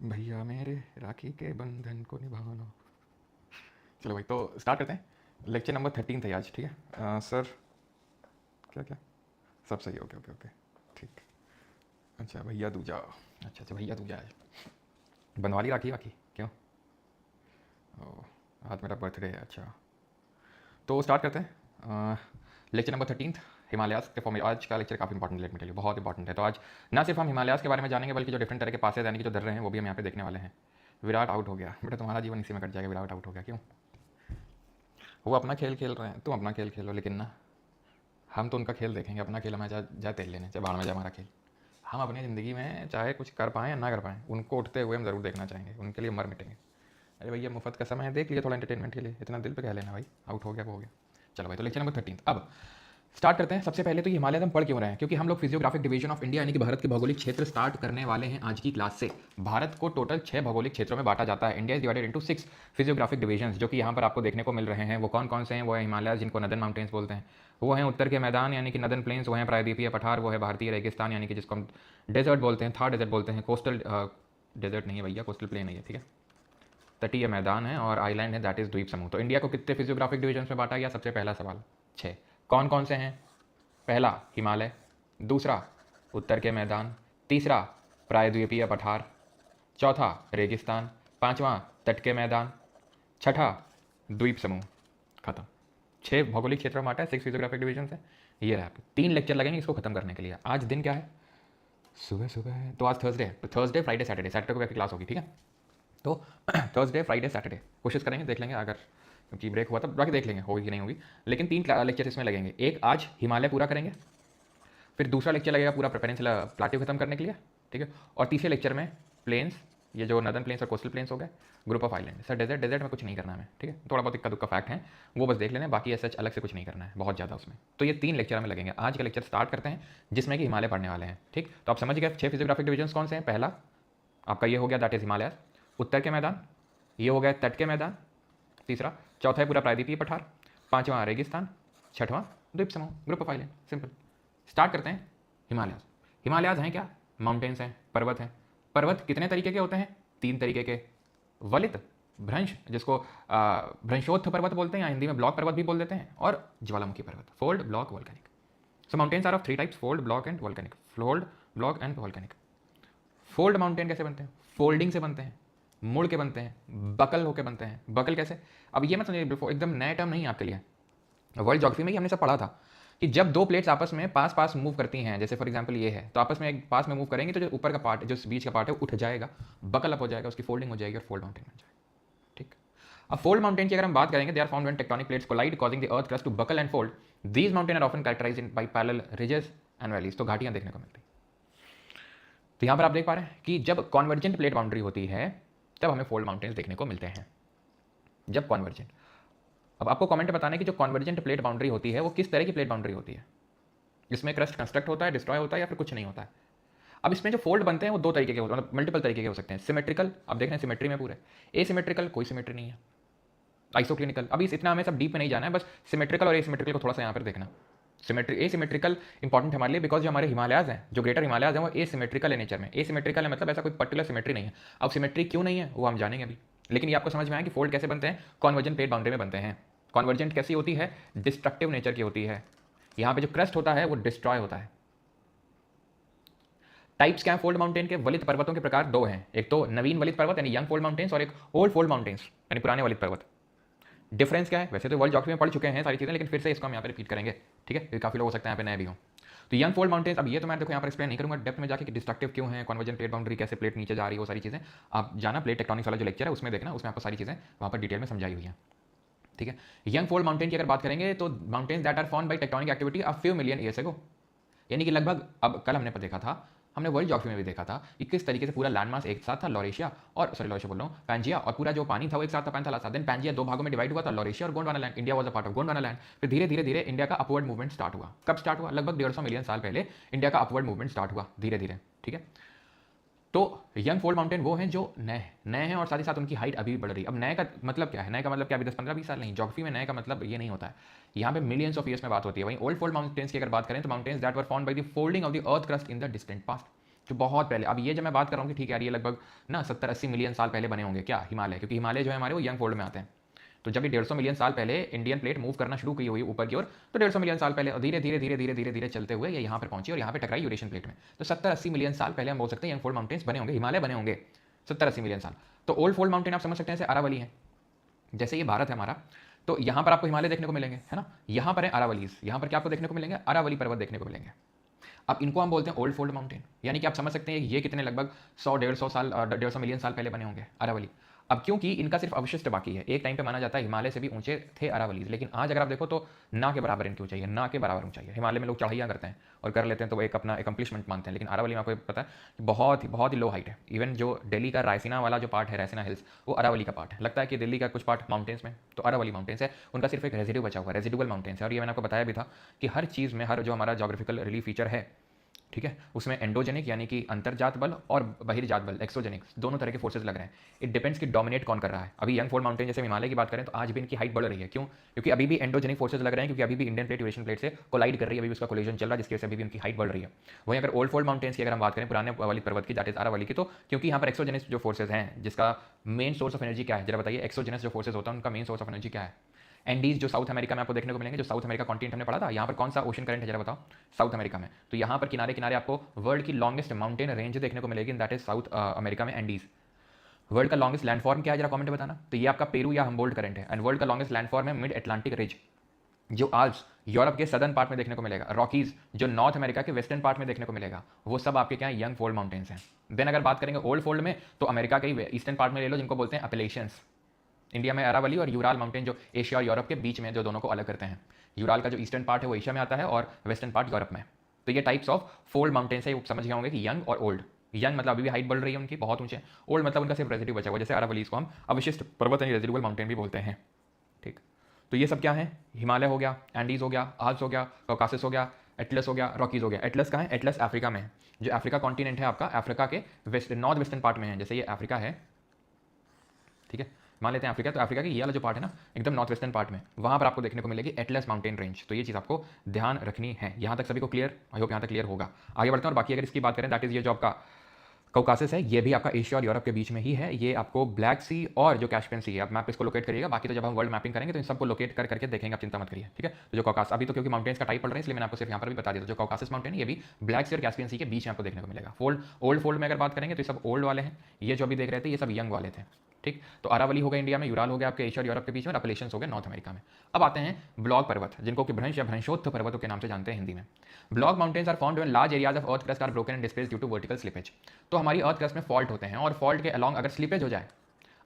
भैया मेरे राखी के बंधन को निभाना। चलो भाई, तो स्टार्ट करते हैं। लेक्चर नंबर 13 है आज, ठीक है। सर क्या क्या सब सही, ओके ओके ओके, ठीक। अच्छा भैया दूजा, अच्छा अच्छा भैया दूजा है। बनवा ली राखी वाखी क्यों? ओ, आज मेरा बर्थडे है। अच्छा, तो स्टार्ट करते हैं। लेक्चर नंबर 13, हिमालयाज़ के फॉर्म। आज का लेक्चर काफ़ी important, let me tell you, बहुत इंपॉर्टेंट है। तो आज ना सिर्फ हम हिमालयाज़ के बारे में जानेंगे, बल्कि जो डिफरेंट तरह के पासेज यानी कि जो दर्रे हैं वो भी हम यहाँ पे देखने वाले हैं। विराट आउट हो गया बेटा, तुम्हारा जीवन इसी में कट जाएगा। विराट आउट हो गया क्यों? वो अपना खेल खेल रहे हैं, तुम अपना खेल खेलो, लेकिन ना हम तो उनका खेल देखेंगे। अपना खेल हमें जाए तेल लेने, चाहे बाहर में जाए हमारा खेल। हम अपनी ज़िंदगी में चाहे कुछ कर पाएँ या ना कर पाएँ, उनको उठते हुए हम ज़रूर देखना चाहेंगे, उनके लिए मर मिटेंगे। अरे भैया मुफ्त का समय है, देख लीजिए थोड़ा एंटरटेनमेंट के लिए, इतना दिल पे कह लेना भाई। आउट हो गया वो हो गया। चलो भाई, तो लेक्चर नंबर 13 अब स्टार्ट करते हैं। सबसे पहले तो ये हिमालय हम पढ़ क्यों रहे हैं? क्योंकि हम लोग फिजियोग्राफिक डिवीजन ऑफ इंडिया यानी कि भारत के भौगोलिक क्षेत्र स्टार्ट करने वाले हैं आज की क्लास से। भारत को टोटल 6 भौगोलिक क्षेत्रों में बांटा जाता है। India is divided into 6 physiographic divisions, जो कि यहाँ पर आपको देखने को मिल रहे हैं। वो कौन कौन से हैं? वो है हिमालय, जिनको नदन माउंटेन्स बोलते हैं। वो हैं उत्तर के मैदान यानी कि नदन प्लेन्स। वो हैं प्रायद्वीपीय पठार। वो है भारतीय रेगिस्तान यानी कि जिसको हम डेजर्ट बोलते हैं, थार डेजर्ट बोलते हैं। कोस्टल डेजर्ट नहीं है भैया, कोस्टल प्लेन है, ठीक है, तटीय मैदान है। और आइलैंड है, दैट इज द्वीप समूह। तो इंडिया को कितने फिजियोग्राफिक डिवीजन में बांटा गया? सबसे पहला सवाल 6। कौन कौन से हैं? पहला हिमालय, दूसरा उत्तर के मैदान, तीसरा प्रायद्वीपीय पठार, चौथा रेगिस्तान, पांचवा तट के मैदान, छठा द्वीप समूह। खत्म। 6 भौगोलिक क्षेत्रों में बांटा है, 6 फिजियोग्राफिक डिवीजन है। ये रहा आपके 3 लेक्चर लगेंगे इसको खत्म करने के लिए। आज दिन क्या है? सुबह सुबह है, तो आज थर्सडे है, तो थर्सडे फ्राइडे सैटरडे, सैटरडे को क्लास होगी, ठीक है। तो थर्सडे फ्राइडे सैटरडे कोशिश करेंगे, देख लेंगे अगर, क्योंकि ब्रेक हुआ तो बाकी देख लेंगे होगी कि नहीं होगी। लेकिन 3 लेक्चर इसमें लगेंगे। एक आज हिमालय पूरा करेंगे, फिर दूसरा लेक्चर लगेगा पूरा पेनिनसुला प्लाट्यू खत्म करने के लिए, ठीक है। और तीसरे लेक्चर में प्लेन्स, ये जो नदर्न प्लेन्स और कोस्टल प्लेन्स हो गए, group of island. Sir desert, desert में कुछ नहीं करना है, ठीक है, थोड़ा बहुत इक्का दुक्का फैक्ट है वो बस देख लेना, बाकी ऐसा अलग से कुछ नहीं करना है बहुत ज़्यादा उसमें। तो ये 3 लेक्चर हमें लगेंगे। आज का लेक्चर स्टार्ट करते हैं, जिसमें कि हिमालय पढ़ने वाले हैं, ठीक। तो आप समझ गए 6 फिजियोग्राफिक डिवीजन कौन से हैं। पहला आपका ये हो गया, दैट इज हिमालय, उत्तर के मैदान, ये हो गया तट के मैदान, तीसरा, चौथा है पूरा प्रायद्वीपीय पठार, पांचवा रेगिस्तान, छठवां द्वीप समूह, group of island. Simple. Start करते हैं। हिमालयाज, हिमालयाज हैं क्या? माउंटेन्स हैं, पर्वत हैं। पर्वत कितने तरीके के होते हैं? 3 तरीके के। वलित, भ्रंश, जिसको भ्रंशोत्थ पर्वत बोलते हैं, या हिंदी में ब्लॉक पर्वत भी बोल देते हैं, और ज्वालामुखी पर्वत, fold, block, volcanic. So mountains are of 3 types, fold, block and volcanic. Fold, block and volcanic. Fold mountain कैसे बनते हैं? फोल्डिंग से बनते हैं, मुड़ के बनते हैं, बकल होके बनते हैं। बकल कैसे? अब ये मत समझिए, एकदम नया टर्म नहीं है आपके लिए, वर्ल्ड ज्योग्राफी में ही हमने सब पढ़ा था कि जब 2 प्लेट्स आपस में पास पास मूव करती हैं, जैसे फॉर एग्जांपल ये है, तो आपस में एक पास में मूव करेंगे तो जो ऊपर का पार्ट, जो बीच का पार्ट है, उठ जाएगा, बकल अप हो जाएगा, उसकी फोल्डिंग हो जाएगी और फोल्ड माउंटेन बन जाएगा, ठीक। अब फोल्ड माउंटेन की अगर हम बात करेंगे, they are found when tectonic plates collide causing the earth crust to buckle and fold. These mountain are often characterised by parallel ridges and valleys. तो घाटियां देखने को मिलती हैं। तो यहां पर आप देख पा रहे हैं कि जब कॉन्वर्जेंट प्लेट बाउंड्री होती है तब हमें फोल्ड माउंटेन्स देखने को मिलते हैं, जब कॉन्वर्जेंट। अब आपको कमेंट बताना है कि जो कॉन्वर्जेंट प्लेट बाउंड्री होती है वो किस तरह की प्लेट बाउंड्री होती है, जिसमें क्रस्ट कंस्ट्रक्ट होता है, डिस्ट्रॉय होता है, या फिर कुछ नहीं होता है। अब इसमें जो फोल्ड बनते हैं वो 2 तरीके के होते हैं, मतलब मल्टीपल तरीके के हो सकते हैं। सिमेट्रिकल, आप देख रहे हैं सिमेट्री में पूरे। एसिमेट्रिकल, कोई सिमेट्री नहीं है। आइसोक्लिनिकल, अभी इतना हमें सब डीप में नहीं जाना है, बस सिमेट्रिकल और एसिमेट्रिकल को थोड़ा सा यहाँ पर देखना। सिमेट्री एसिमेट्रिकल इंपॉर्टेंट हमारे लिए, बिकॉज जो हमारे हिमालयाज हैं, जो ग्रेटर हिमालयाज हैं, वो एसिमेट्रिकल है नेचर में। एसिमेट्रिकल है मतलब ऐसा कोई पर्टिकुलर सिमेट्री नहीं है। अब सिमेट्री क्यों नहीं है वो हम जानेंगे अभी, लेकिन ये आपको समझ में आया कि फोल्ड कैसे बनते हैं, कॉन्वर्जेंट प्लेट बाउंड्री में बनते हैं। कॉन्वर्जेंट कैसी होती है? डिस्ट्रक्टिव नेचर की होती है। यहाँ पे जो क्रस्ट होता है वो डिस्ट्रॉय होता है। टाइप्स क्या है फोल्ड माउंटेन के? वलित पर्वतों के प्रकार 2 हैं, एक तो नवीन वलित पर्वत यानी यंग फोल्ड माउंटेन्स, और एक ओल्ड फोल्ड माउंटेन्स यानी पुराने वलित पर्वत। डिफरेंस क्या है? वैसे तो वर्ल्ड ज्योग्राफी में पढ़ चुके हैं सारी चीजें, लेकिन फिर से इसको हम यहाँ पे रिपीट करेंगे, ठीक है, क्योंकि काफी लोग हो सकते हैं यहाँ पे नए भी हों। तो यंग फोल्ड माउंटेन्स, अब ये तो मैं देखो यहाँ पर एक्सप्लेन नहीं करूंगा डेप्थ में जाके कि डिस्ट्रक्टिव क्यों है, कॉन्वर्जेंट प्लेट बाउंड्री कैसे प्लेट नीचे जा रही है, वो सारी चीजें आप जाना, प्लेट टेक्टोनिक्स वाला जो लेक्चर है उसमें देखना, उसमें आपको सारी चीजें वहाँ पर डिटेल में समझाई हुई है, ठीक है। यंग फोल्ड माउंटेन की अगर बात करेंगे तो mountains that are formed by tectonic activity a few million years ago, यानी कि लगभग, अब कल हमने देखा था, हमने वर्ल्ड ज्योग्राफी में भी देखा था कि किस तरीके से पूरा लैंडमास एक साथ था, लॉरेशिया और लॉरेशिया बोल रहा हूँ, पैंजिया, और पूरा जो पानी था वो एक साथ था, पैंथालासा। देन पैंजिया 2 भागों में डिवाइड हुआ था, लॉरेशिया और Gondwana land. India was a part of Gondwana land. फिर धीरे धीरे धीरे इंडिया का अपवर्ड मूवमेंट स्टार्ट हुआ। कब स्टार्ट हुआ? लगभग 150 मिलियन साल पहले इंडिया का अपवर्ड मूवमेंट स्टार्ट हुआ धीरे धीरे, ठीक है। तो यंग फोल्ड माउंटेन वो हैं जो नए हैं और साथ ही साथ उनकी हाइट अभी बढ़ रही है। अब नए का मतलब क्या है? नए का मतलब क्या? अभी 10-15-20 साल नहीं, ज्योग्राफी में नए का मतलब ये नहीं होता है, यहाँ पे मिलियंस ऑफ ईयर्स में बात होती है। वहीं ओल्ड फोल्ड माउंटेन्स की अगर बात करें तो mountains that were formed by the folding of the earth crust in the distant past, जो बहुत पहले, अब ये जब मैं बात कर रहा हूँ कि ठीक है यार ये लगभग ना 70-80 मिलियन साल पहले बने होंगे क्या हिमालय, क्योंकि हिमालय जो है हमारे वो यंग फोल्ड में आते हैं। तो जब ये 150 मिलियन साल पहले इंडियन प्लेट मूव करना शुरू की हुई ऊपर की ओर, तो 150 मिलियन साल पहले धीरे धीरे धीरे धीरे धीरे धीरे चलते हुए ये यहाँ पर पहुंची और यहाँ पे टकराई यूरेशियन प्लेट में। तो 70-80 मिलियन साल पहले हम बोल सकते हैं यंग फोल्ड माउंटेन्स बने होंगे, हिमालय बने होंगे 70-80 मिलियन साल। तो ओल्ड फोल्ड माउंटेन आप समझ सकते हैं जैसे अरावली है, जैसे ये भारत है हमारा, तो यहाँ पर आपको हिमालय देखने को मिलेंगे, है ना। यहाँ पर है अरावलीज, यहाँ पर क्या आपको देखने को मिलेंगे, अरावली पर्वत देखने को मिलेंगे। अब इनको हम बोलते हैं ओल्ड फोल्ड माउंटेन, यानी कि आप समझ सकते हैं ये कितने लगभग 100-150 साल 150 मिलियन साल पहले बने होंगे अरावली। अब क्योंकि इनका सिर्फ अवशिष्ट बाकी है, एक टाइम पे माना जाता है हिमालय से भी ऊंचे थे अरावलीज, लेकिन आज अगर आप देखो तो ना के बराबर इनकी ऊंचाई है, ना के बराबर ऊंचाई है। हिमालय में लोग चढ़ाइयाँ करते हैं और कर लेते हैं तो वो एक अपना एकम्प्लिशमेंट मानते हैं, लेकिन अरावली में आपको पता है बहुत ही लो हाइट है। इवन जो दिल्ली का रायसीना वाला जो पार्ट है, रायसीना हिल्स, वो अरावली का पार्ट है। लगता है कि दिल्ली का कुछ पार्ट माउंटेन्स में, तो अरावली माउंटेन्स है, उनका सिर्फ एक रेजिड्यू बचा हुआ है, रेजिडुअल माउंटेन्स है। और ये मैंने आपको बताया भी था कि हर चीज़ में, हर जो हमारा जोग्राफिकल रिलीफ फीचर है, ठीक है, उसमें एंडोजेनिक यानी कि अंतर्जात बल और बहिर्जात बल एक्सोजेनिक दोनों तरह के फोर्सेज लग रहे हैं। इट डिपेंड्स कि डोमिनेट कौन कर रहा है। अभी यंग फोल्ड माउंटेन जैसे हिमालय की बात करें तो आज भी इनकी हाइट बढ़ रही है, क्यों? क्योंकि अभी भी एंडोजेनिक फोर्सेज लग रहे हैं, क्योंकि अभी भी इंडियन प्लेट यूरेशियन प्लेट से कोलाइड कर रही है, अभी भी उसका कोलिजन चल रहा है, जिसकी वजह से अभी भी उनकी हाइट बढ़ रही है। वहीं अगर ओल्ड फोल्ड माउंटेन्स की अगर हम बात करें, पुराने वाली पर्वत की, दैट इज अरावली की, तो क्योंकि यहाँ पर एक्सोजेनिक जो फोर्सेज हैं, जिसका मेन सोर्स ऑफ एनर्जी क्या है, जरा बताइए। एक्सोजेनिक जो फोर्सेज होता है उनका मेन सोर्स ऑफ एनर्जी क्या है? एंडीज जो साउथ अमेरिका में आपको देखने को मिलेंगे, जो साउथ अमेरिका कॉन्टिनेंट हमने पढ़ा था, यहाँ पर कौन सा ओशन करंट है जरा बताओ, साउथ अमेरिका में। तो यहाँ पर किनारे किनारे आपको वर्ल्ड की लॉन्गेस्ट माउंटेन रेंज देखने को मिलेगी, दैट इज साउथ अमेरिका में एंडीज। वर्ल्ड का लॉन्गेस्ट लैंडफॉर्म क्या है जरा कमेंट में बताना। तो ये आपका पेरू या हम्बोल्ट करंट है। एंड वर्ल्ड का लॉन्गेस्ट लैंडफॉर्म है मिड अटलांटिक रिज, जो आल्प्स यूरोप के सदर्न पार्ट में देखने को मिलेगा, रॉकीज जो नॉर्थ अमेरिका के वेस्टर्न पार्ट में देखने को मिलेगा, वो सब आपके क्या है, यंग फोल्ड माउंटेन्स हैं। देन अगर बात करेंगे ओल्ड फोल्ड में, तो अमेरिका के ही ईस्टर्न पार्ट में ले लो, जिनको बोलते हैं अपलेशियंस। इंडिया में अरावली और यूराल माउंटेन जो एशिया और यूरोप के बीच में, जो दोनों को अलग करते हैं। यूराल का जो ईस्टर्न पार्ट है वो एशिया में आता है और वेस्टर्न पार्ट यूरोप में। तो ये टाइप्स ऑफ फोल्ड माउंटेन्स है, समझ गए होंगे कि यंग और ओल्ड। यंग मतलब अभी भी हाइट बढ़ रही है उनकी, बहुत ऊंचे। ओल्ड मतलब उनका सिर्फ रेजिड्यू बचा हुआ, जैसे अरावलीज को हम अवशिष्ट पर्वत यानी रेजिडुअल माउंटेन भी बोलते हैं। ठीक, तो ये सब क्या है, हिमालय हो गया, एंडीज हो गया, आल्प्स हो गया, कॉकासस हो गया, एटलस हो गया, रॉकीज हो गया। एटलस कहाँ है? एटलस अफ्रीका में है। जो अफ्रीका कॉन्टिनेंट है आपका, अफ्रीका के वेस्ट नॉर्थ वेस्टर्न पार्ट में है। जैसे ये अफ्रीका है, ठीक है, मान लेते हैं अफ्रीका, तो अफ्रीका की ये वाला जो पार्ट है ना, एकदम नॉर्थ वेस्टर्न पार्ट में, वहाँ पर आपको देखने को मिलेगी एटलस माउंटेन रेंज। तो ये चीज़ आपको ध्यान रखनी है। यहाँ तक सभी को क्लियर? आई होप यहाँ तक क्लियर होगा। आगे बढ़ते हैं और बाकी अगर इसकी बात करें, दैट इज ये जो आपका कॉकासस है, ये भी आपका एशिया और यूरोप के बीच में ही है। ये आपको ब्लैक सी और जो कैस्पियन सी है, आप मैप इसको लोकेट करिएगा। बाकी तो जब हम वर्ल्ड मैपिंग करेंगे तो इन सबको लोकेट कर करके देखेंगे, आप चिंता मत करिए, ठीक है। तो जो कॉकास, अभी तो क्योंकि माउंटेन्स का टाइप पढ़ रहे हैं इसलिए मैंने आपको सिर्फ यहाँ पर भी बता दिया था। जो कॉकासस माउंटेन है ये भी ब्लैक सी और कैस्पियन सी के बीच में आपको देखने को मिलेगा। ओल्ड फोल्ड में अगर बात करेंगे तो ये सब ओल्ड वाले हैं, ये जो अभी देख रहे थे ये सब यंग वाले थे, ठीक। तो अरावली हो गया इंडिया में, यूराल हो गया आपके एशिया और यूरोप के बीच में, अपलेशंस हो गए नॉर्थ अमेरिका में। अब आते हैं ब्लॉग पर्वत, जिनको कि भ्रंश या भ्रंशोत्थ पर्वतों के नाम से जानते हैं हिंदी में। Block mountains are found when large areas of earth crust are broken and displaced due to vertical slippage. तो हमारी अर्थ क्रस्ट में फॉल्ट होते हैं और फॉल्ट के अलॉन्ग अगर स्लिपेज हो जाए,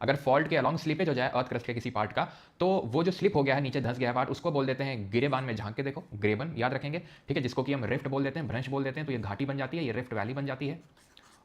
अगर फॉल्ट के अलॉन्ग स्लिपेज हो जाए अर्थ क्रस्ट के किसी पार्ट का, तो वो जो स्लिप हो गया है, नीचे धंस गया है पार्ट, उसको बोल देते हैं गिरेबान में झांक के देखो, ग्रेबन याद रखेंगे, ठीक है, जिसको कि हम रिफ्ट बोल देते हैं, भ्रंश बोल देते हैं। तो ये घाटी बन जाती है, ये रिफ्ट वैली बन जाती है।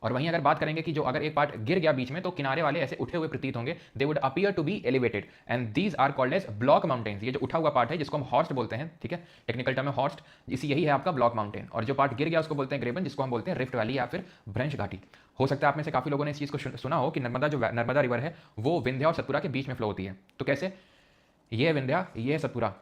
और वहीं अगर बात करेंगे कि जो अगर एक पार्ट गिर गया बीच में, तो किनारे वाले ऐसे उठे हुए प्रतीत होंगे, they would appear to be elevated and these are called as block mountains. ये जो उठा हुआ पार्ट है जिसको हम हॉर्स्ट बोलते हैं, ठीक है, टेक्निकल टर्म में हॉर्स्ट, इसी यही है आपका ब्लॉक माउंटेन। और जो पार्ट गिर गया उसको बोलते हैं ग्रेबन, जिसको हम बोलते हैं रिफ्ट वैली या फिर भ्रंश घाटी। हो सकता है आप में से काफी लोगों ने इस चीज को सुना हो कि नर्मदा रिवर है वो विंध्या और सतपुरा के बीच में फ्लो होती है। तो कैसे? ये है विंध्या, ये है सतपुरा,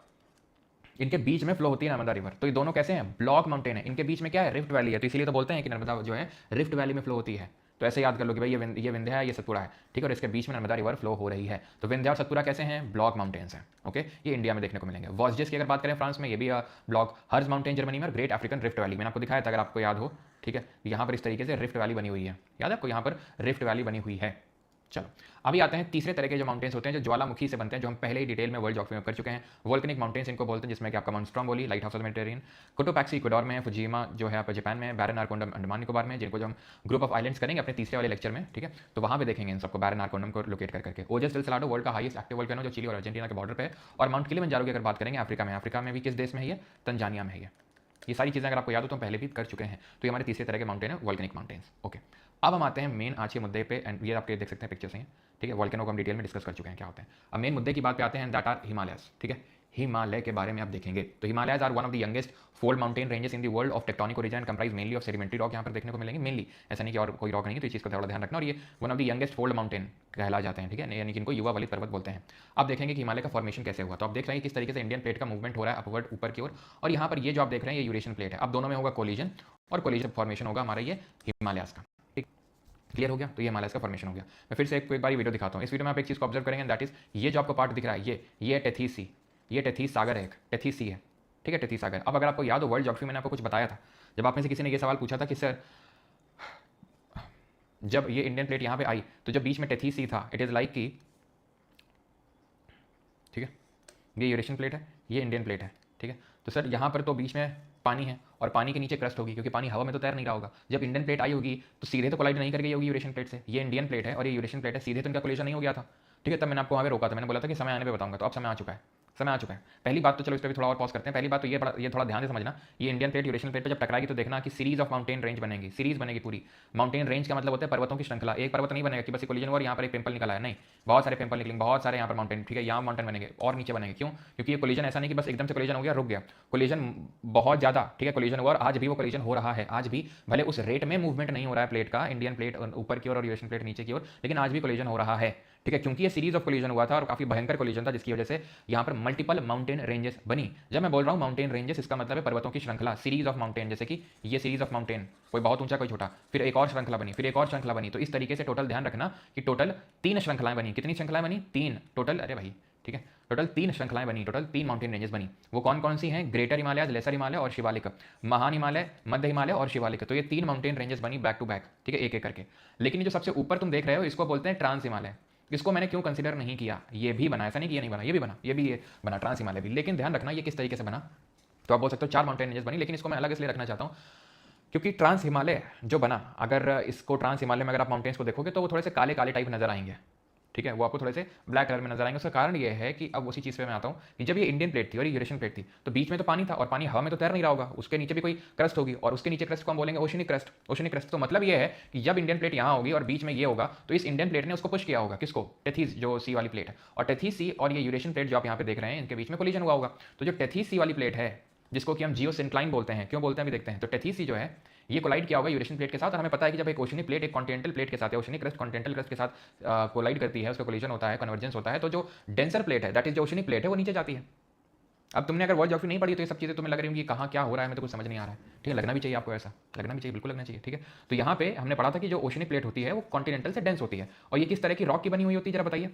इनके बीच में फ्लो होती है नर्मदा रिवर। तो ये दोनों कैसे हैं? ब्लॉक माउंटेन है, इनके बीच में क्या है? रिफ्ट वैली है। तो इसलिए तो बोलते हैं कि नर्मदा जो है रिफ्ट वैली में फ्लो होती है। तो ऐसे याद कर लो कि भाई ये विंध्या है, ये सतपुरा है, ठीक है, और इसके बीच में नर्मदा रिवर फ्लो हो रही है। तो विंध्या और सतपुरा कैसे हैं? ब्लॉक माउंटेन्स हैं, ओके। ये इंडिया में देखने को मिलेंगे। वॉस्जेस की अगर बात करें फ्रांस में, ये भी ब्लॉक। हर्ज माउंटेन जर्मनी में, और ग्रेट अफ्रीकन रिफ्ट वैली मैंने आपको दिखाया था, अगर आपको याद हो, ठीक है। यहाँ पर इस तरीके से रिफ्ट वैली बनी हुई है, याद है आपको, यहाँ पर रिफ्ट वैली बनी हुई है। चलो अभी आते हैं तीसरे तरह के जो माउंटेन्स होते हैं, जो ज्वालामुखी से बनते हैं, जो हम पहले ही डिटेल में वर्ल्ड ज्योग्राफी में कर चुके हैं। वोल्केनिक माउंटेन्स इनको बोलते हैं, जिसमें कि आपका mount Stromboli light house of Mediterranean, Cotopaxi Ecuador में है, फुजियामा जो है आपका जापान में है, बैरन आर्कोंडम अंडमान निकोबार में, जिनको जो हम ग्रुप ऑफ आइलैंड्स करेंगे अपने तीसरे वाले लेक्चर में, ठीक है। तो वहाँ पे देखेंगे इन सबको, बैरन आर्कोंडम को लोकेट करके। ओजस डेल सलाडो वर्ल्ड का हाईएस्ट एक्टिव वोल्केनो, जो चिली और अर्जेंटीना के बॉर्डर पे है। और माउंट किलिमंजारो की अगर बात करेंगे अफ्रीका में, अफ्रीका में भी किस देश में है ये? तंजानिया में है ये सारी चीज़ें अगर आपको याद हो तो हम पहले भी कर चुके हैं। तो ये हमारे तीसरे तरह के माउंटेन है, वोल्केनिक माउंटेन्स, ओके। अब हम आते हैं मेन आज के मुद्दे पे, एंड ये आपके देख सकते हैं पिक्चर्स हैं, ठीक है। वोल्केनो को हम डिटेल में डिस्कस कर चुके हैं क्या होते हैं। अब मेन मुद्दे की बात पे आते हैं, दैट आर हिमालयस, ठीक है। हिमालय के बारे में आप देखेंगे। तो Himalayas are one of the youngest fold mountain ranges in the world of tectonic origin and comprise mainly of sedimentary rock. यहाँ पर देखने को मिलेंगे मेनली, ऐसा नहीं कि और कोई रॉक नहीं है, तो इस चीज़ का थोड़ा ध्यान रखना। और ये one of the youngest fold mountain कहला जाते हैं, ठीक है, यानी कि इनको युवा वलित पर्वत बोलते हैं। अब देखेंगे कि हिमालय का फॉर्मेशन कैसे हुआ। तो आप देख रहे हैं किस तरीके से इंडियन प्लेट का मूवमेंट हो रहा है अपवर्ड ऊपर की ओर, और यहाँ पर ये जो आप देख रहे हैं ये यूरेशियन प्लेट है। अब दोनों में होगा कोलिजन, और कोलिजन फॉर्मेशन होगा हमारा ये हिमालयस का। क्लियर हो गया? तो ये हिमालयस का फॉर्मेशन हो गया। मैं फिर से एक बार वीडियो दिखाता हूँ। इस वीडियो में आप एक चीज़ को ऑब्जर्व करेंगे, दैट इज ये जो आपको पार्ट दिख रहा है, ये टेथीस सी, ये टेथीस सागर है, एक टेथीस सी है, ठीक है, टेथीस सागर। अब अगर आपको याद हो वर्ल्ड ज्योग्राफी मैंने आपको कुछ बताया था, जब आप में से किसी ने ये सवाल पूछा था कि सर जब ये इंडियन प्लेट यहाँ पे आई तो जब बीच में टेथीस सी था, इट इज़ लाइक कि, ठीक है, ये यूरेशियन प्लेट है, ये इंडियन प्लेट है, ठीक है। तो सर यहाँ पर तो बीच में पानी है और पानी के नीचे क्रस्ट होगी, क्योंकि पानी हवा में तो तैर नहीं रहा होगा। जब इंडियन प्लेट आई होगी तो सीधे तो कोलाइड नहीं कर गई होगी यूरेशियन प्लेट से, ये इंडियन प्लेट है और ये यूरेशियन प्लेट है, सीधे तो इनका कोलिजन नहीं हो गया था, ठीक है। तब मैंने आपको वहाँ पे रोका था, मैंने बोला था कि समय आने पे बताऊंगा, तो अब समय आ चुका है, समय आ चुका है। पहली बात तो चलो इस पर भी थोड़ा और पॉज करते हैं। पहली बात तो ये थोड़ा ध्यान से समझना, ये इंडियन प्लेट यूरेशियन प्लेट पे जब टकराएगी तो देखना कि सीरीज ऑफ माउंटेन रेंज बनेगी, सीरीज बनेगी पूरी। माउंटेन रेंज का मतलब होता है पर्वतों की श्रृंखला। एक पर्वत नहीं बनेगा कि बस कोलिजन और यहाँ पर एक पिंपल निकला है, नहीं, बहुत सारे पिंपल निकलेंगे, बहुत सारे यहाँ पर माउंटेन, ठीक है, यहाँ माउंटेन बनेंगे और नीचे बनेंगे। क्यों? क्योंकि ये कोलिजन ऐसा नहीं कि बस एकदम से कोलिजन हो गया रुक गया, कोलिजन बहुत ज़्यादा, ठीक है, कोलिजन हुआ और आज भी वो कोलिजन हो रहा है, आज भी भले उस रेट में मूवमेंट नहीं हो रहा है प्लेट का, इंडियन प्लेट ऊपर की ओर और यूरेशियन प्लेट नीचे की ओर, लेकिन आज भी कोलिजन हो रहा है, ठीक है, क्योंकि ये सीरीज ऑफ कोलिजन हुआ था और काफी भयंकर कोलिजन था, जिसकी वजह से यहाँ पर मल्टीपल माउंटेन रेंजेस बनी। जब मैं बोल रहा हूँ माउंटेन रेंजेस, इसका मतलब है पर्वतों की श्रृंखला, सीरीज ऑफ माउंटेन, जैसे कि ये सीरीज ऑफ माउंटेन, कोई बहुत ऊंचा कोई छोटा, फिर एक और श्रृंखला बनी, फिर एक और श्रृंखला बनी। तो इस तरीके से टोटल ध्यान रखना कि टोटल 3 श्रृंखलाएं बनी। कितनी श्रृंखलाएं बनी? 3 टोटल, अरे भाई, ठीक है, टोटल 3 श्रृंखलाएं बनी, टोटल 3 माउंटेन रेंजेस बनी। वो कौन कौन सी हैं? ग्रेटर हिमालय, लेसर हिमालय और शिवालिक, महान हिमालय, मध्य हिमालय और शिवालिक। तो ये 3 माउंटेन रेंजेस बनी बैक टू बैक, ठीक है, एक एक करके। लेकिन ये जो सबसे ऊपर तुम देख रहे हो इसको बोलते हैं ट्रांस हिमालय। इसको मैंने क्यों कंसीडर नहीं किया? ये भी बना, ऐसा नहीं कि ये नहीं बना, ये भी बना, ये भी ये बना, ट्रांस हिमालय भी। लेकिन ध्यान रखना ये किस तरीके से बना। तो आप बोल सकते हो 4 माउंटेन रेंजेस बनी, लेकिन इसको मैं अलग इसलिए रखना चाहता हूँ क्योंकि ट्रांस हिमालय जो बना, अगर इसको ट्रांस हिमालय में अगर आप माउंटेन्स को देखोगे तो वो थोड़े से काले काले टाइप नजर आएंगे, ठीक है, वो आपको थोड़े से ब्लैक कलर में नजर आएंगे। उसका कारण ये है कि अब उसी चीज़ पे मैं आता हूँ कि जब ये इंडियन प्लेट थी और ये यूरेशियन प्लेट थी तो बीच में तो पानी था और पानी हवा में तो तैर नहीं रहा होगा, उसके नीचे भी कोई क्रस्ट होगी और उसके नीचे क्रस्ट को हम बोलेंगे ओशनिक क्रस्ट। ओशनिक क्रस्ट तो मतलब ये है कि जब इंडियन प्लेट यहाँ होगी और बीच में ये होगा तो इस इंडियन प्लेट ने उसको पुश किया होगा, किसको? टेथीस, जो सी वाली प्लेट है, और टेथीस सी और ये यूरेशियन प्लेट जो आप यहाँ पे देख रहे हैं इनके बीच में कोलिजन हुआ होगा। तो जो टेथीस सी वाली प्लेट है जिसको कि हम जियोसिंक्लाइन बोलते हैं, क्यों बोलते हैं अभी देखते हैं। तो टेथीस सी जो है ये कोलाइड किया होगा यूरेशियन प्लेट के साथ, और हमें पता है कि जब एक ओशनिक प्लेट एक कॉन्टिनेंटल प्लेट के साथ, ओशनिक क्रस्ट कॉन्टिनेंटल क्रस्ट के साथ कोलाइड करती है, उसका कोलिजन होता है, कन्वर्जेंस होता है, तो जो डेंसर प्लेट है, दैट इज जो ओशनिक प्लेट है, वो नीचे जाती है। अब तुमने अगर वर्ल्ड ज्योग्राफी नहीं पढ़ी तो ये सब चीज़ें तुम्हें लग रही होंगी कहाँ क्या हो रहा है, मैं तो कुछ समझ नहीं आ रहा है, ठीक है, लगना भी चाहिए आपको, ऐसा लगना भी चाहिए, बिल्कुल लगना चाहिए, ठीक है। तो यहाँ पे हमने पढ़ा था कि जो ओशनिक प्लेट होती है वो कॉन्टिनेंटल से डेंस होती है, और ये किस तरह की रॉक की बनी हुई होती है, जरा बताइए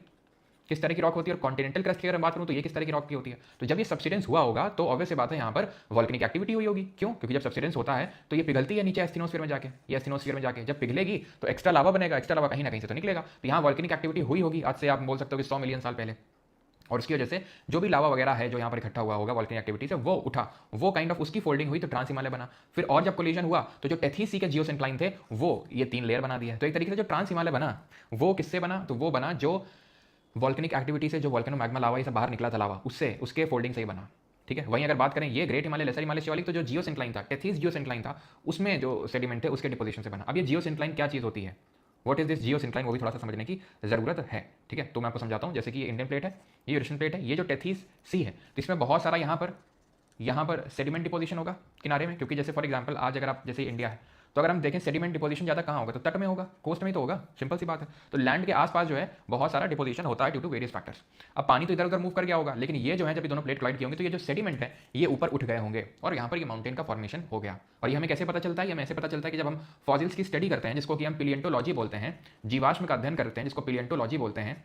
किस तरह की रॉक होती है। और कॉन्टिनेंटल क्रस्ट की अगर बात करूं तो ये किस तरह की रॉक की होती है। तो जब ये सब्सिडेंस हुआ होगा तो ऑब्वियस बात है यहाँ पर वॉल्केनिक एक्टिविटी हुई होगी। क्यों? क्योंकि जब सब्सिडेंस होता है तो ये पिघलती है नीचे एस्थिनोस्फीयर में जाके, ये एस्थिनोस्फीयर में जाके जब पिघलेगी तो एक्स्ट्रा लावा बनेगा, एक्स्ट्रा लावा कहीं ना कहीं से तो निकलेगा। तो यहाँ वॉल्केनिक एक्टिविटी हुई होगी आज से आप बोल सकते हो कि 100 मिलियन साल पहले, और उसकी वजह से जो भी लावा वगैरह है जो यहाँ पर इकट्ठा हुआ होगा वॉल्केनिक एक्टिविटी से वो उठा, वो काइंड ऑफ उसकी फोल्डिंग हुई तो ट्रांस हिमालय बना। फिर और जब कोलिजन हुआ तो जो टेथीस सी के जियोसिंक्लाइन थे वो ये 3 लेयर बना दिया। तो एक तरीके से जो ट्रांस हिमालय बना वो किससे बना? तो वो बना जो वॉल्केनिक एक्टिविटी से, जो वॉल्केनो मैग्मा लावा ये सब बाहर निकला था लावा, उससे, उसके फोल्डिंग से ही बना, ठीक है। वहीं अगर बात करें ये ग्रेट हिमालय, लेसर हिमालय, शिवालिक, तो जो जियोसिंक्लाइन था, टेथीस जियोसिंक्लाइन था, उसमें जो सेडिमेंट थे उसके डिपोजिशन से बना। अब ये जियोसिंक्लाइन क्या चीज़ होती है, व्हाट इज दिस जियोसिंक्लाइन, वो भी थोड़ा सा समझने की जरूरत है, ठीक है। तो मैं आपको समझाता हूँ। जैसे कि ये इंडियन प्लेट है, ये यूरेशियन प्लेट है, ये जो टेथीस सी है तो इसमें बहुत सारा यहाँ पर सेडिमेंट डिपोजिशन होगा किनारे में, क्योंकि जैसे फॉर एग्जाम्पल आज अगर आप, जैसे इंडिया है तो अगर हम देखें सेडिमेंट डिपोजिशन ज़्यादा कहाँ होगा, तो तट में होगा, कोस्ट में तो होगा, सिंपल सी बात है। तो लैंड के आसपास जो है बहुत सारा डिपोजिशन होता है ड्यू टू वेरियस फैक्टर्स। अब पानी तो इधर उधर मूव कर गया होगा, लेकिन ये जो है जब ये दोनों प्लेट कोलाइड किए होंगे तो ये जो सेडिमेंट है ये ऊपर उठ गए होंगे और यहाँ पर ये माउंटेन का फॉर्मेशन हो गया। और ये हमें कैसे पता चलता है? हमें ऐसे पता चलता है कि जब हम फॉसिल्स की स्टडी करते हैं, जिसको कि हम पिलियंटोलॉजी बोलते हैं, जीवाश्म का अध्ययन करते हैं जिसको पिलियंटोलॉजी बोलते हैं,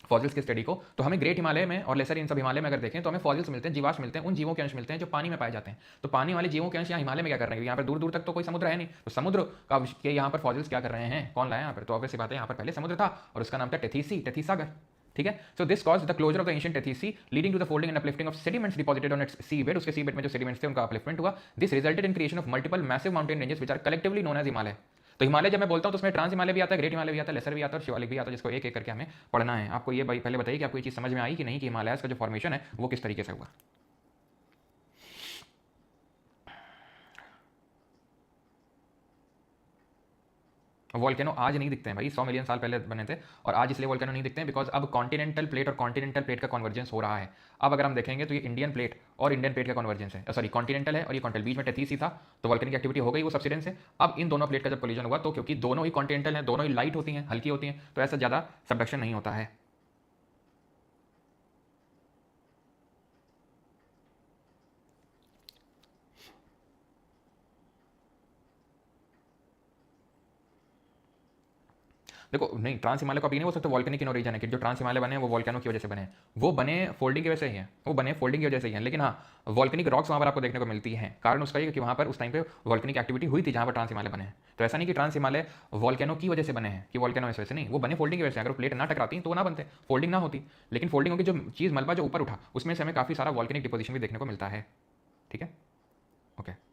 फॉसिल्स की स्टडी को, तो हमें ग्रेट हिमालय में और लेसर इन सब हिमालय में अगर देखें तो हमें फॉसिल्स मिलते हैं, जीवाश्म मिलते हैं, उन जीवों के अंश मिलते हैं जो पानी में पाए जाते हैं। तो पानी वाले जीवों के अंश यहाँ हिमालय में क्या कर रहे हैं? यहाँ पर दूर दूर तक तो कोई समुद्र है नहीं, तो समुद्र का के यहाँ पर फॉसिल्स क्या कर रहे हैं, कौन लाया यहाँ पर? तो ऑब्वियस बात है यहाँ पर पहले समुद्र था और उसका नाम था टेथीस सी, टेथीस सागर, ठीक है। So this cause the closure of the ancient Tethys sea leading to the folding and uplifting of sediments deposited on its sea bed. उसके सी बेड में जो सेडिमेंट्स थे उनका अपलिफ्टमेंट हुआ। This resulted in creation of multiple massive mountain ranges which are collectively known as Himalaya. तो हिमालय जब मैं बोलता हूँ तो उसमें ट्रांस हिमालय भी आता है, ग्रेट हिमालय भी आता है, लेसर भी आता है और शिवालिक भी आता है, जिसको एक एक करके हमें पढ़ना है। आपको ये पहले बताइए कि आपको ये चीज़ समझ में आई कि नहीं, कि हिमालयस का जो फॉर्मेशन है वो किस तरीके से हुआ। वॉल्केनो आज नहीं दिखते हैं भाई, 100 मिलियन साल पहले बने थे, और आज इसलिए वॉल्केनो नहीं दिखते हैं बिकॉज अब कॉन्टिनेंटल प्लेट और कॉन्टिनेंटल प्लेट का कन्वर्जेंस हो रहा है। अब अगर हम देखेंगे तो ये इंडियन प्लेट और इंडियन प्लेट का कन्वर्जेंस है, सॉरी कॉन्टिनेंटल है और ये कॉन्टिनेंटल, बीच में टेथीस ही था, तो वॉल्केनिक एक्टिविटी हो गई वो सबसिडेंस से। अब इन दोनों प्लेट का जब कोलिजन हुआ तो क्योंकि दोनों ही कॉन्टिनेंटल हैं, दोनों ही लाइट होती हैं, हल्की होती हैं, तो ऐसा ज़्यादा सबडक्शन नहीं होता है। देखो नहीं, ट्रांस हिमालय का भी नहीं हो सकता वॉल्केनिक इन ओरिजिन है कि जो ट्रांस हिमालय बने हैं वो वॉल्केनो की वजह से बने हैं, वो बने फोल्डिंग की वजह से ही हैं, वो बने फोल्डिंग की वजह से ही हैं। लेकिन हाँ, वॉल्केनिक रॉक्स वहाँ पर आपको देखने को मिलती हैं, कारण उसका ये कि वहाँ पर उस टाइम पे वॉल्केनिक एक्टिविटी हुई थी जहाँ पर ट्रांस हिमालय बने हैं। तो ऐसा नहीं कि ट्रांस हिमालय वॉल्केनो की वजह से बने हैं, कि वॉल्केनो इस वजह से नहीं, वो बने फोल्डिंग की वजह से। अगर प्लेट ना टकराती तो वो ना बनते, फोल्डिंग ना होती, लेकिन फोल्डिंग होगी जो चीज़ मलबा जो ऊपर उठा उसमें से हमें काफ़ी सारा वॉल्केनिक डिपोजिशन भी देखने को मिलता है। ठीक है, ओके।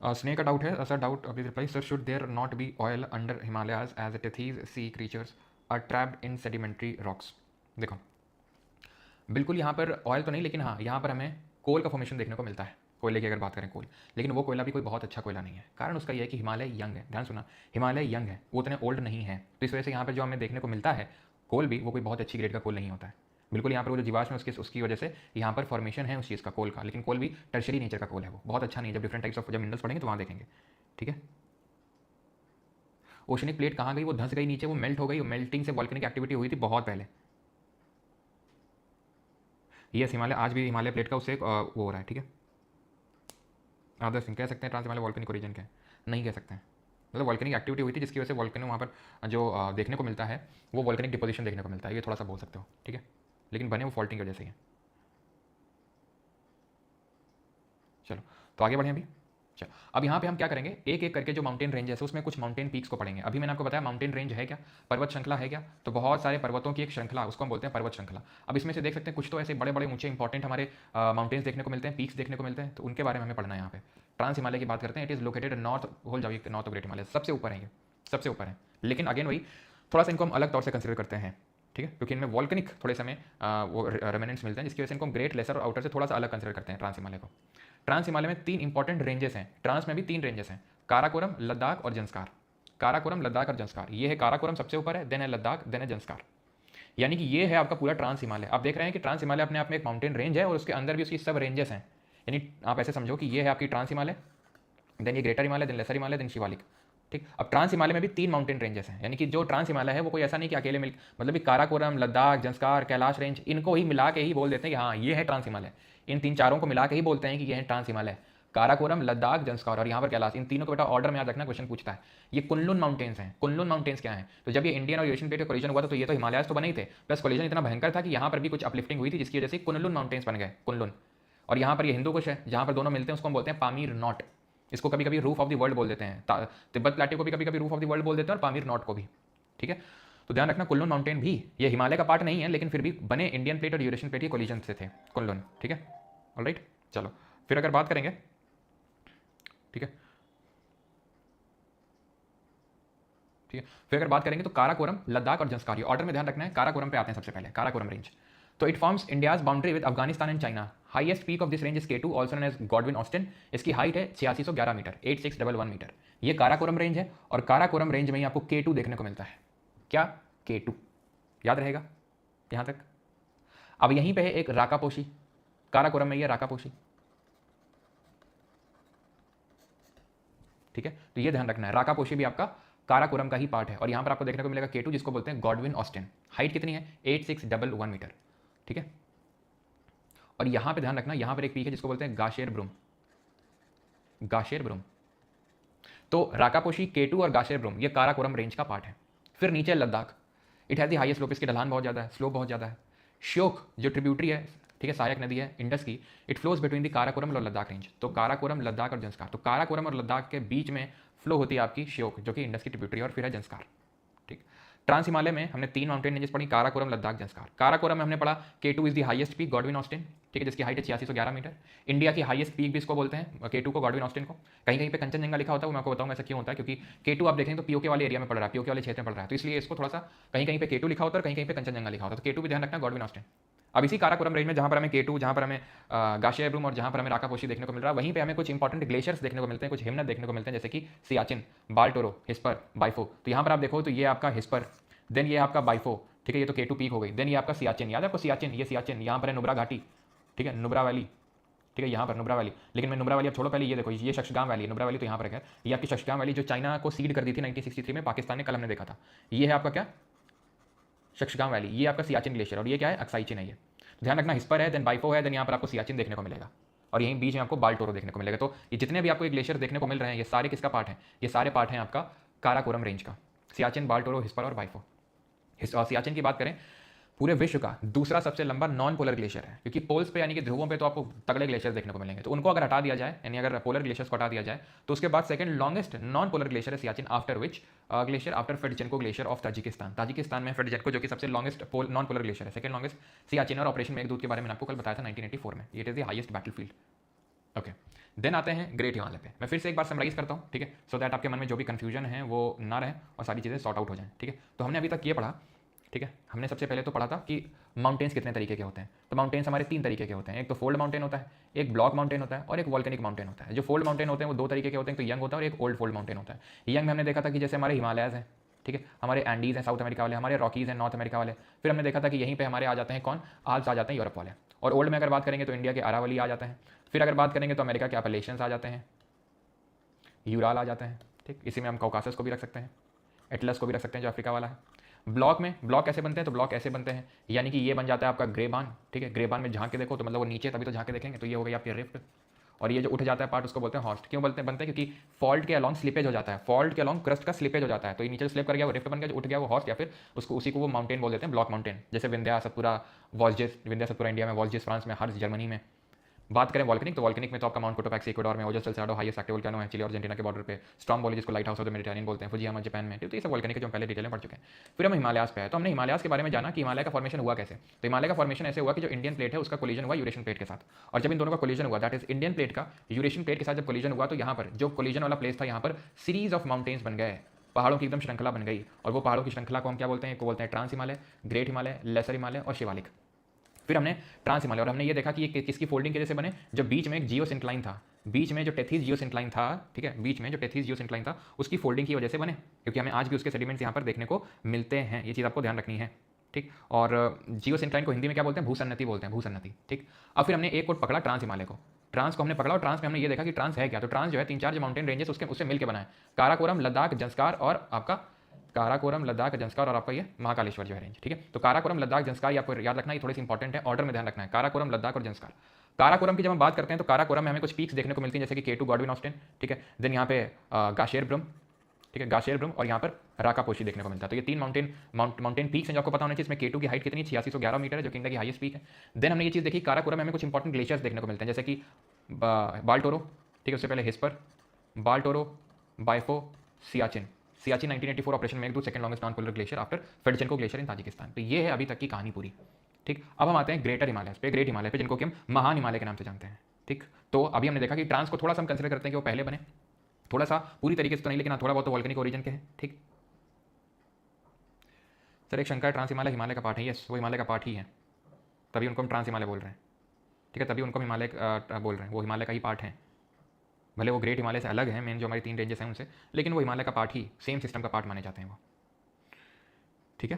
स्नेक का डाउट है, सर डाउट अभी reply, sir should there not be oil under Himalayas as it Tethys sea creatures are trapped in sedimentary rocks. देखो बिल्कुल यहाँ पर ऑयल तो नहीं, लेकिन हाँ यहाँ पर हमें कोल का फॉर्मेशन देखने को मिलता है, कोयले की अगर बात करें कोल, लेकिन वो कोयला भी कोई बहुत अच्छा कोयला नहीं है। कारण उसका यह है कि हिमालय यंग है, ध्यान सुना, हिमालय यंग है, वो उतने ओल्ड नहीं है, तो इस वजह से यहाँ पर जो हमें देखने को मिलता है कोल भी वो कोई बहुत अच्छी ग्रेड का कोल नहीं होता है। बिल्कुल यहाँ पर वो जो जीवाश्म है उसकी वजह से यहाँ पर फॉर्मेशन है उस चीज़ का कोल का, लेकिन कोल भी टर्शरी नेचर का कोल है, वो बहुत अच्छा नहीं है। जब डिफरेंट टाइप्स ऑफ जब मिनरल्स पढ़ेंगे तो वहाँ देखेंगे। ठीक है, ओशनिक प्लेट कहाँ गई, वो धंस गई नीचे, वो मेल्ट हो गई, मेल्टिंग से वॉल्केनिक एक्टिविटी हुई थी बहुत पहले। ये हिमालय आज भी हिमालय प्लेट का उससे वो हो रहा है। ठीक है, आदर सिंह कह सकते हैं ट्रांस हिमालय वॉल्केनिक ओरिजिन का है, नहीं कह सकते हैं, मतलब वॉल्केनिक एक्टिविटी हुई थी जिसकी वजह से वॉल्केनो वहाँ पर जो देखने को मिलता है वो वॉल्केनिक डिपोजिशन देखने को मिलता है, ये थोड़ा सा बोल सकते हो। ठीक है, लेकिन बने वो फॉल्टिंग की वजह से ही है। चलो तो आगे बढ़ें अभी। चलो अब यहाँ पे हम क्या करेंगे, एक एक करके जो माउंटेन रेंजेस है उसमें कुछ माउंटेन पीक्स को पढ़ेंगे। अभी मैंने आपको बताया माउंटेन रेंज है क्या, पर्वत श्रृंखला है क्या, तो बहुत सारे पर्वतों की एक श्रृंखला, उसको हम बोलते हैं पर्वत श्रृंखला। अब इसमें से देख सकते हैं कुछ तो ऐसे बड़े बड़े ऊंचे इंपॉर्टेंट हमारे माउंटेन्स देखने को मिलते हैं, पीक्स देखने को मिलते हैं, तो उनके बारे में हमें पढ़ना है। यहाँ पे ट्रांस हिमालय की बात करते हैं, it is located north whole जावी नॉर्थ ऑफ ग्रेट हिमालय, सबसे ऊपर है ये, सबसे ऊपर है। लेकिन अगेन वही थोड़ा सा इनको हम अलग तौर से कंसिडर करते हैं। ठीक है, क्योंकि इनमें वॉल्केनिक थोड़े समय वो रेमिनेंट्स मिलते हैं, जिसकी वजह से इनको हम ग्रेट, लेसर और आउटर से थोड़ा सा अलग कंसिडर करते हैं ट्रांस हिमालय को। ट्रांस हिमालय में 3 इंपॉर्टेंट रेंजेस हैं, ट्रांस में भी 3 रेंजेस हैं, काराकोरम, लद्दाख और जंस्कार। काराकोरम, लद्दाख और जंस्कार, ये है काराकोरम सबसे ऊपर है, देन है लद्दाख, देन है जंस्कार। यानी कि ये है आपका पूरा ट्रांस हिमालय। आप देख रहे हैं कि ट्रांस हिमालय अपने आप में एक माउंटेन रेंज है और उसके अंदर भी उसकी सब रेंजेस हैं। यानी आप ऐसे समझो कि ये है आपकी ट्रांस हिमालय, देन ये greater Himalaya, then lesser Himalaya, then Shivalik. ठीक, अब ट्रांस हिमालय में भी 3 माउंटेन रेंजेस हैं, यानी कि जो ट्रांस हिमालय है वो कोई ऐसा नहीं कि अकेले मिल, मतलब कि काराकोरम, लद्दाख, जंस्कार, कैलाश रेंज, इनको ही मिला के ही बोल देते हैं कि हाँ ये है ट्रांस हिमालय। इन 3-4 को मिला के ही बोलते हैं कि ये है ट्रांस हिमालय, काराकोरम, लद्दाख, जंस्कार और यहाँ पर कैलाश। इन तीनों को बेटा ऑर्डर में याद रखना, क्वेश्चन पूछता है। ये कुनलुन माउंटेन्स हैं। कुनलुन माउंटेन्स क्या है, तो जब ये इंडियन और एशियन प्लेट का कोलिजन हुआ था तो ये तो हिमालयस तो बने ही थे, प्लस कोलिजन इतना भयंकर था कि यहाँ पर भी कुछ अपलिफ्टिंग हुई थी जिसकी वजह से कुनलुन माउंटेन्स बन गए, कुनलुन। और यहाँ पर ये हिंदू कुश है जहाँ पर दोनों मिलते हैं, उसको हम बोलते हैं पामीर नॉट। इसको कभी कभी रूफ ऑफ द वर्ल्ड बोल देते हैं, तिब्बत प्लेटो को भी कभी कभी रूफ ऑफ द वर्ल्ड बोल देते हैं और पामीर नॉट को भी। ठीक है, तो ध्यान रखना कुनलुन माउंटेन भी ये हिमालय का पार्ट नहीं है, लेकिन फिर भी बने इंडियन प्लेट और यूरेशियन प्लेट के कोलिजन से थे कुनलुन। ठीक है, ऑलराइट, चलो फिर अगर बात करेंगे। ठीक है, ठीक है, फिर अगर बात करेंगे तो काराकोरम, लद्दाख और जंस्कार, ये ऑर्डर में ध्यान रखना है। काराकोरम पे आते हैं सबसे पहले, काराकोरम रेंज। तो it forms India's boundary with Afghanistan and China. Highest peak of this range is K2 also known as Godwin Austen. इसकी हाइट है 8611 मीटर, 8611 मीटर। ये काराकोरम रेंज है और काराकोरम रेंज में ही आपको K2 देखने को मिलता है। क्या, K2 याद रहेगा यहां तक। अब यहीं पे है एक राकापोशी, काराकोरम में ये राकापोशी। ठीक है, तो ये ध्यान रखना है, राकापोशी भी आपका काराकोरम का ही पार्ट है। और यहां पर आपको देखने को मिलेगा K2 जिसको बोलते हैं गॉडविन ऑस्टिन। हाइट कितनी है, 8611 मीटर। ठीक है, और यहां पे ध्यान रखना, यहां पर एक पीक है जिसको बोलते हैं गाशेर ब्रूम, गाशेर ब्रूम। तो राकापोशी, K2 और गाशेर ब्रूम ये काराकोरम रेंज का पार्ट है। फिर नीचे Ladakh, it has the highest slope, इसकी ढलान बहुत ज़्यादा है, स्लोप बहुत ज़्यादा है। श्योक जो ट्रिब्यूटरी है, ठीक है, सहायक नदी है इंडस की, it flows between the Karakoram और लद्दाख रेंज। तो काराकोरम, लद्दाख और जंस्कार, तो काराकोरम और लद्दाख के बीच में फ्लो होती है आपकी श्योक जो कि इंडस की ट्रिब्यूटरी, और फिर है जंस्कार। ठीक, ट्रांस हिमालय में हमने 3 माउंटेन रेंजेस पढ़ी, काराकोरम, लद्दाख, जंस्कार। काराकोरम में हमने पढ़ा K2 is the highest peak, Godwin Austen. ठीक है, जिसकी हाइट है 8611 मीटर। इंडिया की हाईएस्ट पीक भी इसको बोलते हैं, K2 को, गॉडविन ऑस्टिन को। कहीं कहीं पे कंचनजंगा लिखा होता है, वो मैं आपको बताऊंगा ऐसा क्यों होता है, क्योंकि K2 आप देखेंगे तो पीओके वाले एरिया में पड़ रहा है, पीओके वाले क्षेत्र में पड़ रहा है, तो इसलिए इसको थोड़ा सा कहीं कहीं पे K2 लिखा होता है और कहीं कहीं पे कंचनजंगा लिखा होता है। तो K2 भी ध्यान रखना, गॉडविन ऑस्टिन। अब इसी काराकोरम रेंज में जहाँ पर हमें K2, जहाँ पर हमें गाशिया ब्रूम और जहाँ पर हमें राकापोशी देखने को मिल रहा है, वहीं पे हमें कुछ इंपॉर्टेंट ग्लेशियर्स देखने को मिलते हैं, कुछ हिमनद देखने को मिलते हैं, जैसे कि सियाचिन, बाल्टोरो, हिस्पर, बाइफो। तो यहाँ पर आप देखो तो ये आपका हिस्पर, देन ये आपका बाइफो, ठीक है, ये तो K2 पीक हो गई। देन ये आपका सियाचिन, याद है आपको सियाचिन, ये सियाचिन, यहाँ पर है नुब्रा घाटी, ठीक है, नुब्रा वैली, ठीक है, यहाँ पर नुब्रा वैली। लेकिन मैं नुब्रा वैली अब छोड़ो, पहले ये देखो, ये शक्शगाम वैली है, नुब्रा वैली तो यहाँ पर है। ये आपकी शक्शगाम वैली जो चाइना को सीड कर दी थी 1963 में पाकिस्तान ने, कल हमने देखा था। ये है आपका क्या, शक्शगाम वैली। ये आपका सियाचिन ग्लेशियर, और ये क्या है, अक्साई चिन है। ये ध्यान रखना, हिस्पर है, देन बाइफो है, देन यहाँ पर आपको सियाचिन देखने को मिलेगा, और यहीं बीच में आपको बाल्टोरो देखने को मिलेगा। तो ये जितने भी आपको ये ग्लेशियर देखने को मिल रहे हैं, ये सारे किसका पार्ट है, ये सारे पार्ट हैं आपका काराकोरम रेंज का, सियाचिन, बाल्टोरो, हिस्पर और बाइफो। सियाचिन की बात करें, पूरे विश्व का दूसरा सबसे लंबा नॉन पोलर ग्लेशियर है, क्योंकि पोल्स पे यानी कि ध्रुवों पे तो आपको तगड़े ग्लेशियर देखने को मिलेंगे, तो उनको अगर हटा दिया जाए, यानी अगर पोलर ग्लेशियर्स को हटा दिया जाए, तो उसके बाद second longest non polar glacier है Siachen, after which glacier after Fedchenko glacier of Tajikistan. Tajikistan में फेडजेनको जो कि सबसे लॉन्गेस्ट नॉन पोलर ग्लेशियर है, सेकंड लॉन्गेस्ट सियाचिन। और ऑपरेशन मेघदूत के बारे में आपको कल बताया था 1984 में, it is the highest battlefield. Okay, then आते हैं ग्रेट हिमालय पे। मैं फिर से एक बार समराइज करता हूँ, ठीक है, सो दैट आपके मन में जो भी कंफ्यूजन है वो ना रहे और सारी चीज़ें सॉर्ट आउट हो जाएं, ठीक है। तो हमने अभी तक ये पढ़ा, ठीक है, हमने सबसे पहले तो पढ़ा था कि माउंटेन्स कितने तरीके के होते हैं। तो माउंटेन्स हमारे 3 तरीके के होते हैं, एक तो फोल्ड माउंटेन होता है, एक ब्लॉक माउंटेन होता है, और एक वॉल्केनिक माउंटेन होता है। जो फोल्ड माउंटेन होते हैं वो 2 तरीके के होते हैं, तो यंग होता है और एक ओल्ड फोल्ड माउंटेन होता है। यंग में हमने देखा था कि जैसे हमारे हिमालयज हैं, ठीक है, हमारे एंडीज हैं साउथ अमेरिका वाले, हमारे रॉकीज हैं नॉर्थ अमेरिका वाले। फिर हमने देखा था कि यहीं पे हमारे आ जाते हैं कौन, आल्प्स आ जाते हैं यूरोप वाले। और ओल्ड में अगर बात करेंगे तो इंडिया के अरावली आ जाते हैं। फिर अगर बात करेंगे तो अमेरिका के अपलेशियंस आ जाते हैं, यूराल आ जाते हैं, ठीक, इसी में हम कॉकासस को भी रख सकते हैं, एटलस को भी रख सकते हैं जो अफ्रीका वाला है। ब्लॉक में ब्लॉक कैसे बनते हैं, तो ब्लॉक ऐसे बनते हैं, यानी कि ये बन जाता है आपका ग्रेबान, ठीक है, ग्रेबान में झांक के देखो तो मतलब वो नीचे तभी तो झांक के देखेंगे, तो ये हो गई आपकी रिफ्ट। और ये जो उठ जाता है पार्ट उसको बोलते हैं हॉस्ट। क्यों बोलते हैं, बनते हैं क्योंकि फॉल्ट के अलॉन्ग स्लिपेज हो जाता है, फॉल्ट के अलॉन्ग क्रस्ट का स्लिपेज हो जाता है, तो ये नीचे स्लिप कर गया वो रिफ्ट बन गया, जो उठ गया वो हॉस्ट, या फिर उसको उसी को वो माउंटेन बोल देते हैं, ब्लॉक माउंटेन। जैसे विंध्या सतपुरा वॉल्जेस, विंध्या सतपुरा इंडिया में, वॉल्जेस फ्रांस में, हर्स जर्मनी में। बात करें वॉल्केनिक, तो वॉल्केनिक में तो आपका माउंट कोटोपैक्सी इक्वाडोर में, ओजस सेल्साडो हाईएस्ट एक्टिव वोल्केनो है चिली और अर्जेंटीना के बॉर्डर पे, स्ट्रॉम्बोली जिसको light house of the Mediterranean बोलते हैं, फुजियामा जापान में। तो ये सब वॉल्केनिक के जो हम पहले डिटेल में पढ़ चुके हैं। फिर हम हिमालयास पे है, तो हमने हिमालयास के बारे में जाना कि हिमालय का फॉर्मेशन हुआ कैसे। तो हिमालय का फॉर्मेशन ऐसे हुआ कि जो इंडियन प्लेट है उसका कोलिजन हुआ यूरेशियन प्लेट के साथ, और जब इन दोनों का कोलिजन हुआ, दैट इज इंडियन प्लेट का यूरेशियन प्लेट के साथ जब कोलिजन हुआ, तो यहाँ पर जो कोलिजन वाला प्लेस था, यहाँ पर सीरीज ऑफ माउंटेन्स बन गए, पहाड़ों की एकदम श्रृंखला बन गई। और वो पहाड़ों की श्रृंखला को हम क्या बोलते हैं, को बोलते हैं trans Himalaya, great Himalaya, lesser Himalaya और शिवालिक। फिर हमने ट्रांस हिमालय, और हमने ये देखा कि ये किसकी फोल्डिंग के जैसे बने, जब बीच में एक जियोसिंक्लाइन था, बीच में जो टेथीज जियोसिंक्लाइन था, ठीक है, बीच में जो टेथीज जियोसिंक्लाइन था उसकी फोल्डिंग की वजह से बने, क्योंकि हमें आज भी उसके सेडिमेंट्स यहाँ पर देखने को मिलते हैं। ये चीज़ आपको ध्यान रखनी है, ठीक। और जियोसिंक्लाइन को हिंदी में क्या बोलते हैं, भूसन्नति बोलते हैं, भूसन्नति, ठीक। अब फिर हमने एक कोट पकड़ा ट्रांस हिमालय को, ट्रांस को हमने पकड़ा, और ट्रांस में हमने ये देखा कि ट्रांस है क्या। तो ट्रांस जो है 3-4 जो माउंटेन रेंजेस उससे मिलकर बना है, काराकोरम, लद्दाख, जंस्कार और आपका काराकोरम, लद्दाख, जंस्कार और आपका ये महाकालेश्वर जो है रेंज, ठीक है। तो काराकोरम, लद्दाख, जंस्कार, ये आपको याद रखना, ये थोड़ी सी इंपॉर्टेंट है, ऑर्डर में ध्यान रखना है, काराकोरम, लद्दाख और जंस्कार। काराकोरम की जब हम बात करते हैं तो काराकोरम में हमें कुछ पीक्स देखने को मिलती हैं, जैसे कि K2 गॉडविन ऑस्टिन, ठीक है, देन यहाँ पे गाशेर ब्रह्म, ठीक है, गाशेर ब्रह्म, और यहाँ पर राकापोशी देखने को मिलता है। तो ये 3 माउंटेन पीक्स हैं जो आपको पता होना चाहिए। इसमें K2 की हाइट कितनी, 8611 मीटर है, जो कि इंडिया की हाईएस्ट पीक है। देन हमने ये चीज़ देखी, काराकोरम में हमें कुछ इंपॉर्टेंट ग्लेशियर्स देखने को मिलते हैं, जैसे कि बाल्टोरो, ठीक है, उससे पहले Hispar, Baltoro, Biafo, Siachen. Siachen 1984 operation Meghdoot, second longest non polar glacier after Fedchenko glacier in Tajikistan. तो ये है अभी तक की कहानी पूरी, ठीक। अब हम आते हैं ग्रेटर हिमालय पे, ग्रेट हिमालय पे, जिनको कि हम महान हिमालय के नाम से जानते हैं, ठीक। तो अभी हमने देखा कि ट्रांस को थोड़ा सा हम कंसिडर करते हैं कि वो पहले बने, थोड़ा सा, पूरी तरीके से तो नहीं, लेकिन हाँ थोड़ा बहुत तो वॉल्केनिक ओरिजिन के हैं, ठीक। सर एक शंका है, ट्रांस हिमालय हिमालय का पार्ट है, यस वो हिमालय का पार्ट ही है, तभी उनको हम ट्रांस हिमालय बोल रहे हैं, ठीक है, तभी उनको हम हिमालय बोल रहे हैं, वो हिमालय का ही पार्ट है। भले वो ग्रेट हिमालय से अलग है, मेन जो हमारी 3 रेंजेस हैं उनसे, लेकिन वो हिमालय का पार्ट ही, सेम सिस्टम का पार्ट माने जाते हैं वो, ठीक है।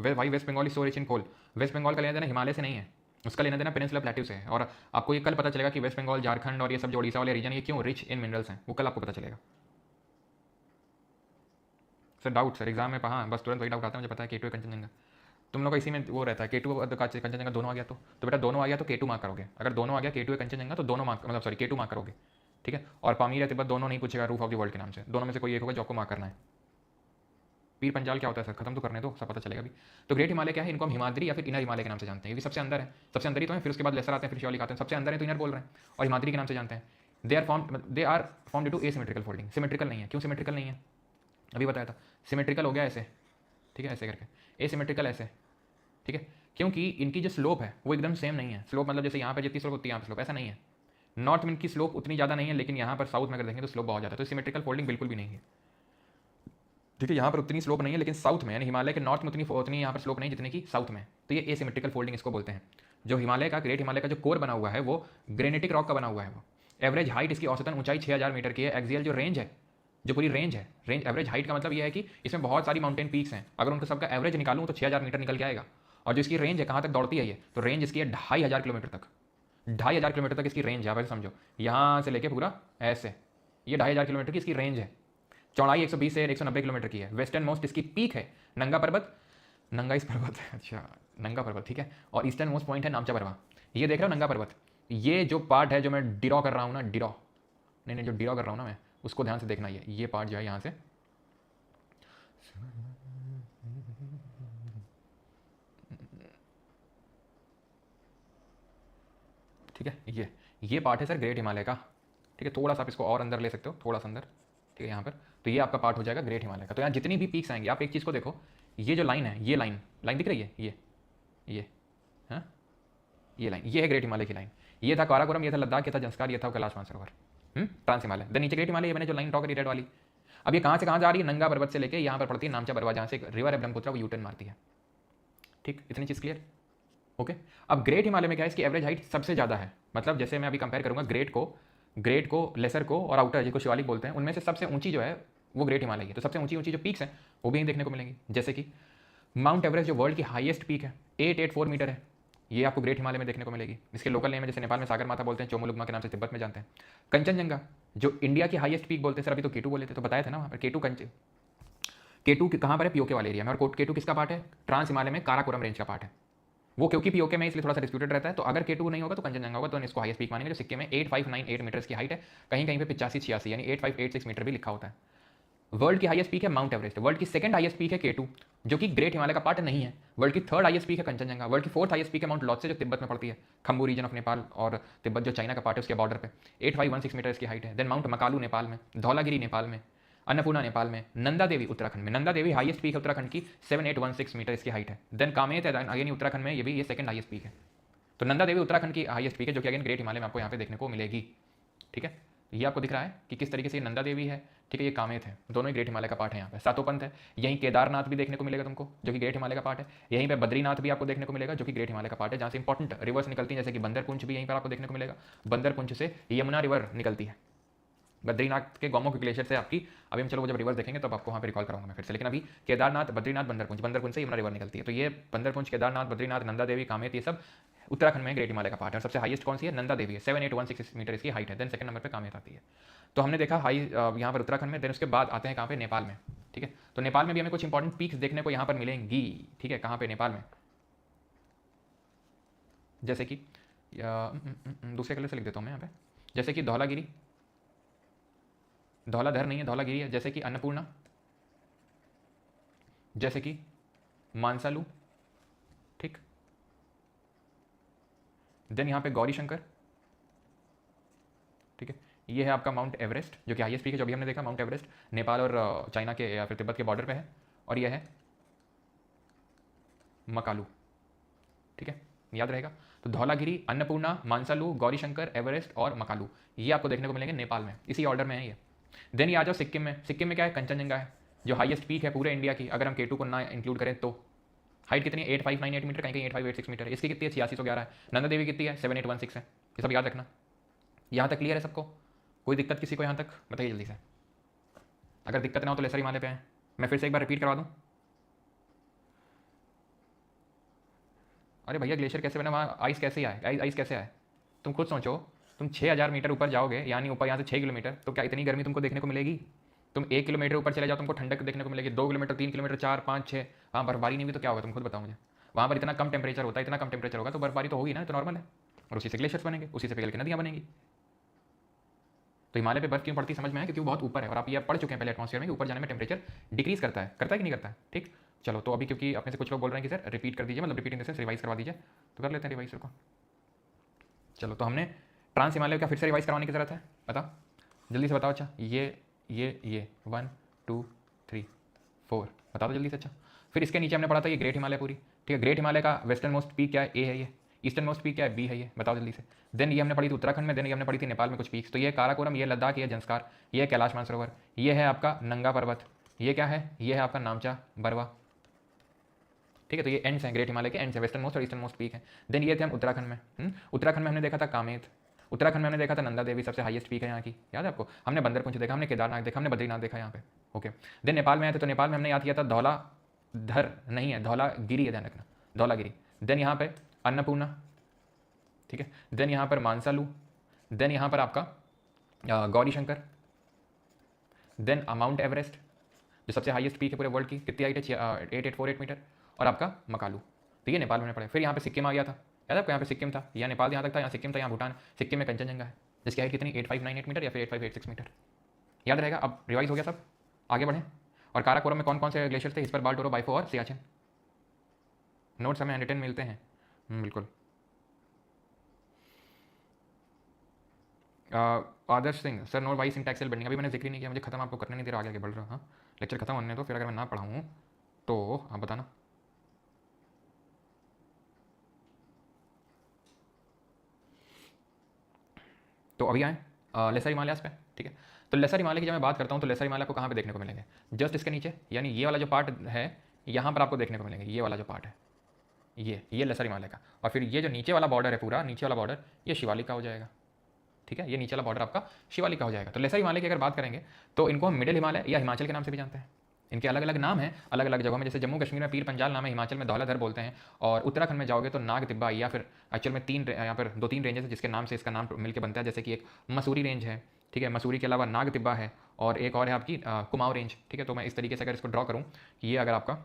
Why West Bengal is so rich in coal, West Bengal का लेना देना हिमालय से नहीं है, उसका लेना देना पेनिनसुलर प्लेट्यू से है। और आपको ये कल पता चलेगा कि वेस्ट बंगाल, झारखंड और ये सब जो उड़ीसा वाले रीजन, ये क्यों रिच इन मिनरल्स हैं, वो कल आपको पता चलेगा। सर डाउट, सर एग्जाम में हाँ बस तुरंत वही डाउट आता है, मुझे पता है K2 कंचनजंगा, तुम लोग का इसी में वो रहता है, K2 कंचनजंगा दोनों आ गया तो बेटा दोनों आ गया तो K2 मार्क करोगे, अगर दोनों आ गया K2 कंचनजंगा तो दोनों मार्क, मतलब सॉरी K2 मार्क करोगे, ठीक है। और पामीर या तिब्बत दोनों नहीं पूछेगा रूफ ऑफ द वर्ल्ड के नाम से, दोनों में से कोई एक होगा जो आपको मार्क करना है। पीर पंजाल क्या होता है सर, खत्म तो करने दो, सब पता चलेगा भी। तो ग्रेट हिमालय क्या है, इनको हम हिमाद्री या फिर इनर हिमालय के नाम से जानते हैं, ये सबसे अंदर है, सबसे अंदर ही तो है, फिर उसके बाद लेसर आते हैं, फिर शिवालिक आते हैं, सबसे अंदर है तो इनर बोल रहे हैं, और हिमाद्री के नाम से जानते हैं। They are formed due to asymmetrical folding, symmetrical नहीं है, क्यों सिमेट्रिकल नहीं है, अभी बताया था। सिमेट्रिकल हो गया ऐसे, ठीक है, ऐसे करके, एसिमेट्रिकल ऐसे, ठीक है, क्योंकि इनकी जो स्लोप है वो एकदम सेम नहीं है। स्लोप मतलब जैसे यहाँ पे जितनी स्लोप होती है यहाँ पे स्लोप ऐसा नहीं है। नॉर्थ में इनकी स्लोप उतनी ज़्यादा नहीं है, लेकिन यहाँ पर साउथ में अगर देखेंगे तो स्लोप बहुत ज़्यादा है, तो सिमेट्रिकल फोल्डिंग बिल्कुल भी नहीं है। ठीक है, यहाँ पर उतनी स्लोप नहीं है, लेकिन साउथ में यानी हिमालय के नॉर्थ में उतनी यहाँ पर स्लोप नहीं जितनी की साउथ में। तो ये एसिमेट्रिकल फोल्डिंग इसको बोलते हैं। जो हिमालय का ग्रेट हिमालय का जो कोर बना हुआ है वो ग्रेनिटिक रॉक का बना हुआ है। वो एवरेज हाइट इसकी औसतन ऊंचाई 6000 मीटर की है। एक्सियल जो रेंज है, जो पूरी रेंज है, रेंज एवरेज हाइट का मतलब ये है कि इसमें बहुत सारी माउंटेन पीक्स हैं, अगर उनका सबका एवरेज निकालूँ तो 6000 मीटर निकल के आएगा। और जो इसकी रेंज है, कहाँ तक दौड़ती है ये, तो रेंज इसकी है 2500 किलोमीटर तक। 2500 किलोमीटर तक इसकी रेंज है। आप समझो, यहाँ से लेके पूरा ऐसे, ये 2500 किलोमीटर की इसकी रेंज है। चौड़ाई 120 से 190 किलोमीटर की है। वेस्टर्न मोस्ट इसकी पीक है नंगा पर्वत, नंगा इस पर्वत है, अच्छा नंगा पर्वत, ठीक है। और ईस्टर्न मोस्ट पॉइंट है नामचा पर्वत। ये देख रहे हो नंगा पर्वत, ये जो पार्ट है जो मैं डिरॉ कर रहा हूँ ना, डिरॉ नहीं, जो डिरॉ कर रहा हूँ ना मैं, उसको ध्यान से देखना। ये पार्ट जो है यहाँ से, ठीक है, ये पार्ट है सर ग्रेट हिमालय का, ठीक है। थोड़ा सा आप इसको और अंदर ले सकते हो, थोड़ा सा अंदर, ठीक है, यहाँ पर। तो ये आपका पार्ट हो जाएगा ग्रेट हिमालय का। तो यहाँ जितनी भी पीक्स आएंगे, आप एक चीज़ को देखो, ये जो लाइन है, ये लाइन दिख रही है, ये हाँ, ये लाइन, ये है ग्रेट हिमालय की लाइन। ये था काराकोरम, ये था लद्दाख, ये था जंस्कार, ये था कैलाश मानसरोवर, ट्रांस हिमालय। देन नीचे ग्रेट हिमालय, ये मैंने जो लाइन ड्रॉ करी रेड वाली। अब ये कहाँ से कहाँ जा रही है, नंगा पर्वत से लेके यहाँ पर पड़ती है नामचा पर्वत, जहाँ से एक रिवर है ब्रह्मपुत्र, वो यूटर्न मारती है। ठीक, इतनी चीज़ क्लियर, ओके। अब ग्रेट हिमालय में क्या है, इसकी एवरेज हाइट सबसे ज़्यादा है। मतलब जैसे मैं अभी कंपेयर करूंगा ग्रेट को, लेसर को और आउटर जिसको शिवालिक बोलते हैं, उनमें से सबसे ऊंची जो है वो ग्रेट हिमालय की। तो सबसे ऊंची जो पीक्स हैं वो भी यहीं देखने को मिलेंगी। जैसे कि माउंट एवरेस्ट जो वर्ल्ड की हाईएस्ट पीक है, 884 मीटर है, ये आपको ग्रेट हिमालय में देखने को मिलेगी। इसके लोकल नेम है, जैसे नेपाल में सागर माथा बोलते हैं, चोमोलुगमा के नाम से तिब्बत में जानते हैं। कंचनजंगा जो इंडिया की हाईएस्ट पीक बोलते हैं सर, अभी तो केटू बोले थे, तो बताया था ना वहाँ पर केटू कहाँ पर है, पीओके वाले एरिया में। और केटू किसका पार्ट है, ट्रांस हिमालय में काराकोरम रेंज का पार्ट है वो, क्योंकि पीओके में इसलिए थोड़ा सा डिस्प्यूटेड रहता है। तो अगर केटू नहीं होगा तो कंचनजंगा होगा, तो इसको हाईएस्ट पीक मानेंगे। जो सिक्किम में 8598 मीटर की हाइट है, कहीं कहीं पे 85-86 यानी 8586 मीटर भी लिखा होता है। वर्ल्ड की हाईएस्ट पीक है माउंट एवरेस्ट। वर्ल्ड की सेकंड हाईएस्ट पीक है केटू, जो कि ग्रेट हिमालय का पार्ट नहीं है। वर्ल्ड की थर्ड हाईएस्ट पीक है कंचनजंगा। वर्ल्ड की फोर्थ हाईएस्ट पीक है माउंट लॉत्से, जो तिब्बत में पड़ती है, खम्बू रीजन ऑफ नेपाल और तिब्बत जो चाइना का पार्ट है उसके बॉर्डर पे, 8516 मीटर इसकी हाइट है। देन माउंट मकालू नेपाल में, धौलागिरी नेपाल में, अन्नपूर्णा नेपाल में, नंदा देवी उत्तराखंड में। नंदा देवी हाईएस्ट पीक है उत्तराखंड की, 7816 मीटर इसकी हाइट है। देन कामेत है अगेन उत्तराखंड में, ये भी ये सेकंड हाईएस्ट पीक है। तो नंदा देवी उत्तराखंड की हाईएस्ट पीक है, जो कि अगेन ग्रेट हिमालय में आपको यहाँ पे देखने को मिलेगी। ठीक है, ये आपको दिख रहा है कि किस तरीके से ये नंदा देवी है, ठीक है, ये कामेत है, दोनों ही ग्रेट हिमालय का पार्ट है। यहाँ पे सातोपंथ है, यहीं केदारनाथ भी देखने को मिलेगा तुमको, जो कि ग्रेट हिमालय का पार्ट है। यहीं पे बद्रीनाथ भी आपको देखने को मिलेगा, जो कि ग्रेट हिमालय का पार्ट है, जहाँ से इंपॉर्टेंट रिवर्स निकलती है, जैसे कि बंदरपुंछ भी यहीं पर आपको देखने को मिलेगा। बंदरपुंछ से यमुना रिवर निकलती है, बद्रीनाथ के गौमुख ग्लेशियर से आपकी। अभी हम चलो जब रिवर देखेंगे तब आपको वहाँ पे रिकॉल कराऊंगा मैं फिर से, लेकिन अभी केदारनाथ, बद्रीनाथ, बंदरपुंछ से यमुना रिवर निकलती है। तो ये बंदरपुंछ, केदारनाथ, बद्रीनाथ, नंदा देवी, कामेत, ये सब उत्तराखंड में ग्रेट हिमालय का पार्ट है। और सबसे हाईएस्ट कौन सी है, नंदा देवी है, 7816 मीटर इसकी हाइट है। देन सेकंड नंबर पे कामेत आती है। तो हमने देखा हाई यहाँ पर उत्तराखंड में। देन उसके बाद आते हैं कहाँ पे, नेपाल में। ठीक है, तो नेपाल में भी हमें कुछ इंपॉर्टेंट पीक्स देखने को यहाँ पर मिलेंगी। ठीक है, कहाँ पे, नेपाल में, जैसे कि दूसरे कलर से लिख देता हूँ मैं यहाँ पे, जैसे कि धौलागिरी, धौलाधर नहीं है, धौलागिरी है। जैसे कि अन्नपूर्णा, जैसे कि मानसालू, ठीक। देन यहाँ पे गौरी शंकर, ठीक है। ये है आपका माउंट एवरेस्ट, जो कि हाईएस्ट पीक है, जो अभी हमने देखा। माउंट एवरेस्ट नेपाल और चाइना के या फिर तिब्बत के बॉर्डर पे है। और ये है मकालू, ठीक है, याद रहेगा। तो धौलागिरी, अन्नपूर्णा, मानसालू, गौरी शंकर, एवरेस्ट और मकालू, ये आपको देखने को मिलेंगे नेपाल में, इसी ऑर्डर में है ये। देन ये आ जाओ सिक्किम में। सिक्किम में क्या है, कंचनजंगा है, जो हाईएस्ट पीक है पूरे इंडिया की। अगर हम केटू को ना इंक्लूड करें तो हाइट कितनी है, 8598 मीटर, कहीं कहीं 8586 मीटर है। इसकी कितनी है, 8611 है। नंदा देवी कितनी है, 7816 है। ये सब याद रखना। यहाँ तक क्लियर है सबको, कोई दिक्कत किसी को यहाँ तक, बताइए जल्दी से। अगर दिक्कत ना हो तो लेसर हिमालय पे है। मैं फिर से एक बार रिपीट करवा दूँ। अरे भैया ग्लेशियर कैसे बना, वहाँ आइस कैसे आए, आइस कैसे आए, तुम खुद सोचो। तुम 6000 मीटर ऊपर जाओगे, यानी ऊपर यहाँ से 6 किलोमीटर, तो क्या इतनी गर्मी तुमको देखने को मिलेगी। तुम 1 किलोमीटर ऊपर चले जाओ, तुमको ठंडक देखने को मिलेगी। 2 किलोमीटर, 3 किलोमीटर, 4, 5, 6, हाँ बर्फबारी नहीं हुई तो क्या होगा, तुम खुद बताओ मुझे। वहाँ पर इतना कम टेम्परेचर होता है, इतना कम टेम्परेचर होगा तो बर्फबारी तो होगी ना, तो नॉर्मल है। और उसी से ग्लेशियर्स बनेंगे, उसी से पिघल के नदियाँ बनेंगी। तो हिमालय पे बर्फ क्यों पड़ती समझ में आया, क्योंकि वो बहुत ऊपर है। और आप ये पढ़ चुके हैं पहले एटमॉस्फेयर में कि ऊपर जाने में टेम्परेचर डिक्रीज करता है कि नहीं करता है। ठीक, चलो तो अभी क्योंकि अपने से कुछ लोग बोल रहे हैं कि सर रिपीट कर दीजिए, मतलब repeat in the sense revise करवा दीजिए, तो कर लेते हैं रिवाइज को। चलो तो हमने ट्रांस हिमालय का फिर से रिवाइज करवाने की जरूरत है, बताओ जल्दी से बताओ। अच्छा ये 1 2 3 4 बता दो जल्दी से। अच्छा फिर इसके नीचे हमने पढ़ा था ये ग्रेट हिमालय पूरी, ठीक है। ग्रेट हिमालय का वेस्टर्न मोस्ट पीक क्या है, ए है ये। ईस्टर्न मोस्ट पीक क्या है, बी है ये, बताओ जल्दी से। देन ये हमने पढ़ी थी उत्तराखंड में। देन ये हमने पढ़ी थी नेपाल में कुछ पीक्स। तो ये काराकोरम, ये लद्दाख, ये जंस्कार, ये कैलाश मानसरोवर, ये है आपका नंगा पर्वत, ये क्या है, ये है आपका नामचा बरवा, ठीक है। तो ये एंड्स हैं, ग्रेट हिमालय के एंड्स हैं, वेस्टर्न मोस्ट और ईस्टर्न मोस्ट पीक है। देन ये थे हम उत्तराखंड में। उत्तराखंड में हमने देखा था कामेत, उत्तराखंड में हमने देखा था नंदा देवी, सबसे हाईएस्ट पीक है यहाँ की, याद है आपको। हमने बंदरपुंछ देखा, हमने केदारनाथ देखा, हमने बद्रीनाथ देखा यहाँ पे, ओके। देन नेपाल में आए थे, तो नेपाल में हमने याद किया था धौलाधर नहीं है, धौलागिरी है, ध्यान रखना, धौलागिरी। देन यहाँ पे अन्नपूर्णा, ठीक है। देन यहाँ पर मानसालू, देन यहाँ पर आपका Gauri Shankar, then Mount Everest जो सबसे हाईएस्ट पीक है पूरे वर्ल्ड की, कितनी हाइट है, 8848 मीटर, और आपका मकालू। तो ये नेपाल में पड़े। फिर यहाँ पे सिक्किम आ गया था, याद है आपको, यहाँ पे सिक्किम था, यहाँ नेपाल यहाँ तक था, यहाँ सिक्किम था, यहाँ भूटान। सिक्किम में कंचनजंगा है जिसकी हाइट कितनी 8598 मीटर या फिर 8586 मीटर, याद रहेगा। अब रिवाइज हो गया सब, आगे बढ़ें। और काराकोरम में कौन कौन से ग्लेशियर थे, इस पर बाल्टोरो, बाइफो और सियाचिन। नोट्स हमें हैंडरिटन मिलते हैं, बिल्कुल। Adarsh Singh sir, note why syntaxial building अभी मैंने जिक्र नहीं किया, मुझे खत्म आपको करने नहीं दे रहा, आगे बढ़ रहा। हाँ, लेक्चर खत्म होने दो, फिर अगर मैं ना पढ़ाऊँ तो आप बताना। तो अभी आए लेसर हिमालयास पे, ठीक है। तो लेसर हिमालय की जब मैं बात करता हूँ तो लेसर हिमालय को कहाँ पे देखने को मिलेंगे, जस्ट इसके नीचे, यानी ये वाला जो पार्ट है यहाँ पर आपको देखने को मिलेंगे, ये वाला जो पार्ट है ये लेसर हिमालय का। और फिर ये जो नीचे वाला बॉर्डर है, पूरा नीचे वाला बॉर्डर, ये शिवालिक का हो जाएगा, ठीक है। ये नीचे वाला बॉर्डर आपका शिवालिक का हो जाएगा। तो लेसर हिमालय की अगर बात करेंगे तो इनको हम मिडिल हिमालय या हिमाचल के नाम से भी जानते हैं। इनके अलग अलग नाम हैं अलग अलग जगहों में, जैसे जम्मू कश्मीर में पीर पंजाल नाम है, हिमाचल में धौलाधर बोलते हैं, और उत्तराखंड में जाओगे तो नाग तिब्बा, या फिर एक्चुअल में यहाँ पर 2-3 रेंजेस है जिसके नाम से इसका नाम मिलकर बनता है। जैसे कि एक मसूरी रेंज है, ठीक है, मसूरी के अलावा नाग तिब्बा है, और एक और है आपकी कुमाऊं रेंज, ठीक है। तो मैं इस तरीके से अगर इसको ड्रॉ करूँ, ये अगर आपका,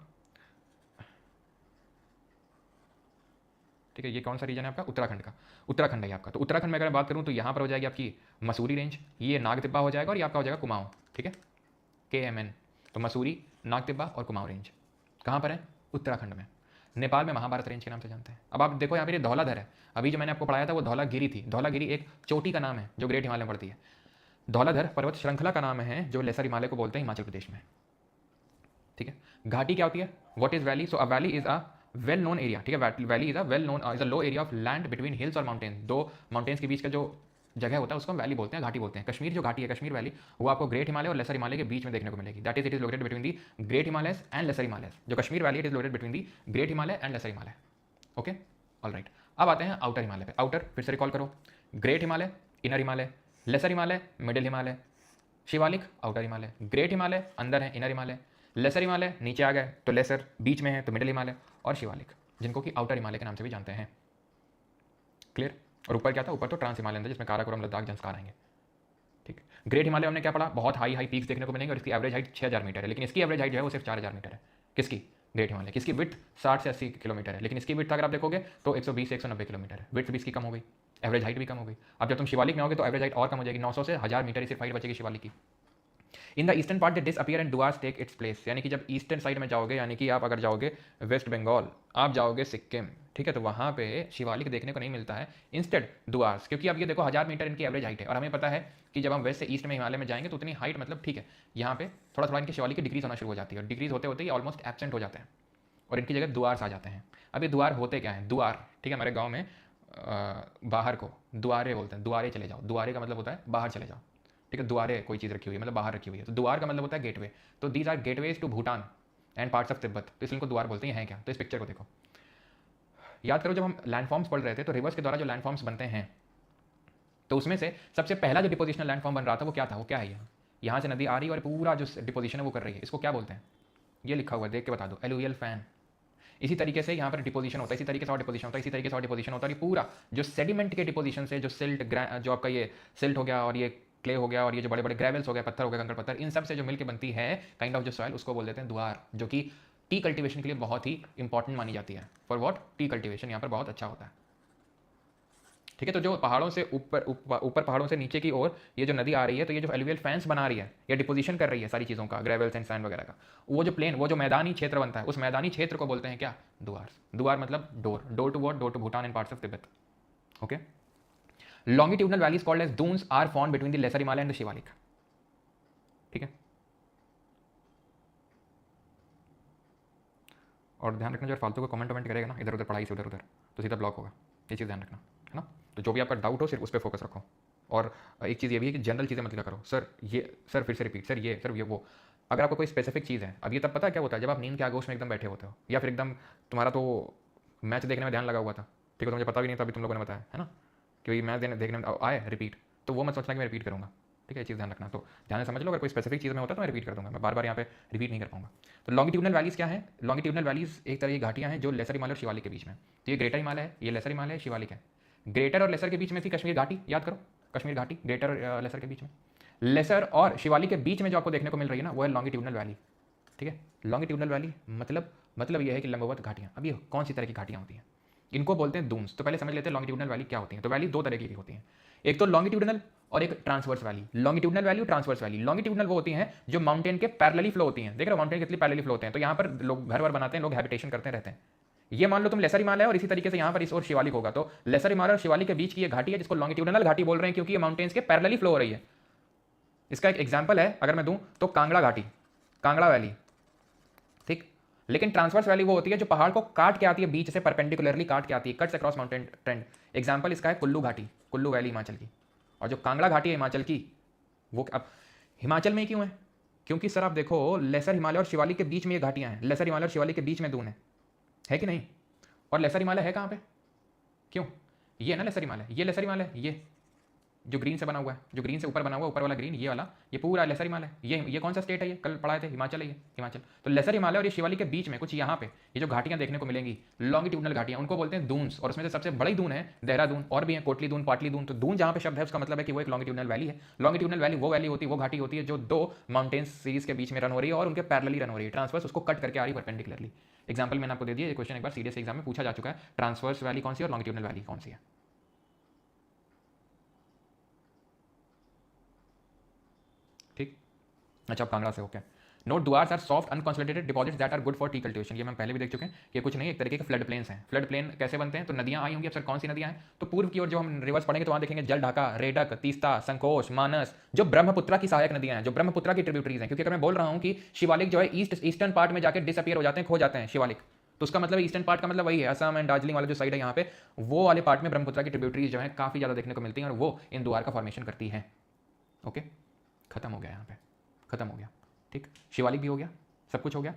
ठीक है, ये कौन सा रीजन है आपका, उत्तराखंड का, उत्तराखंड है आपका। तो उत्तराखंड में अगर बात करूँ तो यहाँ पर हो जाएगी आपकी मसूरी रेंज, ये नाग तिब्बा हो जाएगा, और ये आपका हो जाएगा कुमाऊं, ठीक है, KMN। तो मसूरी, नाग तिब्बा और कुमाऊं रेंज कहाँ पर है, उत्तराखंड में। नेपाल में महाभारत रेंज के नाम से जानते हैं। अब आप देखो यहाँ पर ये धौलाधर है, अभी जो मैंने आपको पढ़ाया था वो धौलागिरी थी। धौलागिरी एक चोटी का नाम है जो ग्रेट हिमालय में पड़ती है। धौलाधर पर्वत श्रृंखला का नाम है जो लेसर हिमालय को बोलते हैं हिमाचल प्रदेश में, ठीक है। घाटी क्या होती है, what is valley, so a valley is a well known area, ठीक है। Valley is a well known, is a low area of land between hills और माउंटेन, दो माउंटेन्स के बीच का जो जगह होता है उसको हम वैली बोलते हैं, घाटी बोलते हैं। कश्मीर जो घाटी है, कश्मीर वैली, वो आपको ग्रेट हिमालय और लेसर हिमालय के बीच में देखने को मिलेगी। That is it is located between the great Himalayas and lesser Himalayas. जो Kashmir valley it is located between the great Himalaya and lesser Himalaya, okay, alright. अब आते हैं आउटर हिमालय पे। आउटर फिर से रिकॉल करो, great Himalaya, inner Himalaya, lesser Himalaya, middle Himalaya, Shivalik outer Himalaya, great Himalaya अंदर है, इनर हिमालय, लेसर हिमालय नीचे आ गए तो लेसर, बीच में है तो मिडिल हिमालय, और शिवालिक जिनको कि आउटर हिमालय के नाम से भी जानते हैं, क्लियर। और ऊपर क्या था, ऊपर तो ट्रांस हिमालयन था जिसमें काराकोरम, लद्दाख, जंस्कार आएंगे, ठीक। ग्रेट हिमालय हमने क्या पढ़ा, बहुत हाई पीक्स देखने को मिलेंगे, और इसकी एवरेज हाइट 6000 मीटर है, लेकिन इसकी एवरेज हाइट जो है वो सिर्फ 4000 मीटर है। किसकी, ग्रेट हिमालय की। इसकी विड्थ 60 से 80 किलोमीटर है, लेकिन इसकी विड्थ अगर आप देखोगे तो 120 से 190 किलोमीटर है। विड्थ भी इसकी कम हो गई, एवरेज हाइट भी कम हो गई। अब जब तुम शिवालिक में आओगे तो एवरेज हाइट और कम हो जाएगी, 900 से 1000 मीटर ही सिर्फ हाइट बचेगी शिवालिक की। In the eastern part they disappear and Duars take its place, यानी कि जब ईस्टर्न साइड में जाओगे, यानी कि आप अगर जाओगे वेस्ट बंगाल, आप जाओगे सिक्किम, ठीक है, तो वहाँ पे शिवालिक देखने को नहीं मिलता है, इंस्टेड डुआर्स। क्योंकि अब ये देखो 1000 मीटर इनकी एवरेज हाइट है, और हमें पता है कि जब हम वेस्ट से ईस्ट में हिमालय में जाएंगे तो उतनी हाइट मतलब ठीक है, यहाँ पे थोड़ा थोड़ा इनकी शिवालिक की डिक्रीज होना शुरू हो जाती है, और डिक्रीज होते होते ही ऑलमोस्ट एब्सेंट हो जाते हैं, और इनकी जगह दुआर्स आ जाते हैं। अब ये दुआर होते क्या हैं, दुआर, ठीक है, हमारे गाँव में बाहर को दुआरे बोलते हैं, दुआरे चले जाओ, दुआरे का मतलब होता है बाहर चले जाओ, ठीक है। दुआरे कोई चीज़ रखी हुई है मतलब बाहर रखी हुई है, तो द्वार का मतलब होता है गेटवे। तो these are gateways to Bhutan and parts of Tibet, तो इसलिए इनको द्वार बोलते हैं क्या। तो इस पिक्चर को देखो, याद करो जब हम लैंडफॉर्म्स पढ़ रहे थे तो रिवर्स के द्वारा जो लैंडफॉर्म्स बनते हैं, तो उसमें से सबसे पहला जो डिपोजिशनल लैंडफॉर्म बन रहा था वो क्या था, वो क्या है, यहाँ से नदी आ रही है और पूरा जो डिपोजिशन है वो कर रही है, इसको क्या बोलते हैं, ये लिखा हुआ है, देख के बता दो, एलुवियल फैन। इसी तरीके से यहाँ पर डिपोजिशन होता है, इसी तरीके से और डिपोजिशन होता है, इसी तरीके से और डिपोजिशन होता है, और ये पूरा जो सेडिमेंट के डिपोजिशन से जो सिल्ट, जो आपका ये सिल्ट हो गया और ये क्ले हो गया और ये जो बड़े बड़े ग्रेवल्स हो गए, पत्थर हो गए, कंकड़ पत्थर, इन सब से जो मिलकर बनती है काइंड ऑफ जो सॉइल, उसको बोल देते हैं द्वार, जो कि टी कल्टीवेशन के लिए बहुत ही इंपॉर्टेंट मानी जाती है। फॉर व्हाट, टी कल्टीवेशन यहाँ पर बहुत अच्छा होता है, ठीक है। तो जो पहाड़ों से ऊपर पहाड़ों से नीचे की ओर ये जो नदी आ रही है, तो ये जो एलुवियल फैंस बना रही है या डिपोजिशन कर रही है सारी चीज़ों का, ग्रेवल्स एंड सैंड वगैरह का, वो जो प्लेन, वो जो मैदानी क्षेत्र बनता है, उस मैदानी क्षेत्र को बोलते हैं क्या, दुआर। दुआर मतलब door, door to what, door to Bhutan and parts of Tibet, okay. Longitudinal valleys called as duns are found between the lesser Himalaya and the Shivalik, ठीक है। और ध्यान रखना, जो फालतू को कमेंट करेगा ना इधर उधर पढ़ाई से उधर उधर, तो सीधा ब्लॉक होगा, ये चीज़ ध्यान रखना, है ना। तो जो भी आपका डाउट हो सिर्फ उस पर फोकस रखो। और एक चीज़ ये भी है कि जनरल चीज़ें मत लिखा करो, सर ये, सर फिर से रिपीट, सर ये वो, अगर आपको कोई स्पेसिफिक चीज़ है, अब ये तब पता है क्या होता है जब आप नींद के आगोश में एकदम बैठे होते हो, या फिर एकदम तुम्हारा तो मैच देखने में ध्यान लगा हुआ था, ठीक है, तो मुझे पता भी नहीं था, अभी तुम लोगों ने बताया है ना कि भाई मैच देखने में आए रिपीट, तो वो मत सोचना कि मैं रिपीट करूँगा, ठीक है, ये चीज़ ध्यान रखना। तो ध्यान से समझ लो, अगर कोई स्पेसिफिक चीज़ में होता है तो मैं रिपीट कर दूंगा, मैं बार बार यहाँ पे रिपीट नहीं कर पाऊंगा। तो लॉन्गिट्यूडनल वैलीज़ क्या है? लॉन्गिट्यूडनल वैलीज़ एक तरह की घाटियाँ हैं जो लेसर हिमालय और शिवालिक के बीच में। तो ये ग्रेटर हिमालय है, ये लेसर हिमालय है, शिवालिक है। ग्रेटर और लेसर के बीच में थी कश्मीर घाटी, याद करो, कश्मीर घाटी ग्रेटर और लेसर के बीच में। लेसर और शिवालिक के बीच में जो आपको देखने को मिल रही है ना, वो है लॉन्गिट्यूडनल वैली, ठीक है। लॉन्गिट्यूडनल वैली मतलब ये है कि लंबवत घाटियाँ। अब ये कौन सी तरह की घाटियाँ होती हैं? इनको बोलते हैं दून्स। तो पहले समझ लेते हैं लॉन्गिट्यूडनल वैली क्या होती है। तो वैली दो तरह की होती हैं, एक तो लॉन्गिट्यूडनल और एक ट्रांसवर्स वैली। लॉन्गिट्यूडनल वैली और ट्रांसवर्स वैली। लॉन्गिट्यूडनल वो होती हैं जो माउंटेन के पैरेलली फ्लो होती हैं। देख रहे हो माउंटेन कितनी पैरेलली फ्लो होते हैं, तो यहाँ पर लोग घर वर बनाते हैं, लोग हैबिटेशन करते रहते हैं। ये मान लो तुम लेसर हिमालय और इसी तरीके से यहाँ पर इस और शिवालिक होगा, तो लेसर हिमालय और शिवालिक के बीच की ये घाटी है जिसको लॉन्गिट्यूडनल घाटी बोल रहे हैं, क्योंकि ये माउंटेन्स के पैरेलली फ्लो हो रही है। इसका एक एग्जाम्पल है अगर मैं दूं तो कांगड़ा घाटी, कांगड़ा वैली, ठीक। लेकिन ट्रांसवर्स वैली वो होती है जो पहाड़ को काट के आती है, बीच से परपेंडिकुलरली काट के आती है, cuts across mountain trend. Example इसका है कुल्लू घाटी, कुल्लू वैली हिमाचल की। और जो कांगड़ा घाटी है हिमाचल की, वो अब हिमाचल में ही क्यों है? क्योंकि सर आप देखो लेसर हिमालय और शिवालिक के बीच में ये घाटियां हैं, लेसर हिमालय और शिवालिक के बीच में दून है कि नहीं? और लेसर हिमालय है कहाँ पे? क्यों? ये है ना लेसर हिमालय, ये लेसर हिमालय, ये जो ग्रीन से बना हुआ है, जो ग्रीन से ऊपर बना हुआ है, ऊपर वाला ग्रीन, ये वाला, ये पूरा लेसर हिमालय। ये कौन सा स्टेट है? ये कल पढ़ाए थे, हिमाचल है, ये हिमाचल। तो लेसर हिमालय और ये शिवालिक के बीच में कुछ यहाँ पे ये जो घाटियां देखने को मिलेंगी, लॉन्गिट्यूडनल घाटियां, उनको बोलते हैं दून्स। और उसमें से सबसे बड़ी दून है देहरादून, और भी है कोटली दून, पाटली दून। तो दून जहाँ पे शब्द है उसका मतलब है कि वो एक लॉन्गिट्यूडनल वैली है। लॉन्गिट्यूडनल वैली वो वैली होती है, वो घाटी होती है जो दो माउंटेन्स सीरीज के बीच में रन हो रही है और उनके पैरेलली रन हो रही है। ट्रांसवर्स उसको कट करके आ रही है परपेंडिकुलरली। एग्जाम्पल मैंने आपको दे दिया, ये क्वेश्चन एक बार सीरियस एग्जाम में पूछा जा चुका है, ट्रांसवर्स वैली कौन सी और लॉन्गिट्यूडनल वैली कौन सी है। ठीक, अच्छा अब कांगड़ा से okay. Note Duars are soft unconsolidated deposits that are good for tea cultivation. ये हम पहले भी देख चुके हैं कि कुछ नहीं, एक तरीके के फ्लड प्लेन्स हैं। फ्लड प्लेन कैसे बनते हैं? तो नदियां आई होंगी, अब सर कौन सी नदियां हैं? तो पूर्व की ओर जो हम रिवर्स पढ़ेंगे तो वहां देखेंगे जल ढाका, रेडक, तीस्ता, संकोश, मानस, जो ब्रह्मपुत्रा की सहायक नदियां हैं, जो ब्रह्मपुत्रा की ट्रिब्यूटरीज हैं। क्योंकि अगर मैं बोल रहा हूं कि शिवालिक जो है ईस्टर्न पार्ट में जाकर डिसअपियर हो जाते हैं, खो जाते हैं शिवालिक, तो उसका मतलब ईस्टर्न पार्ट का मतलब वही है, असम एंड दार्जिलिंग वाला जो साइड है यहाँ पे, वो वाले पार्ट में ब्रह्मपुत्रा की ट्रिब्यूटरीज जो है काफी ज्यादा देखने को मिलती हैं और वो इन द्वार का फॉर्मेशन करती है। ओके, खत्म हो गया यहाँ पे, खत्म हो गया, ठीक। शिवालिक भी हो गया, सब कुछ हो गया।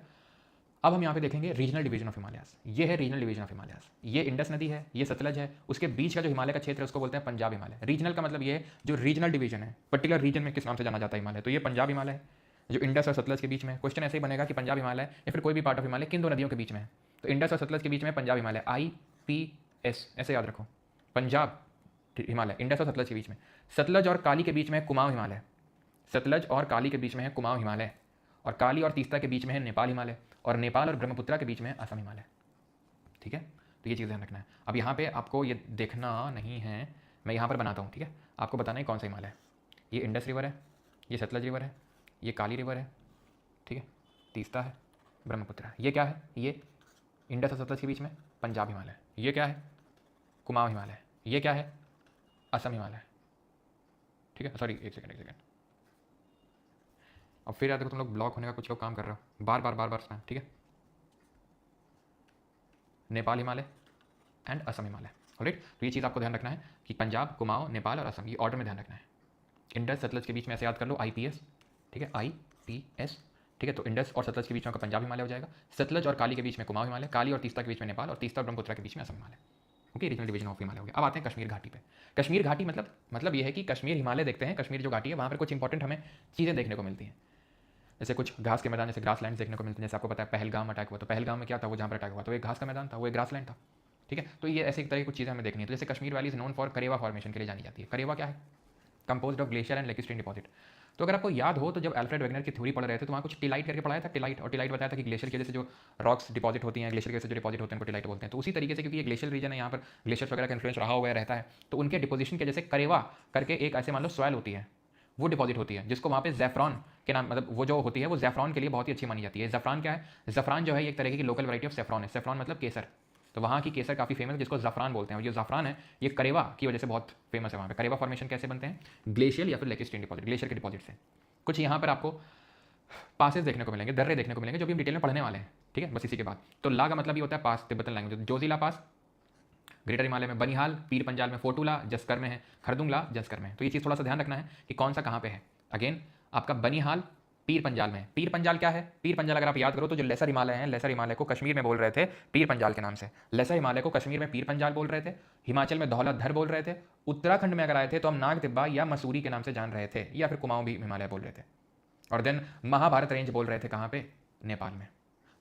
अब हम यहाँ पे देखेंगे रीजनल डिवीजन ऑफ हिमालयास। ये है रीजनल डिवीजन ऑफ हिमालयास। ये इंडस नदी है, ये सतलज है, उसके बीच का जो हिमालय का क्षेत्र है उसको बोलते हैं पंजाब हिमालय। रीजनल का मतलब ये है जो रीजनल डिवीजन है, पर्टिकुलर रीजन में किस नाम से जाना जाता है हिमालय, तो ये पंजाब हिमालय है जो इंडस और सतलज के बीच में। क्वेश्चन ऐसे ही बनेगा कि पंजाब हिमालय या फिर कोई भी पार्ट ऑफ हिमालय किन दो नदियों के बीच में है? तो इंडस और सतलज के बीच में पंजाब हिमालय, IPS ऐसे याद रखो। पंजाब हिमालय इंडस और सतलज के बीच में। सतलज और काली के बीच में है कुमाऊं हिमालय, सतलज और काली के बीच में है कुमाऊं हिमालय, और काली और तीस्ता के बीच में है नेपाल हिमालय, और नेपाल और ब्रह्मपुत्रा के बीच में है असम हिमालय, ठीक है। तो ये चीज़ ध्यान रखना है। अब यहाँ पे आपको ये देखना नहीं है, मैं यहाँ पर बनाता हूँ, ठीक है। आपको बताना है कौन सा हिमालय है। ये इंडस रिवर है, ये सतलज रिवर है, ये काली रिवर है, ठीक है, तीस्ता है, ब्रह्मपुत्रा। ये क्या है? ये इंडस और सतलज के बीच में पंजाब हिमालय। ये क्या है? कुमाऊं हिमालय। ये क्या है? असम हिमालय, ठीक है। सॉरी एक सेकंड। अब फिर याद देखो तुम लोग ब्लॉक होने का कुछ लोग काम कर रहे हो, बार बार स्पैम, ठीक है। Nepal Himalaya and Assam Himalaya, right. तो ये चीज़ आपको ध्यान रखना है कि पंजाब, कुमाऊं, नेपाल और असम, ये ऑर्डर में ध्यान रखना है। इंडस सतलज के बीच में ऐसे याद कर लो, IPS, ठीक है, IPS, ठीक है। तो इंडस और सतलज के बीच में आपका पंजाब हिमालय हो जाएगा, सतलज और काली के बीच में कुमाऊं हिमालय, काली और तीस्ता के बीच में नेपाल, और तीस्ता और ब्रह्मपुत्रा के बीच में Assam Himalaya. Okay, regional division of Himalaya हो गया। अब आते हैं कश्मीर घाटी पे। कश्मीर घाटी मतलब ये है कि कश्मीर हिमालय देखते हैं, कश्मीर जो घाटी है वहाँ पर कुछ इंपॉर्टेंट हमें चीज़ें देखने को मिलती हैं। जैसे कुछ घास के मैदान, जैसे ग्रास लैंड देखने को मिलते हैं। जैसे आपको पता है पहलगाम अटैक हुआ, तो पहलगाम में क्या था, वो जहाँ पर अटैक हुआ तो एक घास का मैदान था, वो एक ग्रास लैंड था, ठीक है। तो ये ऐसे एक तरह की कुछ चीज़ें हमें देखनी है। तो जैसे Kashmir valley is known for Karewa formation के लिए जानी जाती है। करेवा क्या है? Composed of glacier and lacustrine deposit. तो अगर आपको याद हो तो जब अल्फ्रेड वेगनर की थ्योरी पढ़ रहे थे तो वहाँ कुछ टिलाइट करके पढ़ाया था, टिलाइट। और टिलाइट बताया था कि ग्लेशियर की वजह से जो रॉक्स डिपॉजिट होती हैं, ग्लेशियर की वजह से जो डिपॉजिट होते हैं उनको टिलाइट बोलते हैं। तो उसी तरीके से क्योंकि ये ग्लेशियर रीजन है, यहाँ पर ग्लेशियर वगैरह का इन्फ्लुएंस रहा हुआ रहता है, तो उनके डिपोजिशन के जैसे करेवा करके एक ऐसे मान लो सॉयल होती है, वो डिपॉजिट होती है, जिसको वहाँ पे ज़ैफ़रॉन के नाम, मतलब वो जो होती है वो ज़ैफ़रॉन के लिए बहुत ही अच्छी मानी जाती है। ज़फ़रान क्या है? ज़फ़रान जो है एक तरीके की लोकल वैरायटी ऑफ सेफ्रॉन है। सेफ्रॉन मतलब केसर, तो वहाँ की केसर काफ़ी फेमस है, जिसको ज़फ़रान बोलते हैं। और ये ज़फ़रान है, ये करेवा की वजह से बहुत फेमस है वहाँ पे। करेवा फॉर्मेशन कैसे बनते हैं? ग्लेशियल या फिर लेकिस्ट्रीन डिपॉजिट, ग्लेशियर के डिपॉजिट से। कुछ यहाँ पर आपको पासेस देखने को मिलेंगे, दर्रे देखने को मिलेंगे, जो भी हम डिटेल में पढ़ने वाले हैं, ठीक है, बस इसी के बाद। तो ला का मतलब ये होता है पास, तिब्बतन लैंग्वेज। जोजिला पास ग्रेटर हिमालय में, बनिहाल पीर पंजाल में, फोटूला जसकर में है, खरदुंगला जसकर में है। तो ये चीज़ थोड़ा सा ध्यान रखना है कि कौन सा कहाँ पे है। अगेन आपका बनिहाल पीर पंजाल में। पीर पंजाल क्या है? पीर पंजाल अगर आप याद करो तो जो लेसर हिमालय हैं, लेसर हिमालय को कश्मीर में बोल रहे थे पीर पंजाल के नाम से, लेसर हिमालय को कश्मीर में पीर पंजाल बोल रहे थे, हिमाचल में धौलाधर बोल रहे थे, उत्तराखंड में अगर आए थे तो हम नाग तिब्बा या मसूरी के नाम से जान रहे थे, या फिर कुमाऊं भी हिमालय बोल रहे थे। और देन महाभारत रेंज बोल रहे थे कहाँ पे? नेपाल में।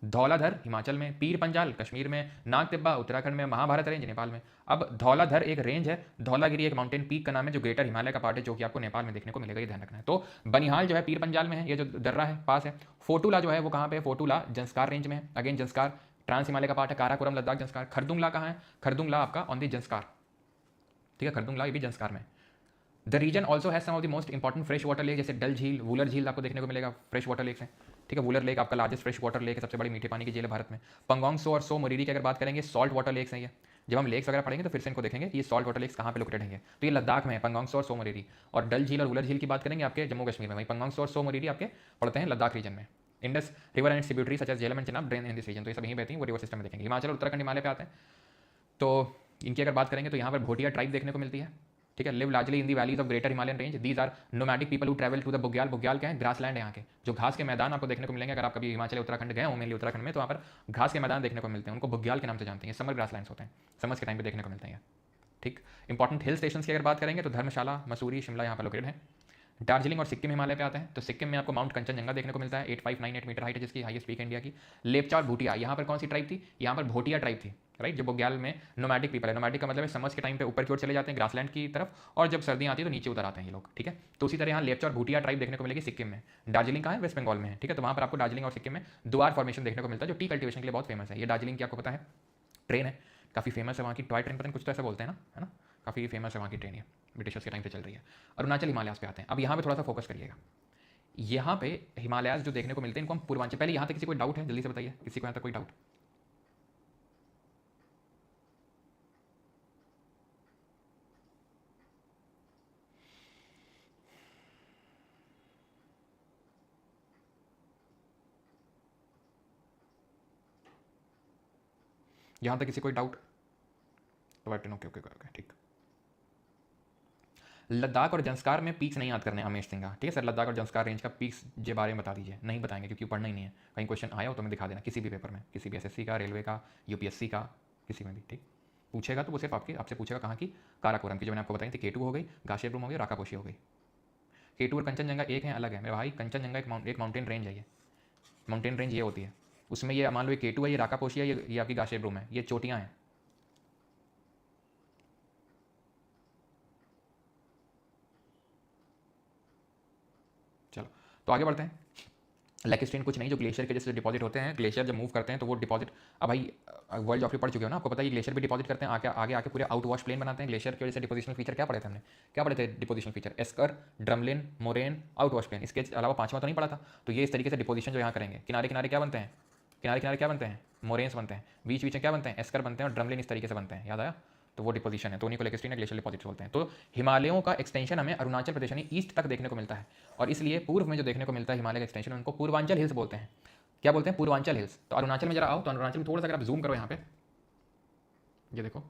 धौलाधर हिमाचल में, पीर पंजाल कश्मीर में, नाग तिब्बा उत्तराखंड में, महाभारत रेंज नेपाल में। अब धौलाधर एक रेंज है, धौलागिरी एक माउंटेन पीक का नाम है जो ग्रेटर हिमालय का पार्ट है, जो कि आपको नेपाल में देखने को मिलेगा, ये ध्यान रखना है। तो बनिहाल जो है पीर पंजाल में है, ये जो दर्रा है पास है। फोटुला जो है वो कहाँ पे? फोटुला जंस्कार रेंज में है, अगेन जंस्कार ट्रांस हिमालय का पार्ट है, काराकोरम लद्दाख जंस्कार। खरदुंगला कहाँ है? खरदुंगला आपका ऑन दी जंस्कार, ठीक है, खरदुंगला ये भी जंस्कार में। The region also has some of the most important fresh water lake, जैसे डल झील, वूलर झील आपको देखने को मिलेगा फ्रेश वाटर लेक है, ठीक है। वूलर लेक आपका लार्जेस्ट फ्रेश वाटर लेक है, सबसे बड़ी मीठे पानी की झील है भारत में। पंगोंग सो और सो मोरीरी की अगर बात करेंगे, सॉल्ट वाटर लेक्स हैं ये। जब हम लेक्स वगैरह पढ़ेंगे तो फिर से इनको देखेंगे ये सॉल्ट वाटर लेक्स कहाँ पे लोकेटेड हैं। तो ये लद्दाख में है, पंगोंग सो और सो मोरीरी। और डल झील और वूलर झील की बात करेंगे आपके जम्मू कश्मीर में, वहीं पंगोंग सो और सो मोरीरी आपके पड़ते हैं लद्दाख रीजन में। Indus river and tributary such as Jhelum and Chenab drain in this region, तो ये सब यहीं बहती हैं, वो रिवर सिस्टम में देखेंगे। हिमाचल और उत्तराखंड हिमालय पे आते हैं, तो इनकी अगर बात करेंगे तो यहाँ पर भोटिया ट्राइब देखने को मिलती है, ठीक है। Live largely in the valleys of greater Himalayan range, these are nomadic people who travel to the bugyal. Bugyal क्या है? ग्रास लैंड है यहाँ के, जो घास के मैदान आपको देखने को मिलेंगे। अगर आप कभी हिमाचल उत्तराखंड गए हो, मेनली उत्तराखंड में, तो वहाँ पर घास के मैदान देखने को मिलते हैं, उनको बुग्याल के नाम से जानते हैं। समर ग्रास लैंड्स होते हैं, समर्स के टाइम पे देखने को मिलते हैं, ठीक। इंपॉर्टेंट हिल स्टेशन की अगर बात करेंगे तो धर्मशाला, मसूरी, शिमला यहाँ पर लोकेटेड है। दार्जिलिंग और सिक्किम हिमालय पे आते हैं, तो सिक्किम में आपको माउंट कंचनजंगा देखने को मिलता है, 8598 मीटर हाइट है, जिसकी हाईएस्ट पीक इंडिया की। लेप्चा और भूटिया, यहाँ पर कौन सी ट्राइब थी? यहाँ पर भोटिया ट्राइब थी, राइट, जो बुग्याल में नोमैडिक पीपल है। नोमैडिक का मतलब है समर्स के टाइम पे ऊपर की ओर चले जाते हैं ग्रासलैंड की तरफ, और जब सर्दियाँ आती है तो नीचे उतर आते हैं ये लोग, ठीक है। तो उसी तरह यहाँ लेप्चा और भूटिया ट्राइब देखने को मिलेगी सिक्किम में। दार्जिलिंग कहाँ है? वेस्ट बंगाल में है, ठीक है। तो वहाँ पर आपको दार्जिलिंग और सिक्किम में द्वार फॉर्मेशन देखने को मिलता है, जो टी कल्टिवेशन के लिए बहुत फेमस है। ये दार्जिलिंग की आपको पता है ट्रेन है, काफ़ी फेमस है वहाँ की, टॉय ट्रेन, पता नहीं कुछ तो ऐसा बोलते हैं ना, है ना, काफ़ी फेमस है वहाँ की ट्रेन, ये ब्रिटिशर्स के टाइम से चल रही है। अरुणाचल हिमालयास पे आते हैं। अब यहाँ पे थोड़ा सा फोकस करिएगा, यहाँ पे हिमालयास जो देखने को मिलते हैं इनको हम पूर्वांचल। पहले यहाँ तक किसी कोई डाउट है? जल्दी से बताइए, किसी को यहाँ तक कोई डाउट? यहाँ तक किसी कोई डाउट? ओके ओके ओके, ठीक। लद्दाख और जंस्कार में पीक्स नहीं याद करने हमेश सिंह, ठीक है सर। लद्दाख और जंस्कार रेंज का पीक्स के बारे में बता दीजिए। नहीं बताएंगे क्योंकि पढ़ना ही नहीं है, कहीं क्वेश्चन आया हो तो मैं दिखा देना, किसी भी पेपर में, किसी भी एसएससी का, रेलवे का, यूपीएससी का, किसी में भी, ठीक। पूछेगा तो वो सिर्फ आपसे पूछेगा कहाँ की? काराकोरम की, जो मैंने आपको बताई थी। केटू हो गई, गाशेब्रूम हो गई, राकापोशी हो गई। केटू और कंचनजंगा एक है, अलग है मेरे भाई। कंचनजंगा एक माउंटेन रेंज है, ये माउंटेन रेंज ये होती है, उसमें ये मान लो ये केटू है, ये राकापोशी है, ये आपकी गाशेब्रूम है, ये चोटियाँ हैं। चलो तो आगे बढ़ते हैं। लैकिस्ट्रीन कुछ नहीं, जो ग्लेशियर के जैसे डिपॉजिट होते हैं, ग्लेशियर जब मूव करते हैं तो वो डिपॉजिट, अब भाई वर्ल्ड ज्योग्राफी पढ़ चुके हो ना, आपको पता है ग्लेशियर भी डिपॉजिट करते हैं, आगे आके पूरे आउट वॉश प्लेन बनाते हैं। ग्लेशियर की वजह से डिपोजिशनल फीचर क्या पढ़े थे हमने? क्या पढ़े थे depositional feature? Esker, drumlin, moraine, out wash plain. इसके अलावा पांचवा तो नहीं पढ़ा था। तो ये इस तरीके से डिपोजिशन जो यहाँ करेंगे, किनारे किनारे क्या बनते हैं? किनारे किनारे क्या बनते हैं? मोरेन्स बनते हैं। बीच बीच में क्या बनते हैं? एस्कर बनते हैं, और ड्रमलिन इस तरीके से बनते हैं, याद आया? तो वो डिपोजिशन है, तो उन्हीं को लैकिस्ट्रीन ग्लेशियर डिपॉजिट बोलते हैं। तो हिमालयों का एक्सटेंशन हमें अरुणाचल प्रदेश यानी ईस्ट तक देखने को मिलता है, और इसलिए पूर्व में जो देखने को मिलता है हिमालय का एक्सटेंशन, उनको पूर्वांचल हिल्स बोलते हैं। क्या बोलते हैं? पूर्वांचल हिल्स। तो अरुणाचल में जरा आओ, तो अरुणाचल में थोड़ा सा अगर आप जूम करो, यहाँ पे ये देखो,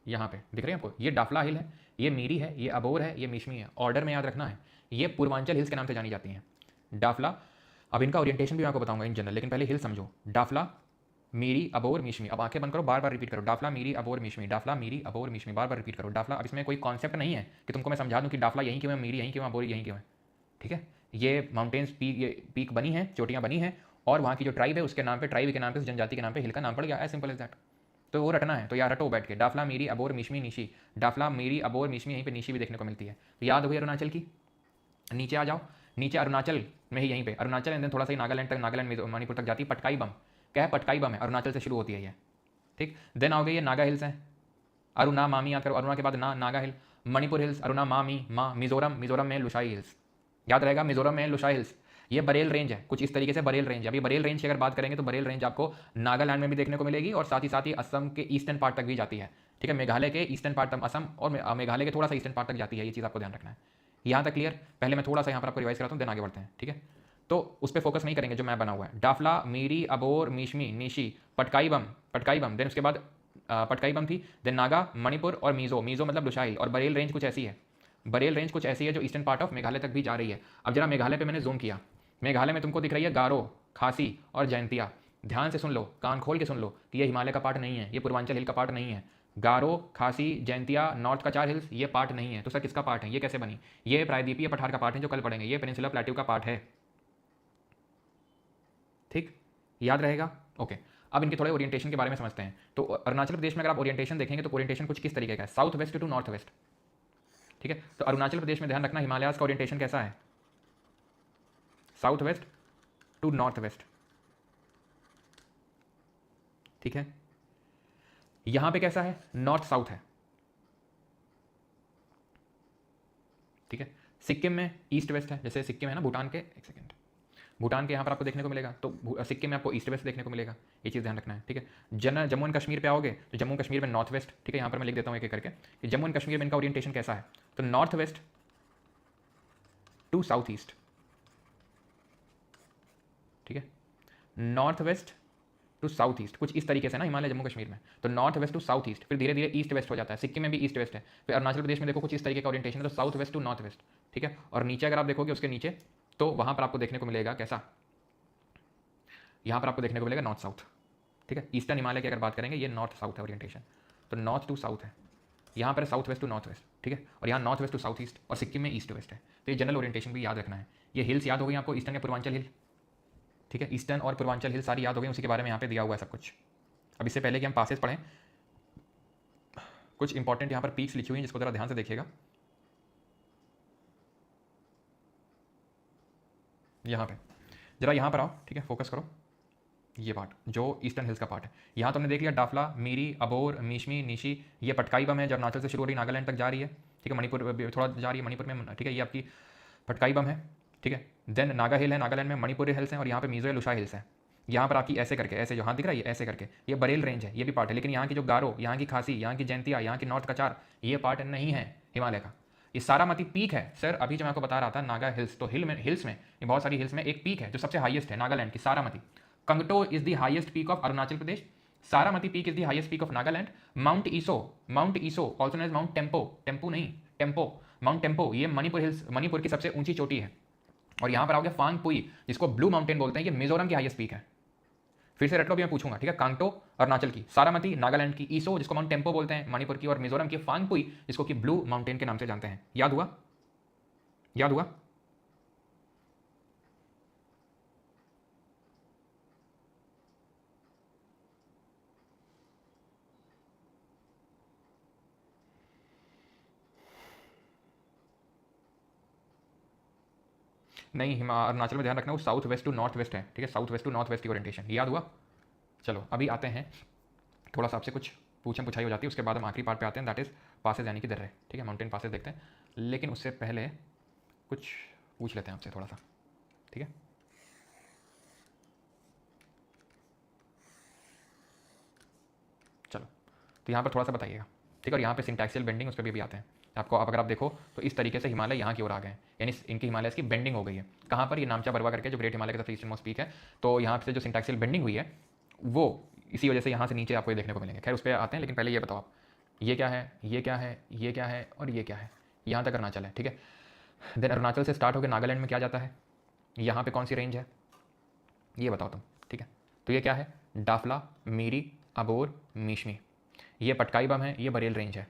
यहाँ पे दिख रहे हैं आपको, ये डाफला हिल है, ये मीरी है, ये अबोर है, ये मिशमी है। ऑर्डर में याद रखना है, ये पूर्वांचल हिल्स के नाम से जानी जाती हैं। डाफला, अब इनका ओरिएंटेशन भी मैं आपको बताऊंगा इन जनरल, लेकिन पहले हिल समझो। डाफला, मीरी, अबोर, मिशमी। अब आंखें बंद करो, बार बार रिपीट करो, डाफला, मीरी, अबोर, मिशमी, डाफला, मीरी, अबोर, मिशमी, बार बार रिपीट करो डाफला। अब इसमें कोई कॉन्सेप्ट नहीं है कि तुमको मैं समझा दूं कि डाफला यहीं क्यों है, मीरी यहीं क्यों है, अबोर यहीं क्यों है, ठीक है। ये माउंटेन्स पीक बनी है, चोटियाँ बनी हैं, और वहाँ की जो ट्राइब है उसके नाम पे, ट्राइब के नाम पे, उस जनजाति के नाम पे हिल का नाम पड़ गया, एज सिंपल एज दैट। तो वो रटना है, तो यार रटो बैठ के, डाफला, मीरी, अबोर, मिशमी, निशी। डाफला, मीरी, अबोर, मिशमी, यहीं पे निशी भी देखने को मिलती है। तो याद हुई अरुणाचल की। नीचे आ जाओ, नीचे अरुणाचल में ही, यहीं पे अरुणाचल, एंड देन थोड़ा सा नागालैंड तक, नागालैंड मणिपुर तक जाती है। पटकाई बम, क्या है? पटकाई बम है, अरुणाचल से शुरू होती है ये, ठीक। देन आओगे ये नागा हिल्स हैं, अरुणा मामी याद करो, अरुणा के बाद नागा हिल। मणिपुर हिल्स, अरुणा मामी माँ। मिजोरम, मिजोरम में लुशाई हिल्स, याद रहेगा, मिजोरम में लुशाई हिल्स। ये बरेल रेंज है, कुछ इस तरीके से बरेल रेंज है। अभी बरेल रेंज की अगर बात करेंगे तो बरेल रेंज आपको नागालैंड में भी देखने को मिलेगी, और साथ ही असम के ईस्टर्न पार्ट तक भी जाती है, ठीक है। मेघालय के ईस्टर्न पार्ट तक असम, और मेघालय के थोड़ा सा ईस्टर्न पार्ट तक जाती है, ये चीज़ आपको ध्यान रखना है। यहाँ तक क्लियर? पहले मैं थोड़ा सा यहाँ पर आपको रिवाइज कराता हूँ, देन आगे बढ़ते हैं, ठीक है। तो उस पर फोकस नहीं करेंगे जो मैं बना हुआ है। डाफला, मीरी, अबोर, मिशमी, निशी, पटकाई बम, पटकाई बम, देन उसके बाद पटकाई बम थी, देन नागा, मणिपुर और मिजो। मिजो मतलब लुशाई। और बरेल रेंज कुछ ऐसी है, बरेल रेंज कुछ ऐसी है जो ईस्टर्न पार्ट ऑफ मेघालय तक भी जा रही है। अब जरा मेघालय पे मैंने जूम किया, मेघालय में तुमको दिख रही है गारो, खासी और जयंतिया। ध्यान से सुन लो, कान खोल के सुन लो कि ये हिमालय का पार्ट नहीं है, ये पूर्वांचल हिल का पार्ट नहीं है। गारो, खासी, जयंतिया, नॉर्थ का 4 हिल्स ये पार्ट नहीं है। तो सर किसका पार्ट है, ये कैसे बनी? ये प्रायद्वीपीय पठार का पार्ट है जो कल पढ़ेंगे, ये पेनिनसुलर प्लेट्यू का पार्ट है। ठीक, याद रहेगा? ओके, अब इनके थोड़े ओरिएंटेशन के बारे में समझते हैं। तो अरुणाचल प्रदेश में अगर आप ओरिएंटेशन देखेंगे तो ओरिएंटेशन कुछ किस तरीके का है, south west to north west. ठीक है, तो अरुणाचल प्रदेश में ध्यान रखना हिमालयाज का ओरिएंटेशन कैसा है, south west to north west. ठीक है, यहां पे कैसा है, नॉर्थ साउथ है। ठीक है, सिक्किम में ईस्ट वेस्ट है, जैसे सिक्किम है ना भूटान के, एक सेकेंड, भूटान के यहाँ पर आपको देखने को मिलेगा, तो सिक्किम में आपको ईस्ट वेस्ट देखने को मिलेगा, ये चीज़ ध्यान रखना है। ठीक है, जम्मू एंड कश्मीर पे आओगे तो जम्मू कश्मीर में नॉर्थ वेस्ट। ठीक है, यहाँ पर मैं लिख देता हूँ एक एक करके कि जम्मू एंड कश्मीर में इनका ओरिएंटेशन कैसा है, तो north west to south east. ठीक है, north west to south east, कुछ इस तरीके से ना हिमालय जम्मू कश्मीर में, तो north west to south east, फिर धीरे धीरे ईस्ट वेस्ट हो जाता है। सिक्किम में भी ईस्ट वेस्ट है, फिर अरुणाचल प्रदेश में देखो कुछ इस तरीके का ओरिएंटेशन है, तो south west to north west. ठीक है, और नीचे अगर आप देखोगे उसके नीचे, तो वहां पर आपको देखने को मिलेगा कैसा, यहां पर आपको देखने को मिलेगा नॉर्थ साउथ। ठीक है, ईस्टर्न हिमालय की अगर बात करेंगे ये नॉर्थ साउथ है ओरिएंटेशन, तो नॉर्थ टू साउथ है। यहाँ पर south west to north west. ठीक है, और यहाँ north west to south east, और सिक्किम में ईस्ट वेस्ट है। तो ये जनरल ओरिएंटेशन भी याद रखना है। ये हिल्स याद हो गई आपको, ईस्टर्न या पूर्वांचल हिल। ठीक है, ईस्टर्न और पूर्वांचल हिल सारी याद हो गई, उसी के बारे में यहाँ पे दिया हुआ है सब कुछ। अब इससे पहले कि हम पासेस पढ़ें, कुछ इंपॉर्टेंट यहाँ पर पीक्स लिखी हुई हैं जिसको जरा ध्यान से देखिएगा। यहाँ पे जरा यहाँ पर आओ, ठीक है, फोकस करो। ये पार्ट जो ईस्टर्न हिल्स का पार्ट है, यहाँ तुमने देख लिया डाफला, मीरी, अबोर, मीशमी, निशी, ये पटकाई बम है जो अरुणाचल से शुरू हो रही नागालैंड तक जा रही है। ठीक है, मणिपुर थोड़ा जा रही है मणिपुर में। ठीक है, ये आपकी पटकाई बम है। ठीक है, देन नागा हिल है नागालैंड में, मणिपुरी हिल्स हैं, और यहाँ पे मिजो या लुशा हिल्स हैं। यहाँ पर आपकी ऐसे करके, ऐसे जो हाथ दिख रहा है ऐसे करके, ये बरेल रेंज है, ये भी पार्ट है। लेकिन यहाँ की जो गारो, यहाँ की खासी, यहाँ की जैंतिया, यहाँ की नॉर्थ कचार, ये पार्ट नहीं है हिमालय का। ये सारामती पीक है सर, अभी जो मैं आपको बता रहा था नागा हिल्स, तो हिल्स में ये बहुत सारी हिल्स में एक पीक है जो सबसे हाईएस्ट है नागालैंड की, Saramati. Kangto is the highest peak of Arunachal Pradesh, Saramati peak is the highest peak of Nagaland. Mount Iso also known as Mount Tempo, Tempo नहीं टेम्पो, माउंट टेम्पो, ये मणिपुर हिल्स, मणिपुर की सबसे ऊंची चोटी है। और यहाँ पर आओगे फांगपुई, जिसको ब्लू माउंटेन बोलते हैं, ये मिजोरम की हाईएस्ट पीक है। फिर से रट लो भी मैं पूछूंगा, ठीक है। कांगटो अरुणाचल की, सारामती नागालैंड की, ईसो जिसको माउंट टेम्पो बोलते हैं मणिपुर की, और मिजोरम की फांगपुई जिसको कि ब्लू माउंटेन के नाम से जानते हैं। याद हुआ? याद हुआ? नहीं, अरुणाचल में ध्यान रखना वो south west to north west है। ठीक है, south west to north west की ओरिएंटेशन, याद हुआ? चलो अभी आते हैं, थोड़ा सा आपसे कुछ पूछम पुछाई हो जाती है, उसके बाद हम आखिरी पार्ट पे आते हैं, दैट इज पासेज यानी कि दर्रे। ठीक है, माउंटेन पासेज देखते हैं, लेकिन उससे पहले कुछ पूछ लेते हैं आपसे थोड़ा सा। ठीक है, चलो तो यहाँ पर थोड़ा सा बताइएगा। ठीक है, और यहाँ पे सिंटैक्सियल बेंडिंग, उस पर भी आते हैं आपको। आप अगर आप देखो तो इस तरीके से हिमालय यहाँ की ओर आ गए हैं, यानी इनकी हिमालय की बेंडिंग हो गई है। कहाँ पर? ये नामचा बरवा करके जो ग्रेट हिमालय का सबसे ईस्टर्न मोस्ट पीक है, तो यहाँ से जो सिंटैक्सियल बेंडिंग हुई है वो इसी वजह से यहाँ से नीचे आपको ये देखने को मिलेंगे। खैर उस पर आते हैं, लेकिन पहले ये बताओ आप, ये क्या है, ये क्या है, ये क्या है और ये क्या है? यहाँ तक अरुणाचल है। ठीक है, देन अरुणाचल से स्टार्ट होकर नागालैंड में क्या जाता है, यहाँ पे कौन सी रेंज है ये बताओ तुम। ठीक है, तो ये क्या है, डाफला, मीरी, अबोर, मीशमी, ये पटकाई बम है, ये बरेल रेंज है।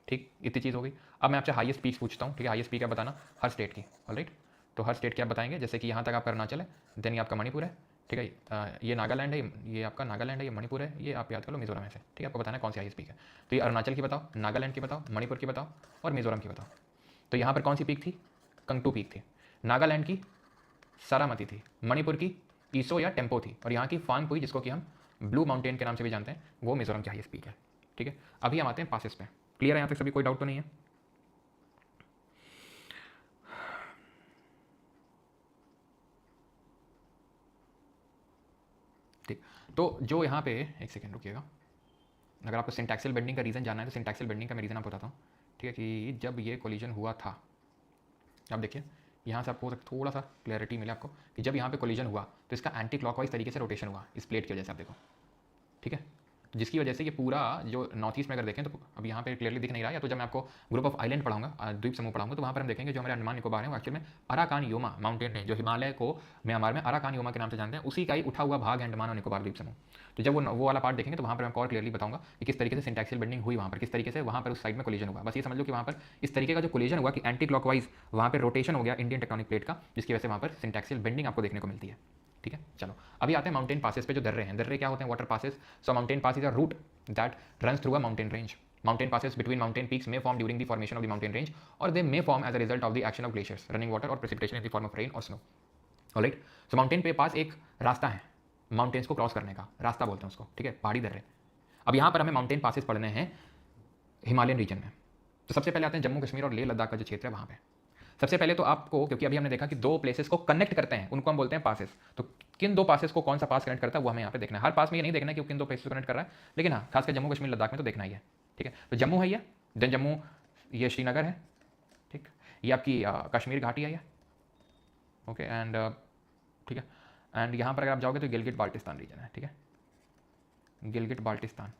ठीक, इतनी चीज़ हो गई। अब मैं आपसे हाईएस्ट पीक्स पूछता हूँ। ठीक है, हाईएस्ट पीक है बताना हर स्टेट की। ऑलराइट, तो हर स्टेट की आप बताएंगे, जैसे कि यहाँ तक आपका अरुणाचल है, देन ये आपका मणिपुर है। ठीक है, ये नागालैंड है, ये आपका नागालैंड है, ये मणिपुर है, ये आप याद कर लो मिजोरम है से। ठीक है, आपको बताना है कौन सी हाईएस्ट पीक है। तो ये अरुणाचल की बताओ, नागालैंड की बताओ, मणिपुर की बताओ और मिजोरम की बताओ। तो यहाँ पर कौन सी पीक थी? कंगटू पीक थी। नागालैंड की सारामती थी, मणिपुर की ईसो या टेम्पो थी, और यहाँ की फांगपुई जिसको कि हम ब्लू माउंटेन के नाम से भी जानते हैं, वो मिजोरम की हाईएस्ट पीक है। ठीक है, अभी हम आते हैं पासेस पे। क्लियर है यहाँ तक सभी, कोई डाउट तो नहीं है? ठीक, तो जो यहाँ पे, एक सेकेंड रुकिएगा, अगर आपको सिंटैक्सियल बेंडिंग का रीज़न जानना है तो सिंटैक्सियल बेंडिंग का मैं रीज़न आपको बताता हूँ। ठीक है, कि जब ये कोलिजन हुआ था, अब देखिए यहाँ से आपको थोड़ा सा क्लैरिटी मिले आपको कि जब यहाँ पे कोलिजन हुआ तो इसका एंटी क्लॉकवाइज तरीके से रोटेशन हुआ इस प्लेट की वजह से। आप देखो, ठीक है, जिसकी वजह से ये पूरा जो नॉर्थ ईस्ट में अगर देखें तो अब यहाँ पे क्लियरली दिख नहीं रहा है, या तो जब मैं आपको ग्रुप ऑफ आइलैंड पढ़ाऊंगा, द्वीप समूह पढ़ाऊंगा, तो वहाँ पर हम देखेंगे जो हमारे अंडमान निकोबार है वो एक्चुअल में अराकान योमा माउंटेन है, जो हिमालय को म्यांमार में अराकान योमा के नाम से जानते हैं, उसी का ही उठा हुआ भाग है अंडमान और निकोबार द्वीप समूह। तो जब वो वाला पार्ट देखेंगे तो वहाँ पर मैं और क्लियरली बताऊंगा कि किस तरीके से सिंटैक्सियल बेंडिंग हुई वहाँ पर, किस तरीके से वहाँ पर उस साइड में कोलिजन हुआ। बस ये समझ लो कि वहाँ पर इस तरीके का जो कोलिजन हुआ कि एंटी क्लॉकवाइज वहाँ पर रोटेशन हो गया इंडियन टेक्टोनिक प्लेट का, जिसकी वजह से वहाँ पर सिंटैक्सियल बेंडिंग आपको देखने को मिलती है। ठीक है, चलो अभी आते हैं माउंटेन पासेस पे जो दर्रे हैं। दर्रे क्या होते हैं? Water passes. So mountain pass is a route that runs through a mountain range. Mountain passes between mountain peaks may form during the formation of the mountain range, or they may form as a result of the action of glaciers, running water, or precipitation in the form of rain or snow. Alright? So mountain पे पास एक रास्ता है mountains को cross करने का, रास्ता बोलते हैं उसको, ठीक है, पहाड़ी दर्रे। अब यहाँ पर हमें माउंटेन पासेस पढ़ने हैं हिमालयन रीजन में। तो सबसे पहले आते हैं जम्मू कश्मीर और लेह लद्दाख का जो क्षेत्र है वहाँ पे। सबसे पहले तो आपको, क्योंकि अभी हमने देखा कि दो प्लेसेस को कनेक्ट करते हैं, उनको हम बोलते हैं पासेस, तो किन दो पासेस को कौन सा पास कनेक्ट करता है वो हमें यहाँ पे देखना है। हर पास में ये नहीं देखना है कि किन दो प्लेसेस को कनेक्ट कर रहा है, लेकिन हाँ खासकर जम्मू कश्मीर लद्दाख में तो देखना ही है। ठीक है, तो जम्मू है ये, देन जम्मू, ये श्रीनगर है, ठीक, ये आपकी कश्मीर घाटी है ये, ओके, एंड ठीक है, एंड यहाँ पर अगर आप जाओगे तो गिलगिट बाल्टिस्तान रीजन है, ठीक है, गिलगिट बाल्टिस्तान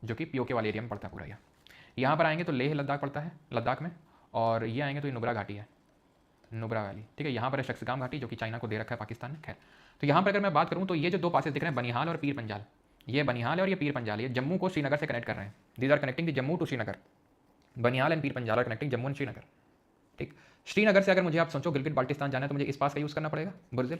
जो कि पीओके वाले एरिया में पड़ता है पूरा। यहाँ पर आएंगे तो लेह लद्दाख पड़ता है लद्दाख में, और ये आएंगे तो ये नुब्रा घाटी है, नुब्रा वैली, ठीक है। यहाँ पर है शख्सगाम घाटी जो कि चाइना को दे रखा है पाकिस्तान ने। खैर, तो यहाँ पर अगर मैं बात करूँ तो ये जो दो पासेस दिख रहे हैं बनिहाल और पीर पंजाल, ये बनिहाल है और ये पीर पंजाल, ये जम्मू को श्रीनगर से कनेक्ट कर रहे हैं। These are connecting the Jammu to Srinagar. Banihal and Pir Panjal are connecting Jammu and Srinagar. ठीक, श्रीनगर से अगर मुझे आप सोचो गिलगिट बाल्टिस्तान जाना है तो मुझे इस पास का यूज़ करना पड़ेगा, बुर्जिल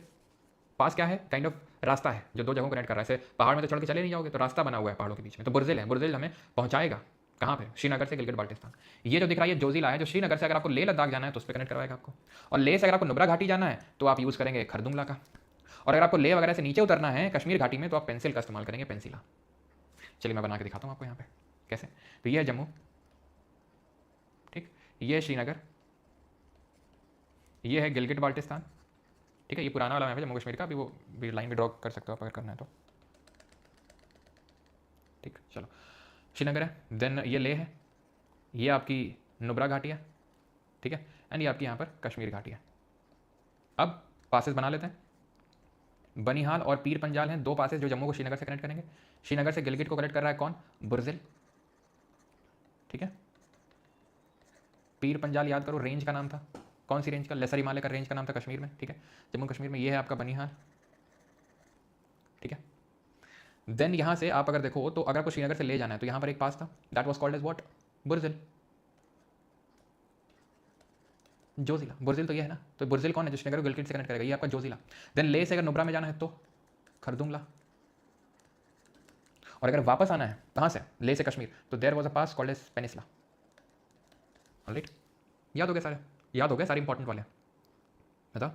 पास। क्या है? काइंड ऑफ रास्ता है जो दो जगहों को कनेक्ट कर रहा है। ऐसे पहाड़ में तो चढ़ के चले नहीं जाओगे, तो रास्ता बना हुआ है पहाड़ों के बीच में, तो बुर्जिल है, बुर्जिल हमें पहुंचाएगा कहाँ पे? श्रीनगर से गिलगिट बाल्टिस्तान। ये जो दिख रहा है ये जोजिला है, जो श्रीनगर से अगर आपको लेह लद्दाख जाना है तो उस पर कनेक्ट करवाएगा आपको, और लेह से अगर आपको नुब्रा घाटी जाना है तो आप यूज़ करेंगे खरदुंगला का, और अगर आपको लेह वगैरह से नीचे उतरना है कश्मीर घाटी में तो आप पेंसिल का इस्तेमाल करेंगे, पेंसिला। चलिए मैं बना के दिखाता हूँ आपको यहाँ पे कैसे। तो ये है जम्मू, ठीक, ये है श्रीनगर, ये है गिलगिट बाल्टिस्तान, ठीक है, ये पुराना वाला मैप है जम्मू कश्मीर का, अभी वो भी लाइन भी ड्रॉ कर सकते हो आप अगर करना है तो, ठीक। चलो, श्रीनगर है, देन ये लेह है, ये आपकी नुब्रा घाटी है, ठीक है, एंड ये आपकी यहाँ पर कश्मीर घाटी है। अब पासेस बना लेते हैं। बनिहाल और पीर पंजाल हैं दो पासेस जो जम्मू को श्रीनगर से कनेक्ट करेंगे। श्रीनगर से गिलगिट को कनेक्ट कर रहा है कौन? बुर्जिल, ठीक है। पीर पंजाल याद करो रेंज का नाम था, कौन सी रेंज का? लेसर हिमालय का रेंज का नाम था कश्मीर में, ठीक है, जम्मू कश्मीर में। ये है आपका बनिहाल, ठीक है। देन यहाँ से आप अगर देखो तो अगर आपको श्रीनगर से ले जाना है तो यहाँ पर एक पास था, that was called as what? Burzil, Zojila. Burzil तो ये है ना, तो बुर्जिल कौन है जो श्रीनगर को गिलगिट से कनेक्ट करेगा? ये आपका जोजिला। देन ले से अगर नुब्रा में जाना है तो खरदुंगला, और अगर वापस आना है कहाँ से? ले से कश्मीर, तो there was a pass called as Pensila. Alright, याद हो गए सारे? याद हो गए सारे इंपॉर्टेंट वाले? बताओ,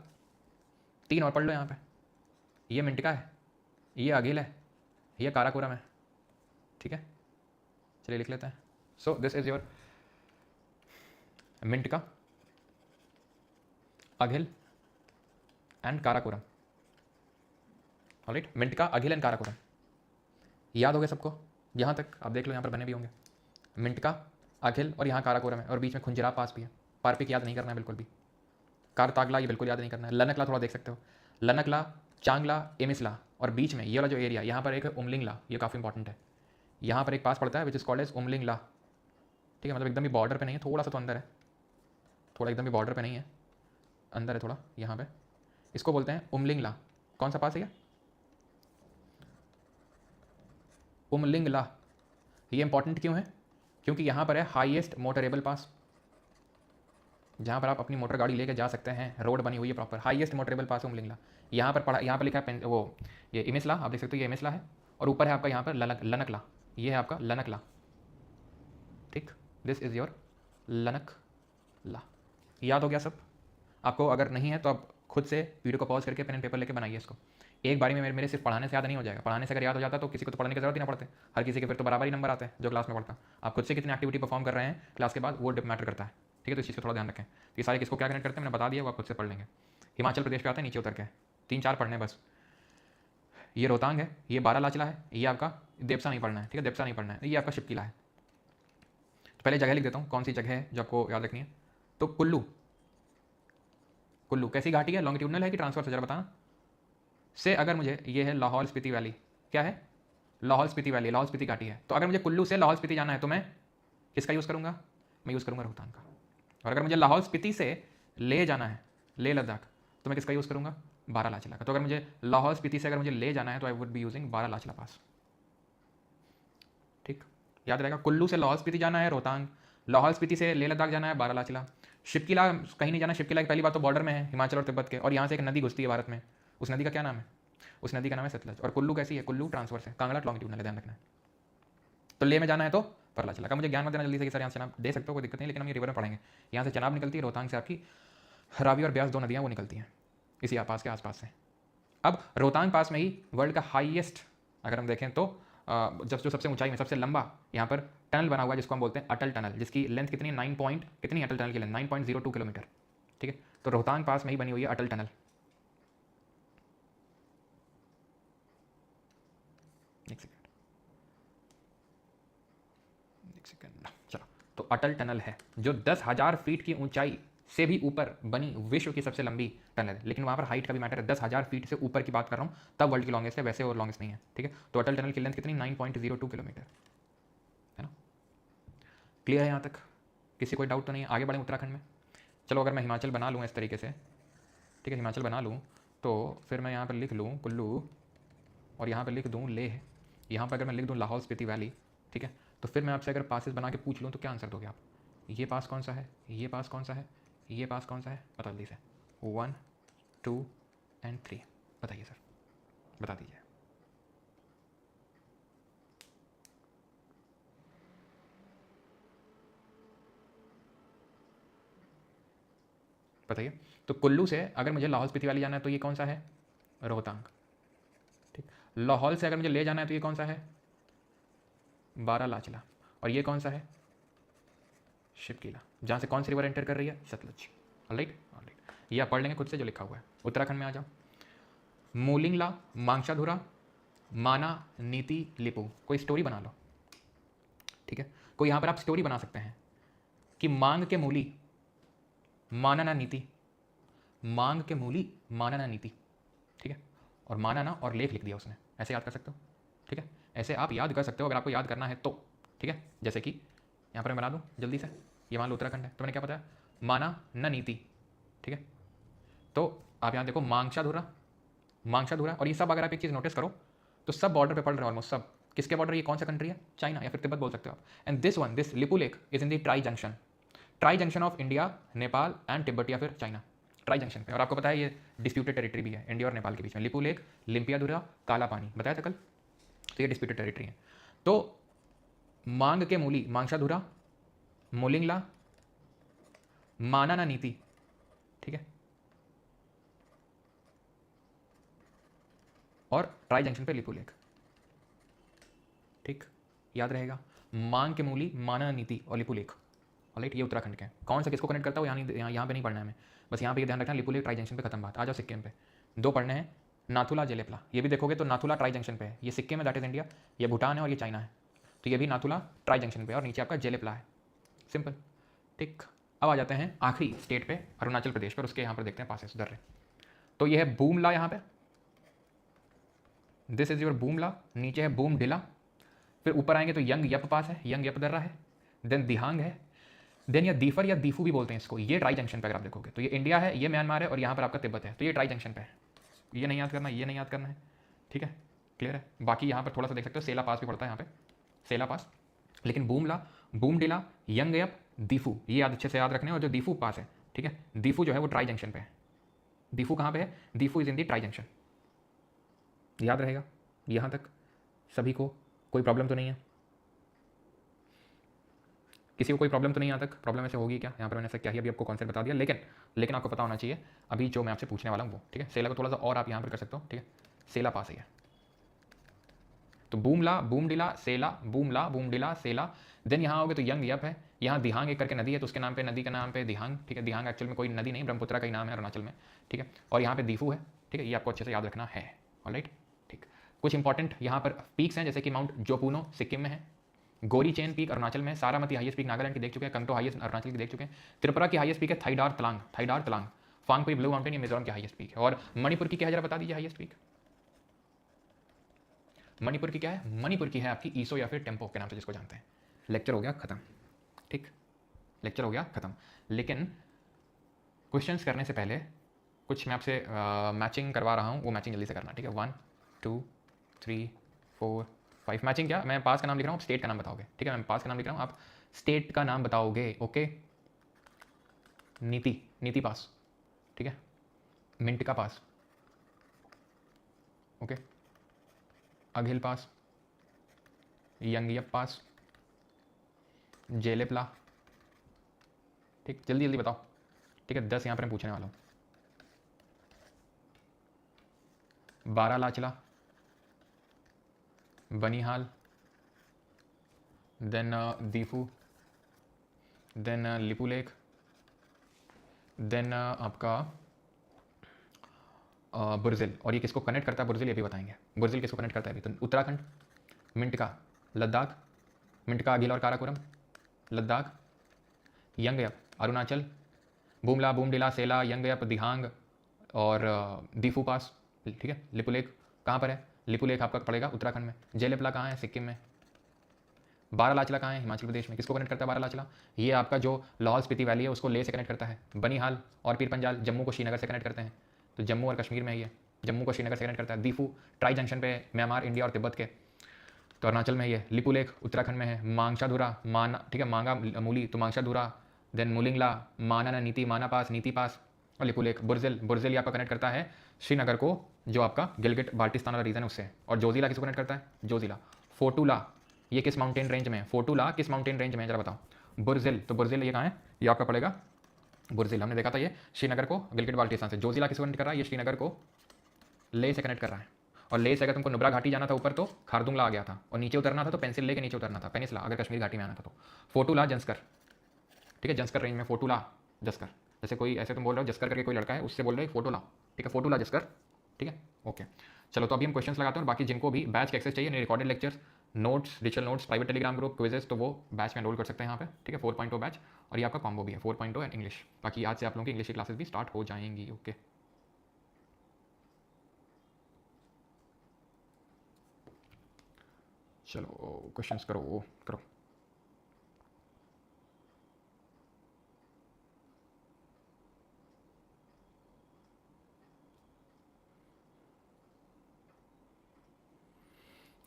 तीन और पढ़ लो यहाँ पे। ये मिंटका है, ये अगिल है, ये काराकोरम है, ठीक है। चलिए लिख लेते हैं। So this is your Mintaka, Aghil and Karakoram. Alright, Mintaka, Aghil and Karakoram याद हो गए सबको? यहाँ तक आप देख लो, यहाँ पर बने भी होंगे। मिंटका, अघिल और यहाँ काराकोरम है, और बीच में खुंजरा पास भी है। पारपिक याद नहीं करना है बिल्कुल भी। कारतागला ये बिल्कुल याद नहीं करना है। लनकला थोड़ा देख सकते हो, लनकला, चांगला, एमिसला, और बीच में ये वाला जो एरिया यहाँ पर एक है उमलिंगला, ये काफ़ी इंपॉर्टेंट है। यहाँ पर एक पास पड़ता है which is called as Umlingla, ठीक है, मतलब एकदम ही बॉर्डर पे नहीं है, थोड़ा सा तो अंदर है, थोड़ा एकदम ही बॉर्डर पे नहीं है, अंदर है थोड़ा यहाँ पे। इसको बोलते हैं उमलिंगला। कौन सा पास है ये? उमलिंगला। ये इंपॉर्टेंट क्यों है? क्योंकि यहाँ पर है हाईएस्ट मोटरेबल पास, जहाँ पर आप अपनी मोटर गाड़ी लेके जा सकते हैं, रोड बनी हुई है proper, highest motorable pass Umling La. यहाँ पर पढ़ा, यहाँ पर लिखा है वो ये इमिसला, आप देख सकते हो ये इमिसला है, और ऊपर है आपका यहाँ पर लनकला, ये है आपका लनकला, ठीक। This is your Lanakla. याद हो गया सब आपको? अगर नहीं है तो आप खुद से वीडियो को पॉज करके पेन एंड पेपर लेके बनाइए इसको। एक बारी में मेरे सिर्फ पढ़ाने से याद नहीं हो जाएगा। पढ़ाने से अगर याद हो जाता तो किसी को तो पढ़ने की जरूरत ही ना पड़ते। हर किसी के फिर तो बराबर ही नंबर आते हैं जो क्लास में पढ़ता। आप खुद से कितनी एक्टिविटी परफॉर्म कर रहे हैं क्लास के बाद वो मैटर करता है, ठीक है। तो इस चीज़ को थोड़ा ध्यान रखें। ये सारे किसको क्या कनेक्ट करते हैं मैंने बता दिया, वो आप खुद से पढ़ लेंगे। हिमाचल प्रदेश पे आते हैं नीचे उतर के, 3-4 पढ़ने बस। ये रोहतांग है, ये बारालाचला है, ये आपका देवसा नहीं पढ़ना है, ठीक है, देवसा नहीं पढ़ना है, ये आपका शिपकिला है। तो पहले जगह लिख देता हूँ, कौन सी जगह है जो आपको याद रखनी है। तो कुल्लू, कुल्लू कैसी घाटी है? लॉन्गिट्यूडनल है कि ट्रांसफर से? जरा बताना। से अगर मुझे ये है लाहौल स्पीति वैली, क्या है? लाहौल स्पीति वैली, लाहौल स्पीति घाटी है। तो अगर मुझे कुल्लू से लाहौल स्पीति जाना है तो मैं किसका यूज़ करूँगा? मैं यूज़ करूँगा रोहतांग का। और अगर मुझे लाहौल स्पीति से ले जाना है, लेह लद्दाख, तो मैं किसका यूज़ करूँगा? बारालाचला का। तो अगर मुझे लाहौल स्पीति से अगर मुझे ले जाना है तो I would be using Baralacha La पास। ठीक, याद रहेगा। कुल्लू से लाहौल स्पीति जाना है रोहतांग, लाहौल स्पीति से लेह लद्दाख जाना है बारालाचला। शिपकिला कहीं नहीं जाना, शिपकिला की पहली बात तो बॉर्डर में है हिमाचल और तिब्बत के, और यहाँ से एक नदी घुसती है भारत में, उस नदी का क्या नाम है? उस नदी का नाम है सतलज। और कुल्लू कैसी है? कुल्लू ट्रांसवर्स है, कांगड़ा लॉन्गिट्यूडनल है, ध्यान रखना है। तो ले में जाना है तो बारालाचला का। मुझे ज्ञान मत देना जल्दी से कि सर यहाँ से चनाब दे सकते हो, कोई दिक्कत नहीं, लेकिन हम ये रिवर में पढ़ेंगे। यहाँ से चनाब निकलती है, रोहतांग से आपकी रावी और ब्यास 2 नदियाँ वो निकलती हैं इसी पास के आसपास से। अब रोहतांग पास में ही वर्ल्ड का हाईएस्ट अगर हम देखें तो जब जो सबसे ऊंचाई में सबसे लंबा यहाँ पर टनल बना हुआ है जिसको हम बोलते हैं अटल टनल, जिसकी लेंथ कितनी 9 पॉइंट कितनी अटल टनल की लेंथ 9.02 किलोमीटर। ठीक है, तो रोहतांग पास में ही बनी हुई है अटल टनल। एक सेकेंड, चलो। तो अटल टनल है जो 10,000 फीट की ऊंचाई से भी ऊपर बनी विश्व की सबसे लंबी टनल है, लेकिन वहाँ पर हाइट का भी मैटर है। 10,000 फीट से ऊपर की बात कर रहा हूँ, तब वर्ल्ड की लॉन्गेस्ट है, वैसे और लॉन्गेस्ट नहीं है। ठीक है, तो अटल टनल की लेंथ कितनी 9.02 किलोमीटर है ना। क्लियर है यहाँ तक? किसी कोई डाउट तो नहीं है? आगे बढ़ें उत्तराखंड में। चलो, अगर मैं हिमाचल बना लूँ इस तरीके से, ठीक है, हिमाचल बना लूँ तो फिर मैं यहाँ पर लिख लूँ कुल्लू और यहाँ पर लिख दूँ लेह, यहाँ पर अगर मैं लिख दूँ लाहौल स्पीति वैली, ठीक है, तो फिर मैं आपसे अगर पासेस बना के पूछ लूँ तो क्या आंसर दोगे आप? ये पास कौन सा है, ये पास कौन सा है, ये पास कौन सा है? बता जल्दी से। 1, 2 एंड 3 बताइए सर, बता दीजिए। बताइए। तो कुल्लू से अगर मुझे लाहौल स्पीति वैली जाना है तो ये कौन सा है? रोहतांग। ठीक, लाहौल से अगर मुझे ले जाना है तो ये कौन सा है? बारालाचला। और ये कौन सा है? शिपकिला, जहाँ से कौन सी रिवर एंटर कर रही है? सतलज। ऑलराइट, ऑलराइट, ये आप पढ़ लेंगे खुद से जो लिखा हुआ है। उत्तराखंड में आ जाओ। मोलिंगला, मांगशाधुरा, माना, नीति, लिपू। कोई स्टोरी बना लो, ठीक है। कोई यहाँ पर आप स्टोरी बना सकते हैं कि मांग के मूली माना ना नीति, मांग के मूली माना ना नीति, ठीक है। और माना ना और लेख लिख दिया उसने, ऐसे याद कर सकते हो, ठीक है। ऐसे आप याद कर सकते हो अगर आपको याद करना है तो, ठीक है। जैसे कि यहाँ पर मैं बना दूँ जल्दी से, ये मान लो उत्तराखंड है, तो मैंने क्या बताया? माना न नीति, ठीक है। तो आप यहाँ देखो मांगशाधुरा, मांगशाधुरा, और ये सब अगर आप एक चीज़ नोटिस करो तो सब बॉर्डर पे पड़ रहे हैं ऑलमोस्ट सब। किसके बॉर्डर? ये कौन सा कंट्री है? चाइना या फिर तिब्बत बोल सकते हो आप। And this one, this Lipu lake is in the tri junction of India, Nepal and Tibet या फिर चाइना, ट्राई जंक्शन पे। और आपको पता है ये डिस्प्यूटेड टेरिटरी भी है इंडिया और नेपाल के बीच में। लिपू लेक, लिम्पियाधुरा, काला पानी, बताया था कल। तो ये डिस्प्यूटेड टेरिटरी है। तो मांग के मूली मांगशाधुरा, मोलिंगला, माना ना नीति, ठीक है, और ट्राई जंक्शन पे लिपू लेक, ठीक, याद रहेगा। मांग के मूली, माना ना नीति और लिपू लेक, ऑलराइट। ये उत्तराखंड के हैं। कौन सा किसको कनेक्ट करता है यहाँ पे नहीं पढ़ना है हमें, बस यहाँ पे ये ध्यान रखना लिपू लेक ट्राई जंक्शन पे खत्म बात। आ जाओ सिक्किम पे, 2 पढ़ने हैं, नाथुला, जेलेपला। ये भी देखोगे तो नाथुला ट्राई जंक्शन पे है, ये सिक्किम है, दैट इज इंडिया, ये भूटान है और ये चाइना है। तो ये भी नाथुला ट्राई जंक्शन पे और नीचे आपका जेलेप्ला है, सिंपल, ठीक। अब आ जाते हैं आखिरी स्टेट पे, अरुणाचल प्रदेश पर, उसके यहाँ पर देखते हैं पासेस उधर रहे। तो ये है बूमला, यहाँ पे दिस इज योर बूमला, नीचे है बूम डिला, फिर ऊपर आएंगे तो यंग यप पास है, यंग यप दर्रा है, देन दिहांग है, देन या दीफर या दीफू भी बोलते हैं इसको। ये ट्राई जंक्शन पे अगर आप देखोगे तो ये इंडिया है, ये म्यांमार है और यहाँ पर आपका तिब्बत है। तो ये ट्राई जंक्शन पे है, ये नहीं याद करना, ये नहीं याद करना है, ठीक है, क्लियर है। बाकी यहाँ पर थोड़ा सा देख सकते हो, सेला पास भी पड़ता है यहाँ पे, सेला पास। लेकिन बूमला, बूमडिला, यंग यप, दीफू, ये याद अच्छे से याद रखने। और जो दीफू पास है, ठीक है, दीफू जो है वो ट्राई जंक्शन पे है। दीफू कहाँ पे है? Diphu is in the tri junction, याद रहेगा। यहाँ तक सभी को कोई प्रॉब्लम तो नहीं है? किसी को कोई प्रॉब्लम तो नहीं यहाँ तक? प्रॉब्लम ऐसे होगी क्या? यहाँ पर मैंने ऐसा क्या ही अभी आपको कॉन्सेप्ट बता दिया, लेकिन आपको पता होना चाहिए अभी जो मैं आपसे पूछने वाला हूँ वो, ठीक है। सेला को थोड़ा सा और आप यहाँ पर कर सकते हो, ठीक है, सेला पास ही है। तो बूमला, बूमडिला, सेला, बूमला, बूमडिला, सेला, देन यहाँ आओगे तो यंग यप है, यहाँ दिहांग एक करके नदी है तो उसके नाम पे, नदी का नाम पे दिहांग, ठीक है। दिहांग एक्चुअल में कोई नदी नहीं, ब्रह्मपुत्रा का ही नाम है अरुणाचल में, ठीक है। और यहाँ पे दीफू है, ठीक है, ये आपको अच्छे से याद रखना है, ऑलराइट, ठीक। कुछ इंपॉर्टेंट यहाँ पर पीक्स हैं, जैसे कि माउंट जोपुनो सिक्किम में है, गोरी चेन पीक अरुणाचल में, सारामती हाईएस्ट पीक नागालैंड की देख चुके हैं, कंगटो हाईएस्ट अरुणाचल की देख चुके हैं, त्रिपुरा की हाईएस्ट पीक है थाइडार तलांग, थाइडार तलांग, फांगपुई ब्लू माउंटेन ये मिजोरम की हाईएस्ट पीक है। और मणिपुर की क्या है जरा बता दीजिए हाईएस्ट पीक? मणिपुर की क्या है? मणिपुर की है आपकी ईसो या फिर टेम्पो के नाम से जिसको जानते हैं। लेक्चर हो गया खत्म, ठीक, लेक्चर हो गया खत्म। लेकिन क्वेश्चंस करने से पहले कुछ मैं आपसे मैचिंग करवा रहा हूँ, वो मैचिंग जल्दी से करना, ठीक है। 1 2 3 4 5 मैचिंग क्या, मैं पास का नाम लिख रहा हूँ, आप स्टेट का नाम बताओगे, ठीक है। मैं पास का नाम लिख रहा हूँ, आप स्टेट का नाम बताओगे, ओके। नीति, नीति पास, ठीक है। मिंट का पास, ओके। अघिल पास, यंगयप पास, जेलेपला, ठीक, जल्दी जल्दी बताओ, ठीक है। 10 यहाँ पर मैं पूछने वाला हूँ। Baralachala, Banihal, then Diphu, then Lipulekh, then आपका बुर्जिल। और ये किसको कनेक्ट करता है बुर्जिल, ये भी बताएंगे। बुर्जिल किसको कनेक्ट करता है अभी? तो उत्तराखंड, मिंट का लद्दाख, मिंट का अघिल और काराकोरम, लद्दाख, यंगयप अरुणाचल, बूमला बूमडिला सेला यंगयप दिहांग और दीफू पास, ठीक है। लिपुलेख कहाँ पर है? लिपुलेख आपका पड़ेगा उत्तराखंड में। जेलेपला कहाँ है? सिक्किम में। बारालाचला कहाँ है? हिमाचल प्रदेश में। किसको कनेक्ट करता है बारालाचला? ये आपका जो लाहौल स्पीति वैली है उसको लेह से कनेक्ट करता है। बनिहाल और पीर पंजाल जम्मू को श्रीनगर से कनेक्ट करते हैं, तो जम्मू और कश्मीर में है ये, जम्मू को श्रीनगर से कनेक्ट करता है। दीफू ट्राई जंक्शन पे म्यांमार, इंडिया और तिब्बत के, तो अरुणाचल में ये। लिपुलेख उत्तराखंड में है। मांगशाधुरा माना, ठीक है, मांगा मूली, तो मांगशाधुरा, देन मुलिंगला, माना नीति, माना पास, नीति पास और लिपुलेख। बुर्जिल, बुर्जिल ये आपका कनेक्ट करता है श्रीनगर को, जो आपका गिलगिट बाल्टिस्तान वाला रीजन है उससे। और जोजिला किसको कनेक्ट करता है? जोजिला। फोटूला ये किस माउंटेन रेंज में है? फोटूला किस माउंटेन रेंज में है जरा बताओ। बुर्जिल, तो बुर्जिल ये कहाँ है? ये आपका पड़ेगा बुर्जिल, हमने देखा था ये श्रीनगर को गिलगिट बाल्टिस्तान से। जोजिला किसको कनेक्ट कर रहा है? ये श्रीनगर को लेह से कनेक्ट कर रहा है। और लेह से अगर तुमको नुब्रा घाटी जाना था ऊपर तो खारदुंगला आ गया था, और नीचे उतरना था तो पेंसिल ले के नीचे उतरना था, पेनिसला, अगर कश्मीर घाटी में आना था तो। फोटूला जंस्कर, ठीक है, जंस्कर रेंज में। फोटूला जस्कर, जैसे कोई ऐसे तुम बोल रहे हो जस्कर करके कोई लड़का है उससे बोल रहे हो फोटोला, ठीक है, फोटोला जस्कर, ठीक है, ओके। चलो तो अभी हम क्वेश्चंस लगाते हैं, और बाकी जिनको भी बैच के एक्सेस चाहिए, recorded lectures, notes, digital notes, private Telegram group, quizzes, तो वो बैच में एनरोल कर सकते हैं यहाँ पे, ठीक है। 4.0 बैच, और ये आपका कॉम्बो भी है 4.0 एंड इंग्लिश। बाकी आज से आप लोगों की इंग्लिश की क्लासेस भी स्टार्ट हो जाएंगी, ओके। चलो क्वेश्चंस करो करो।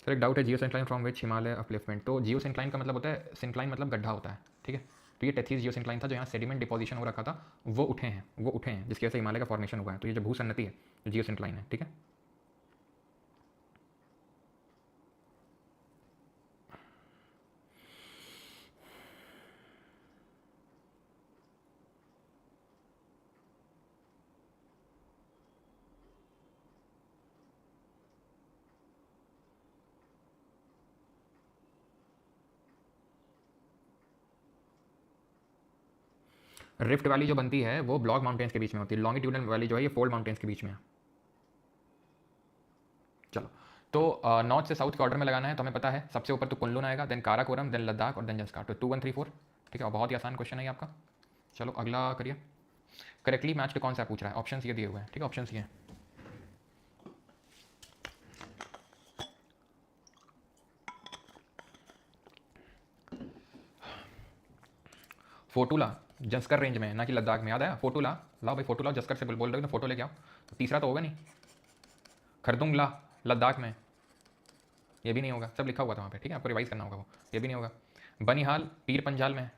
सर एक डाउट है, geosyncline from which Himalaya upliftment. तो जियो सिंक्लाइन का मतलब होता है, सिंक्लाइन मतलब गड्ढा होता है, ठीक है। तो ये टेथीस जियो सिंक्लाइन था, जो यहाँ सेडिमेंट डिपोजिशन हो रखा था, वो उठे हैं, जिसकी वजह से हिमालय का फॉर्मेशन हुआ है। तो ये जो भूसन्नति है, जो जियो सिंक्लाइन है, ठीक है। रिफ्ट वैली जो बनती है वो ब्लॉक माउंटेन्स के बीच में होती है। लॉन्गिट्यूडनल वैली जो है ये फोल्ड माउंटेन्स के बीच में है। चलो तो नॉर्थ से साउथ के ऑर्डर में लगाना है, तो हमें पता है सबसे ऊपर तो कुनलुन आएगा, देन काराकोरम, देन लद्दाख और देन जंस्कार। तो 2 1 3 4, ठीक है। और बहुत ही आसान क्वेश्चन है ये आपका। चलो अगला करिए। करेक्टली मैच कौन सा पूछ रहा है? ऑप्शन ये दिए हुए हैं, ठीक है, ऑप्शन ये हैं। फोटूला जंस्कर रेंज में, ना कि लद्दाख में। याद आया? फोटूला लाओ भाई, फोटूला जस्कर से बोल रहे हो तो फोटो लेके आओ। तो तीसरा तो होगा नहीं। खरदुंगला लद्दाख में, ये भी नहीं होगा, सब लिखा हुआ था वहाँ पे, ठीक है, आपको रिवाइज करना होगा वो, ये भी नहीं होगा। बनिहाल पीर पंजाल में,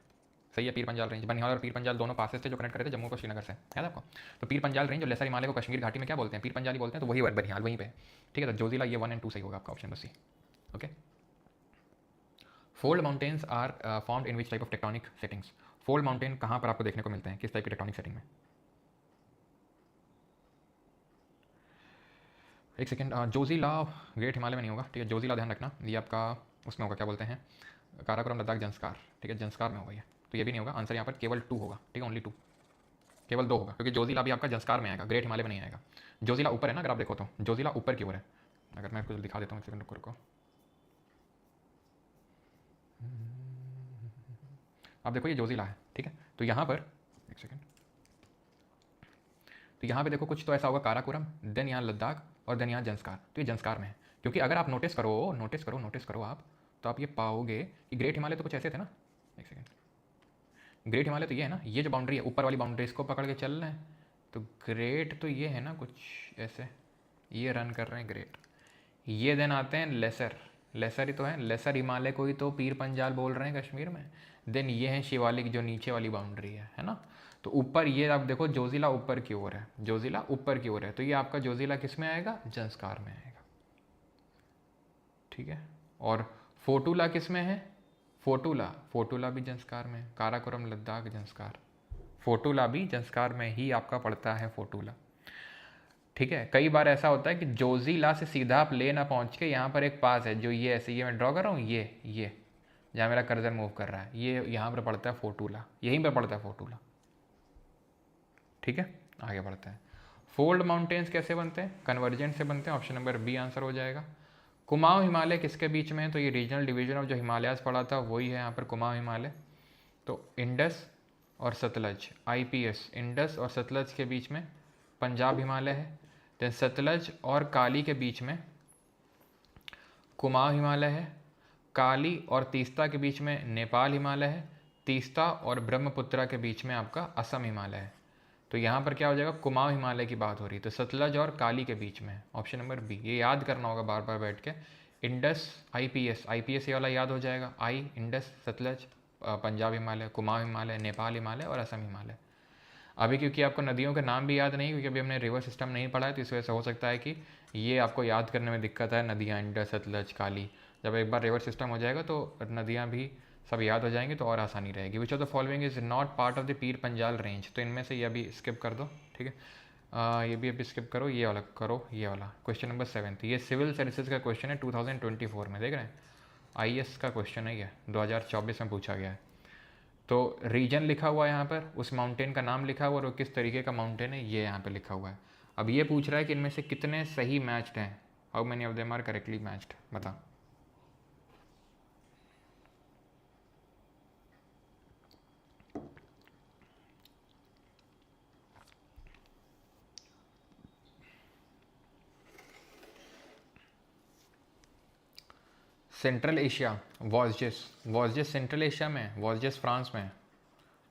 सही है, पीर पंजाल रेंज। बनिहाल और पीर पंजाल दोनों पासेस थे जो कनेक्ट करे थे जम्मू को श्रीनगर से, याद आपको? तो पीर पंजाल रेंज और लेसर हिमालय को कश्मीर घाटी में क्या बोलते हैं? पीर पंजाली बोलते हैं, तो वही बनिहाल वहीं पे, ठीक है। तो जोजिला ये 1 एंड 2 सही होगा आपका, ऑप्शन बस C, okay. Fold mountains are formed in which type of tectonic settings. Fold mountain कहाँ पर आपको देखने को मिलते हैं, किस टाइप की टेक्टोनिक सेटिंग में? एक सेकंड, जोजिला ग्रेट हिमालय में नहीं होगा, ठीक है। जोजिला ध्यान रखना, ये आपका उसमें होगा, क्या बोलते हैं, काराकोरम लद्दाख जंस्कार, ठीक है, जंस्कार में होगा ये। तो ये भी नहीं होगा, आंसर यहाँ पर केवल 2 होगा, ठीक है, ओनली 2, केवल 2 होगा, क्योंकि जोजिला भी आपका जंस्कार में आएगा, ग्रेट हिमालय में नहीं आएगा। जोजिला ऊपर है ना, अगर आप देखो तो जोजिला ऊपर की ओर है। अगर मैं कुछ दिखा देता हूँ, एक सेकंड रुको। आप देखो ये जोजिला है, ठीक है। तो यहाँ पर एक सेकंड, तो यहाँ पे देखो कुछ तो ऐसा होगा काराकोरम, देन यहाँ लद्दाख और देन यहाँ जंस्कार, तो ये जंस्कार में है। क्योंकि अगर आप नोटिस करो आप, तो आप ये पाओगे कि ग्रेट हिमालय तो कुछ ऐसे थे ना, एक सेकेंड, ग्रेट हिमालय तो ये है ना, ये जो बाउंड्री है ऊपर वाली बाउंड्री, इसको पकड़ के चल रहे हैं, तो ग्रेट तो ये है ना कुछ ऐसे, ये रन कर रहे हैं ग्रेट। ये देन आते हैं लेसर, लेसर ही तो है, लेसर हिमालय को ही तो पीर पंजाल बोल रहे हैं कश्मीर में। देन ये है शिवालिक जो नीचे वाली बाउंड्री है ना। तो ऊपर ये आप देखो जोजिला ऊपर की ओर है, जोजिला ऊपर की ओर है, तो ये आपका जोजिला किस में आएगा, जंस्कार में आएगा, ठीक है। और फोटूला किस में है, फोटूला, फोटूला भी जंस्कार में, काराकोरम लद्दाख जंस्कार, फोटूला भी जंस्कार में ही आपका पड़ता है फोटूला, ठीक है। कई बार ऐसा होता है कि जोजिला से सीधा आप ले ना पहुंच के यहाँ पर एक पास है जो ये ऐसे, ये मैं ड्रॉ कर रहा हूँ, ये जहाँ मेरा कर्जर मूव कर रहा है, ये यहाँ पर पड़ता है फोटूला, यहीं पर पड़ता है फोटूला, ठीक है। आगे बढ़ते हैं। फोल्ड माउंटेन्स कैसे बनते हैं, कन्वर्जेंट से बनते हैं, ऑप्शन नंबर बी आंसर हो जाएगा। कुमाऊं हिमालय किसके बीच में है, तो ये रीजनल डिवीजन ऑफ जो हिमालयाज पड़ा था वही है यहाँ पर कुमाऊं हिमालय। तो इंडस और सतलज, आईपीएस, इंडस और सतलज के बीच में पंजाब हिमालय है। देन सतलज और काली के बीच में कुमाऊं हिमालय है। काली और तीस्ता के बीच में नेपाल हिमालय है। तीस्ता और ब्रह्मपुत्रा के बीच में आपका असम हिमालय है। तो यहाँ पर क्या हो जाएगा, कुमाऊं हिमालय की बात हो रही है, तो सतलज और काली के बीच में, ऑप्शन नंबर बी। ये याद करना होगा बार बार बैठ के, इंडस आईपीएस, आईपीएस ये वाला याद हो जाएगा, आई इंडस, सतलज पंजाब हिमालय, कुमाऊं हिमालय, नेपाल हिमालय और असम हिमालय। अभी क्योंकि आपको नदियों के नाम भी याद नहीं, क्योंकि अभी हमने रिवर सिस्टम नहीं पढ़ा है, तो इस वजह से हो सकता है कि ये आपको याद करने में दिक्कत है, नदियाँ इंडस सतलज काली। जब एक बार रिवर सिस्टम हो जाएगा तो नदियाँ भी सब याद हो जाएंगी, तो और आसानी रहेगी। विच of the following is not part of the Pir Panjal range, तो इनमें से ये अभी स्किप कर दो, ठीक है। ये भी अभी स्किप करो, ये वाला करो, ये वाला। क्वेश्चन नंबर 7, ये सिविल सर्विसेज का क्वेश्चन है 2024 में, देख रहे हैं, आईएएस का क्वेश्चन है ये, 2024 में पूछा गया है। तो रीजन लिखा हुआ है यहाँ पर, उस माउंटेन का नाम लिखा हुआ और वो किस तरीके का माउंटेन है ये यहाँ पे लिखा हुआ है। अब ये पूछ रहा है कि इनमें से कितने सही मैच्ड हैं, how many of them are correctly matched, बता। Central Asia, Vosges central Asia में, वॉजजेस फ्रांस में,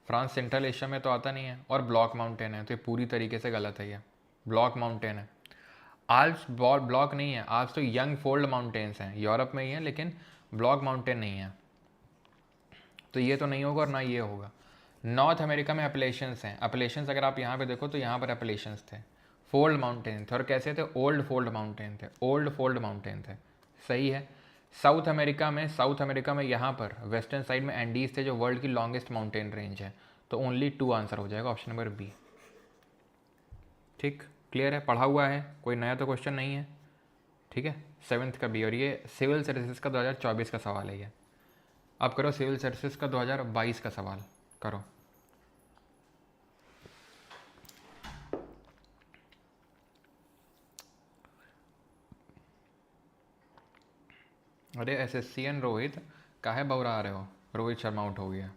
फ्रांस सेंट्रल एशिया में तो आता नहीं है, और ब्लॉक माउंटेन है, तो ये पूरी तरीके से गलत है, ये ब्लॉक माउंटेन है। आल्प्स ब्लॉक नहीं है, आल्प्स तो यंग फोल्ड माउंटेन्स हैं, यूरोप में ही है, लेकिन ब्लॉक माउंटेन नहीं है, तो ये तो नहीं होगा और ना ये होगा। नॉर्थ अमेरिका में अपलेशंस हैं, अपलेशंस अगर आप यहाँ पे देखो तो यहाँ पर अपलेशंस थे, फोल्ड माउंटेन थे, और कैसे थे, ओल्ड फोल्ड माउंटेन थे, ओल्ड फोल्ड माउंटेन थे, सही है। साउथ अमेरिका में यहाँ पर वेस्टर्न साइड में एंडीज थे, जो वर्ल्ड की लॉन्गेस्ट माउंटेन रेंज है, तो ओनली 2 आंसर हो जाएगा, ऑप्शन नंबर बी, ठीक, क्लियर है, पढ़ा हुआ है, कोई नया तो क्वेश्चन नहीं है, ठीक है। 7th का बी, और ये सिविल सर्विसेज का 2024 का सवाल है ये। अब करो सिविल सर्विसेज का 2022 का सवाल करो। अरे एसएससीएन रोहित, काहे बौरा रहे हो, रोहित शर्मा आउट हो गया।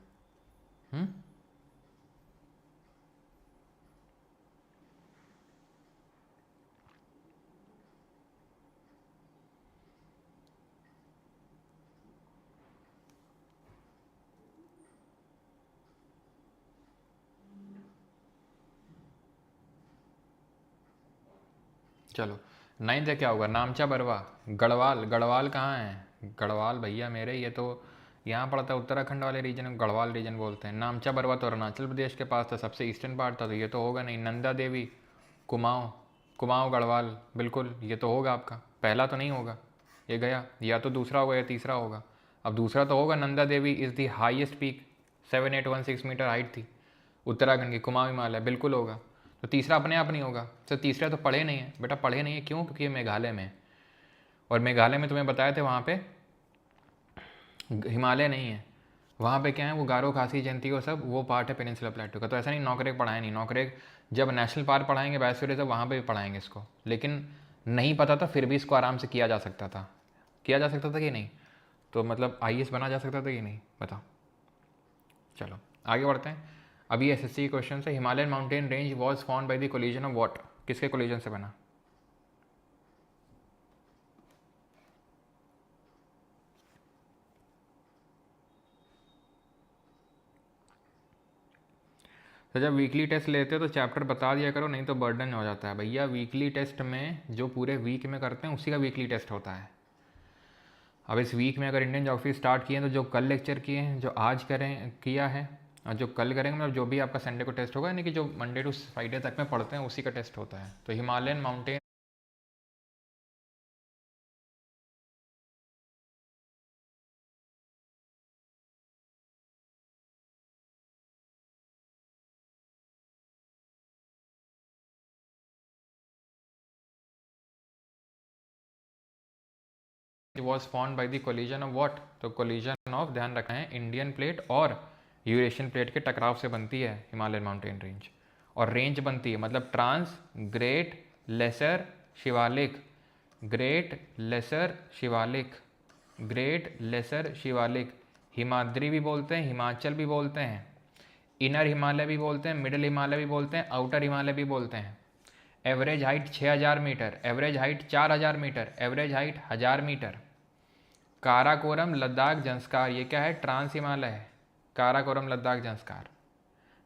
चलो 9th है, क्या होगा, नामचा बरवा, गढ़वाल, गढ़वाल कहाँ है, गढ़वाल भैया मेरे, ये तो यहाँ पड़ता है उत्तराखंड वाले रीजन में, गढ़वाल रीजन बोलते हैं। नामचा बरवा तो अरुणाचल प्रदेश के पास था, सबसे ईस्टर्न पार्ट था, तो ये तो होगा नहीं। नंदा देवी, कुमाऊँ, कुमाऊँ गढ़वाल, बिल्कुल ये तो होगा आपका, पहला तो नहीं होगा, ये गया, या तो दूसरा होगा या तीसरा होगा। अब दूसरा तो होगा, Nanda Devi is the highest peak, 7816 metre height थी उत्तराखंड की, कुमाऊँ हिमालय, बिल्कुल होगा। तो तीसरा अपने आप नहीं होगा, तो तीसरा तो पढ़े नहीं है बेटा, पढ़े नहीं है, क्यों, क्योंकि ये मेघालय में है, और मेघालय में तुम्हें बताया थे वहाँ पे हिमालय नहीं है, वहाँ पे क्या है, वो गारो खासी जयंती और सब वो पार्ट है पेनिनसुलर प्लेटू का। तो ऐसा नहीं नौकरेक पढ़ाया नहीं, नौकरेक जब नेशनल पार्क पढ़ाएंगे बायोस्फीयर तब वहाँ पे भी पढ़ाएंगे इसको, लेकिन नहीं पता था फिर भी इसको आराम से किया जा सकता था, किया जा सकता था कि नहीं, तो मतलब आईएएस बना जा सकता था कि नहीं, बताओ। चलो आगे बढ़ते हैं। अभी एसएससी क्वेश्चन है, Himalayan mountain range was found by the collision of what, किसके कोलिजन से बना, तो जब वीकली टेस्ट लेते हो तो चैप्टर बता दिया करो, नहीं तो बर्डन हो जाता है भैया। वीकली टेस्ट में जो पूरे वीक में करते हैं उसी का वीकली टेस्ट होता है। अब इस वीक में अगर इंडियन ज्योग्राफी स्टार्ट किए हैं तो जो कल लेक्चर किए हैं, जो आज करें किया है और जो कल करेंगे, मतलब जो भी आपका संडे को टेस्ट होगा, यानी कि जो मंडे टू फ्राइडे तक में पढ़ते हैं उसी का टेस्ट होता है। तो Himalayan mountain was formed by the collision of what? तो collision of, ध्यान रखना है, इंडियन प्लेट और यूरेशियन प्लेट के टकराव से बनती है हिमालयन माउंटेन रेंज। और रेंज बनती है मतलब trans, great, lesser, Shivalik, great, lesser, Shivalik, great, lesser, Shivalik. Himadri भी बोलते हैं, हिमाचल भी बोलते हैं, इनर हिमालय भी बोलते हैं, मिडिल हिमालय भी बोलते हैं, आउटर हिमालय भी बोलते हैं। Average height 6000 metre, average height 4000 metre, average height 1000 metre. Karakoram, Ladakh, Zanskar, ये क्या है? ट्रांस हिमालय है, काराकोरम, लद्दाख, जंस्कार।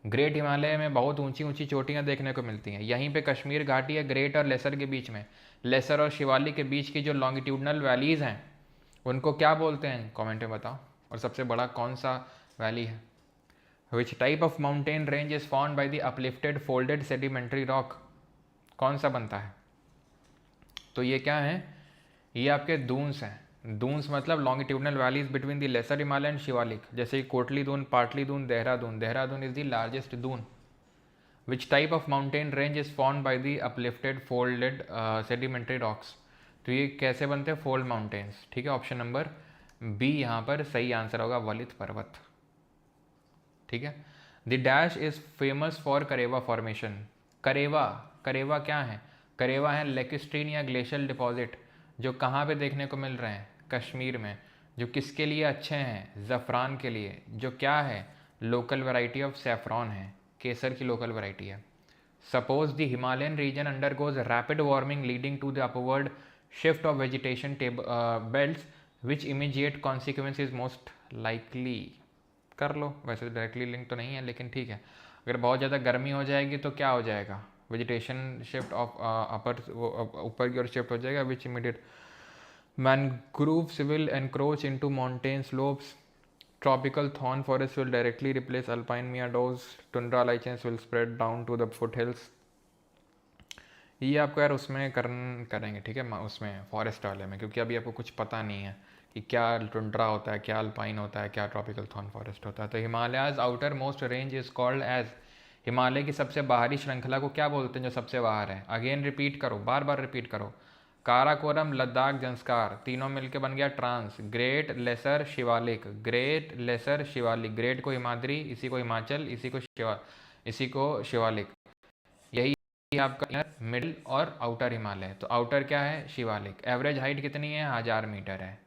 ग्रेट हिमालय में बहुत ऊंची ऊंची चोटियां देखने को मिलती हैं। यहीं पे कश्मीर घाटी है ग्रेट और लेसर के बीच में। लेसर और शिवालिक के बीच की जो लॉन्गिट्यूडनल वैलीज हैं उनको क्या बोलते हैं? कमेंट में बताओ। और सबसे बड़ा कौन सा वैली है? विच type of mountain range is found by the uplifted folded sedimentary rock? कौन सा बनता है? तो ये क्या है? ये आपके दून्स हैं। दून्स मतलब longitudinal valleys between the lesser Himalaya and Shivalik, जैसे Kotli Dun, Patli Dun, Dehradun. Dehradun is the largest Dun. Which type of mountain range is formed by the uplifted folded sedimentary rocks? तो ये कैसे बनते हैं? Fold mountains. ठीक है, ऑप्शन नंबर बी यहाँ पर सही आंसर होगा, वलित पर्वत। ठीक है। The dash is famous for Karewa formation. Karewa, Karewa क्या है? करेवा है लेकिस्ट्रीन या ग्लेशियल डिपॉजिट, जो कहाँ पे देखने को मिल रहे हैं? कश्मीर में। जो किसके लिए अच्छे हैं? ज़फ़रान के लिए। जो क्या है? लोकल वैरायटी ऑफ सैफरॉन है, केसर की लोकल वैरायटी है। Suppose the Himalayan region undergoes rapid warming leading to the upward shift of vegetation belts, which immediate consequence is most likely? कर लो, वैसे डायरेक्टली लिंक तो नहीं है लेकिन ठीक है। अगर बहुत ज़्यादा गर्मी हो जाएगी तो क्या हो जाएगा? वेजिटेशन शिफ्ट ऑफ अपर, ऊपर की ओर शिफ्ट हो जाएगा, which immediate mangroves will encroach into mountain slopes, tropical thorn forest will directly replace alpine meadows, tundra lichens will spread down to the foot hills. ये आपको यार उसमें करेंगे, ठीक है, उसमें फॉरेस्ट वाले में, क्योंकि अभी आपको कुछ पता नहीं है कि क्या टुंड्रा होता है, क्या अल्पाइन होता है, क्या ट्रॉपिकल थॉर्न फॉरेस्ट होता है। तो Himalayas outermost range is called as, Himalaya की सबसे बाहरी श्रृंखला को क्या बोलते हैं जो सबसे बाहर है? अगेन रिपीट करो, बार बार रिपीट करो। काराकोरम, लद्दाख, जंस्कार, तीनों मिलके बन गया trans. Great, lesser, Shivalik, great, lesser, Shivalik. Great को हिमाद्री, इसी को हिमाचल, इसी को शिवालिक। यही आपका इनर, मिडिल और आउटर हिमालय। तो आउटर क्या है? शिवालिक। एवरेज हाइट कितनी है? 1000 मीटर है।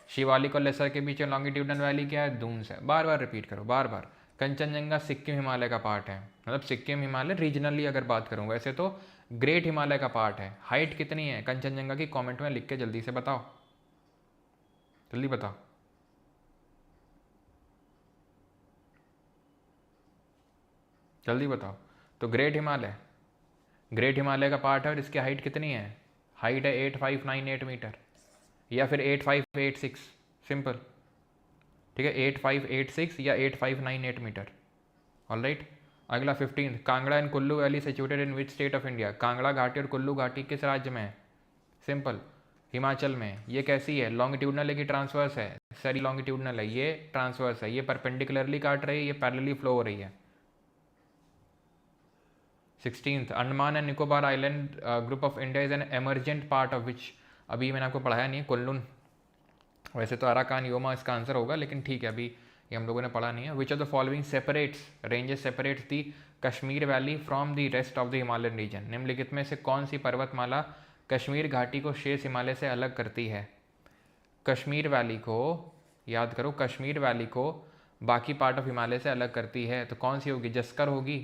शिवालिक और लेसर के बीच लॉन्गिट्यूडनल वैली क्या है? दून्स है। बार बार रिपीट करो, बार बार। कंचनजंगा सिक्किम हिमालय का पार्ट है, मतलब सिक्किम हिमालय रीजनली अगर बात करूँ, वैसे तो ग्रेट हिमालय का पार्ट है। हाइट कितनी है कंचनजंगा की? कमेंट में लिख के जल्दी से बताओ, जल्दी बताओ। जल्दी बताओ। तो ग्रेट हिमालय का पार्ट है और इसकी हाइट कितनी है? हाइट है 8598 मीटर या फिर 8586, सिंपल। ठीक है, 8586 या 8598 मीटर। ऑलराइट। अगला 15, Kangra and Kullu valley situated in which state of India? Kangra घाटी और कुल्लू घाटी किस राज्य में है? सिंपल, हिमाचल में। ये कैसी है? लॉन्गिट्यूडनल है कि ट्रांसवर्स है? सरी लॉन्गिट्यूडनल है, ये ट्रांसवर्स है। ये परपेंडिकुलरली काट रही है, ये पैरेलली फ्लो हो रही है। 16th, Andaman and Nicobar island group of India is an emergent part of which? अभी मैंने आपको पढ़ाया नहीं है, कुल्लू। वैसे तो अराकान योमा इसका आंसर होगा, लेकिन ठीक है, अभी ये हम लोगों ने पढ़ा नहीं है। Which of the following separates ranges separates the Kashmir valley from the rest of the Himalayan region? निम्नलिखित में से कौन सी पर्वतमाला कश्मीर घाटी को शेष हिमालय से अलग करती है? कश्मीर वैली को, याद करो, कश्मीर वैली को बाकी पार्ट ऑफ हिमालय से अलग करती है, तो कौन सी होगी? जस्कर होगी?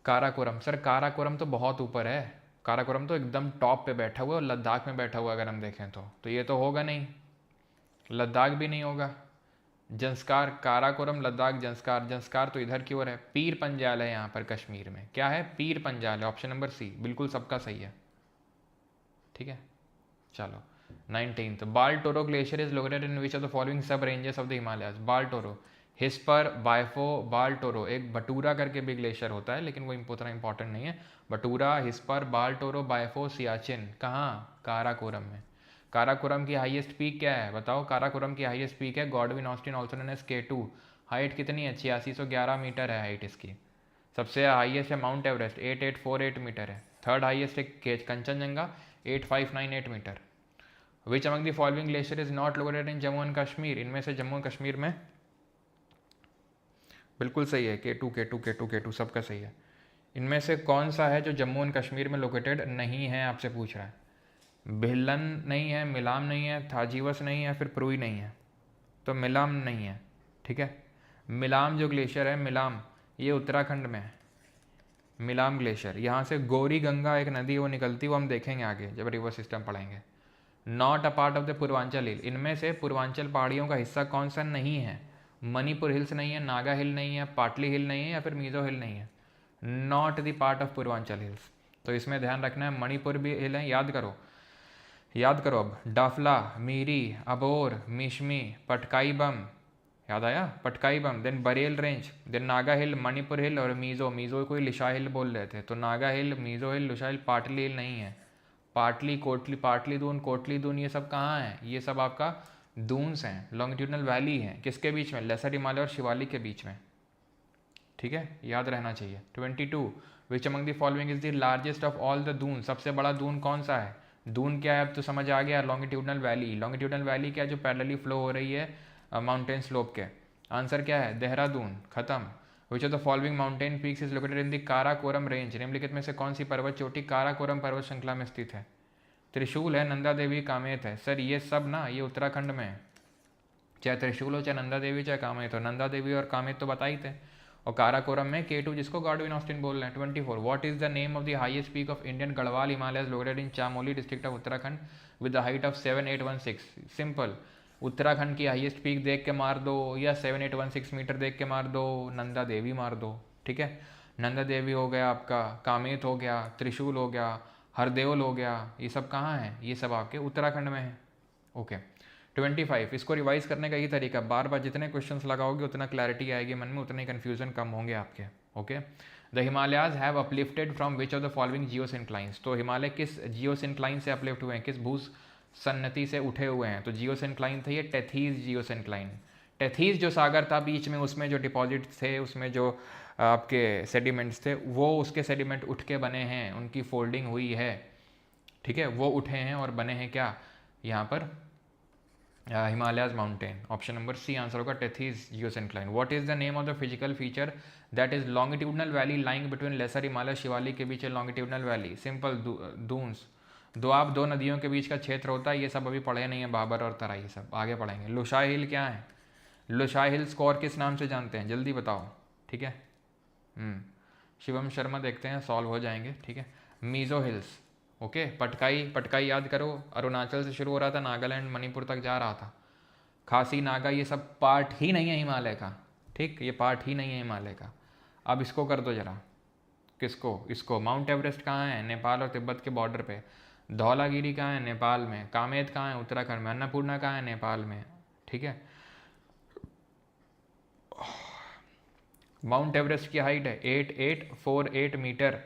काराकोरम? सर काराकोरम तो बहुत ऊपर है, काराकोरम तो एकदम टॉप पे बैठा हुआ है और लद्दाख में बैठा हुआ, अगर हम देखें तो ये तो होगा नहीं, लद्दाख भी नहीं होगा। जंस्कार, काराकोरम, लद्दाख, जंस्कार। जंस्कार तो इधर की ओर है। पीर पंजाल है यहाँ पर कश्मीर में। क्या है? पीर पंजाल है। ऑप्शन नंबर सी बिल्कुल सबका सही है। ठीक है, चलो 19th, बाल Toro glacier is located in which of the following सब रेंजेस ऑफ द हिमालयस। बाल टोरो, हिस्पर, बायफो, बाल टोरो। एक बटूरा करके भी ग्लेशियर होता है लेकिन वो उतना इंपॉर्टेंट नहीं है। बटूरा, हिस्पर, बाल टोरो, बायफो, सियाचिन। कहाँ? काराकोरम में। काराकोरम की हाईएस्ट पीक क्या है बताओ? काराकोरम की हाईएस्ट पीक है Godwin Austen also known as K2। Height कितनी है? 8611 मीटर है हाइट इसकी। सबसे हाईएस्ट है माउंट एवरेस्ट, 8848 मीटर है। थर्ड हाईएस्ट है Kanchenjunga, 8598 metre. Which among the following glacier is not located in Jammu and Kashmir. इनमें से जम्मू एंड कश्मीर में बिल्कुल सही है, K2 सबका सही है। इनमें से कौन सा है जो जम्मू एंड कश्मीर में लोकेटेड नहीं है? आपसे पूछ रहा है। भिल्लन नहीं है, मिलाम नहीं है, थाजीवस नहीं है, फिर प्रुई नहीं है। तो मिलाम नहीं है। ठीक है, मिलाम जो ग्लेशियर है, मिलाम ये उत्तराखंड में है। मिलाम ग्लेशियर, यहाँ से गौरी गंगा एक नदी वो निकलती, वो हम देखेंगे आगे जब रिवर सिस्टम पढ़ेंगे। Not a part of the Purvanchal hill. इनमें से पूर्वांचल पहाड़ियों का हिस्सा कौन सा नहीं है? मणिपुर हिल्स नहीं है, नागा हिल नहीं है, पाटली हिल नहीं है, या फिर मीजो हिल नहीं है। Not the part of Purvanchal hills. तो इसमें ध्यान रखना है, मणिपुर भी हिल है। याद करो अब, डाफला, मीरी, अबोर, मिशमी, पटकाई बम। याद आया? Patkai Bum. Then Barail range, then Naga hill, Manipur hill और मीजो। मीजो कोई लिशा हिल बोल रहे थे, तो नागा हिल, मीजो हिल, लिशा हिल, पाटली हिल नहीं है। पाटली, कोटली, पाटली दून, कोटली दून, ये सब कहाँ है? ये सब आपका दून्स हैं, लॉन्गिट्यूडनल वैली हैं। किसके बीच में? लेसर हिमालय और शिवालिक के बीच में। ठीक है, याद रहना चाहिए। 22, विच among the following is the largest of all the Doon. सबसे बड़ा दून कौन सा है? दून क्या है अब तो समझ आ गया, लॉन्गिट्यूडनल वैली। लॉन्गिट्यूडनल वैली क्या है? जो पैरेलली फ्लो हो रही है माउंटेन स्लोप के। आंसर क्या है? देहरादून। खत्म। विच of the following mountain peaks is located in the Karakoram range. निम्नलिखित में से कौन सी पर्वत चोटी काराकोरम पर्वत श्रृंखला में स्थित है? त्रिशूल है, नंदा देवी, कामेत है। सर ये सब ना, ये उत्तराखंड में है। चाहे त्रिशूल हो, चाहे नंदा देवी, चाहे कामेत हो। नंदा देवी और कामेत तो बता ही थे। और काराकोरम में K2 जिसको गॉडविन ऑस्टिन बोल रहे हैं। 24, what is the name of the highest peak of Indian Garhwal Himalayas located in Chamoli district of Uttarakhand with the height of 7816। Simple, Uttarakhand की हाईएस्ट पीक देख के मार दो या 7816 मीटर देख के मार दो, नंदा देवी मार दो। ठीक है, नंदा देवी हो गया आपका, कामेत हो गया, त्रिशूल हो गया, हरदेवल हो गया। ये सब कहाँ है? ये सब आपके उत्तराखंड में है। ओके 25, इसको रिवाइज करने का ये तरीका, बार बार जितने क्वेश्चंस लगाओगे उतना क्लैरिटी आएगी मन में, उतने कन्फ्यूजन कम होंगे आपके। Okay, the Himalayas have uplifted from which of the following geosynclines. तो हिमालय किस जियोसिंक्लाइन से अपलिफ्ट हुए हैं? किस भूस सन्नति से उठे हुए हैं? तो जियोसिंक्लाइन थे ये टेथीज जियोसिंक्लाइन। टेथीज जो सागर था बीच में, उसमें जो डिपॉजिट थे, उसमें जो आपके सेडिमेंट्स थे, वो उसके सेडिमेंट उठ के बने हैं, उनकी फोल्डिंग हुई है। ठीक है, वो उठे हैं और बने हैं क्या यहाँ पर? Himalayas mountain. Option number C answer होगा, Tethys geosyncline. What is the name of the physical feature that is longitudinal valley lying between lesser Himalaya Shivalik के बीच है लॉन्गिट्यूडनल वैली? सिंपल, दून्स। दो नदियों के बीच का क्षेत्र होता है। ये सब अभी पढ़े नहीं है, बाबर और तराई, सब आगे पढ़ेंगे। लुशाई हिल क्या है? लुशाई हिल स्कोर किस नाम से जानते हैं? जल्दी बताओ। ठीक है, शिवम शर्मा देखते हैं, सॉल्व हो जाएंगे। ठीक है, मीजो हिल्स। ओके, पटकाई याद करो, अरुणाचल से शुरू हो रहा था, नागालैंड मणिपुर तक जा रहा था। खासी, नागा, ये सब पार्ट ही नहीं है हिमालय का। ठीक, ये पार्ट ही नहीं है हिमालय का। अब इसको कर दो जरा, किसको? इसको। माउंट एवरेस्ट कहाँ है? नेपाल और तिब्बत के बॉर्डर पे। धौलागिरी कहाँ है? नेपाल में। कामेत कहाँ है? उत्तराखंड में। अन्नपूर्णा कहाँ है? नेपाल में। ठीक है, माउंट एवरेस्ट की हाइट है 8848 मीटर।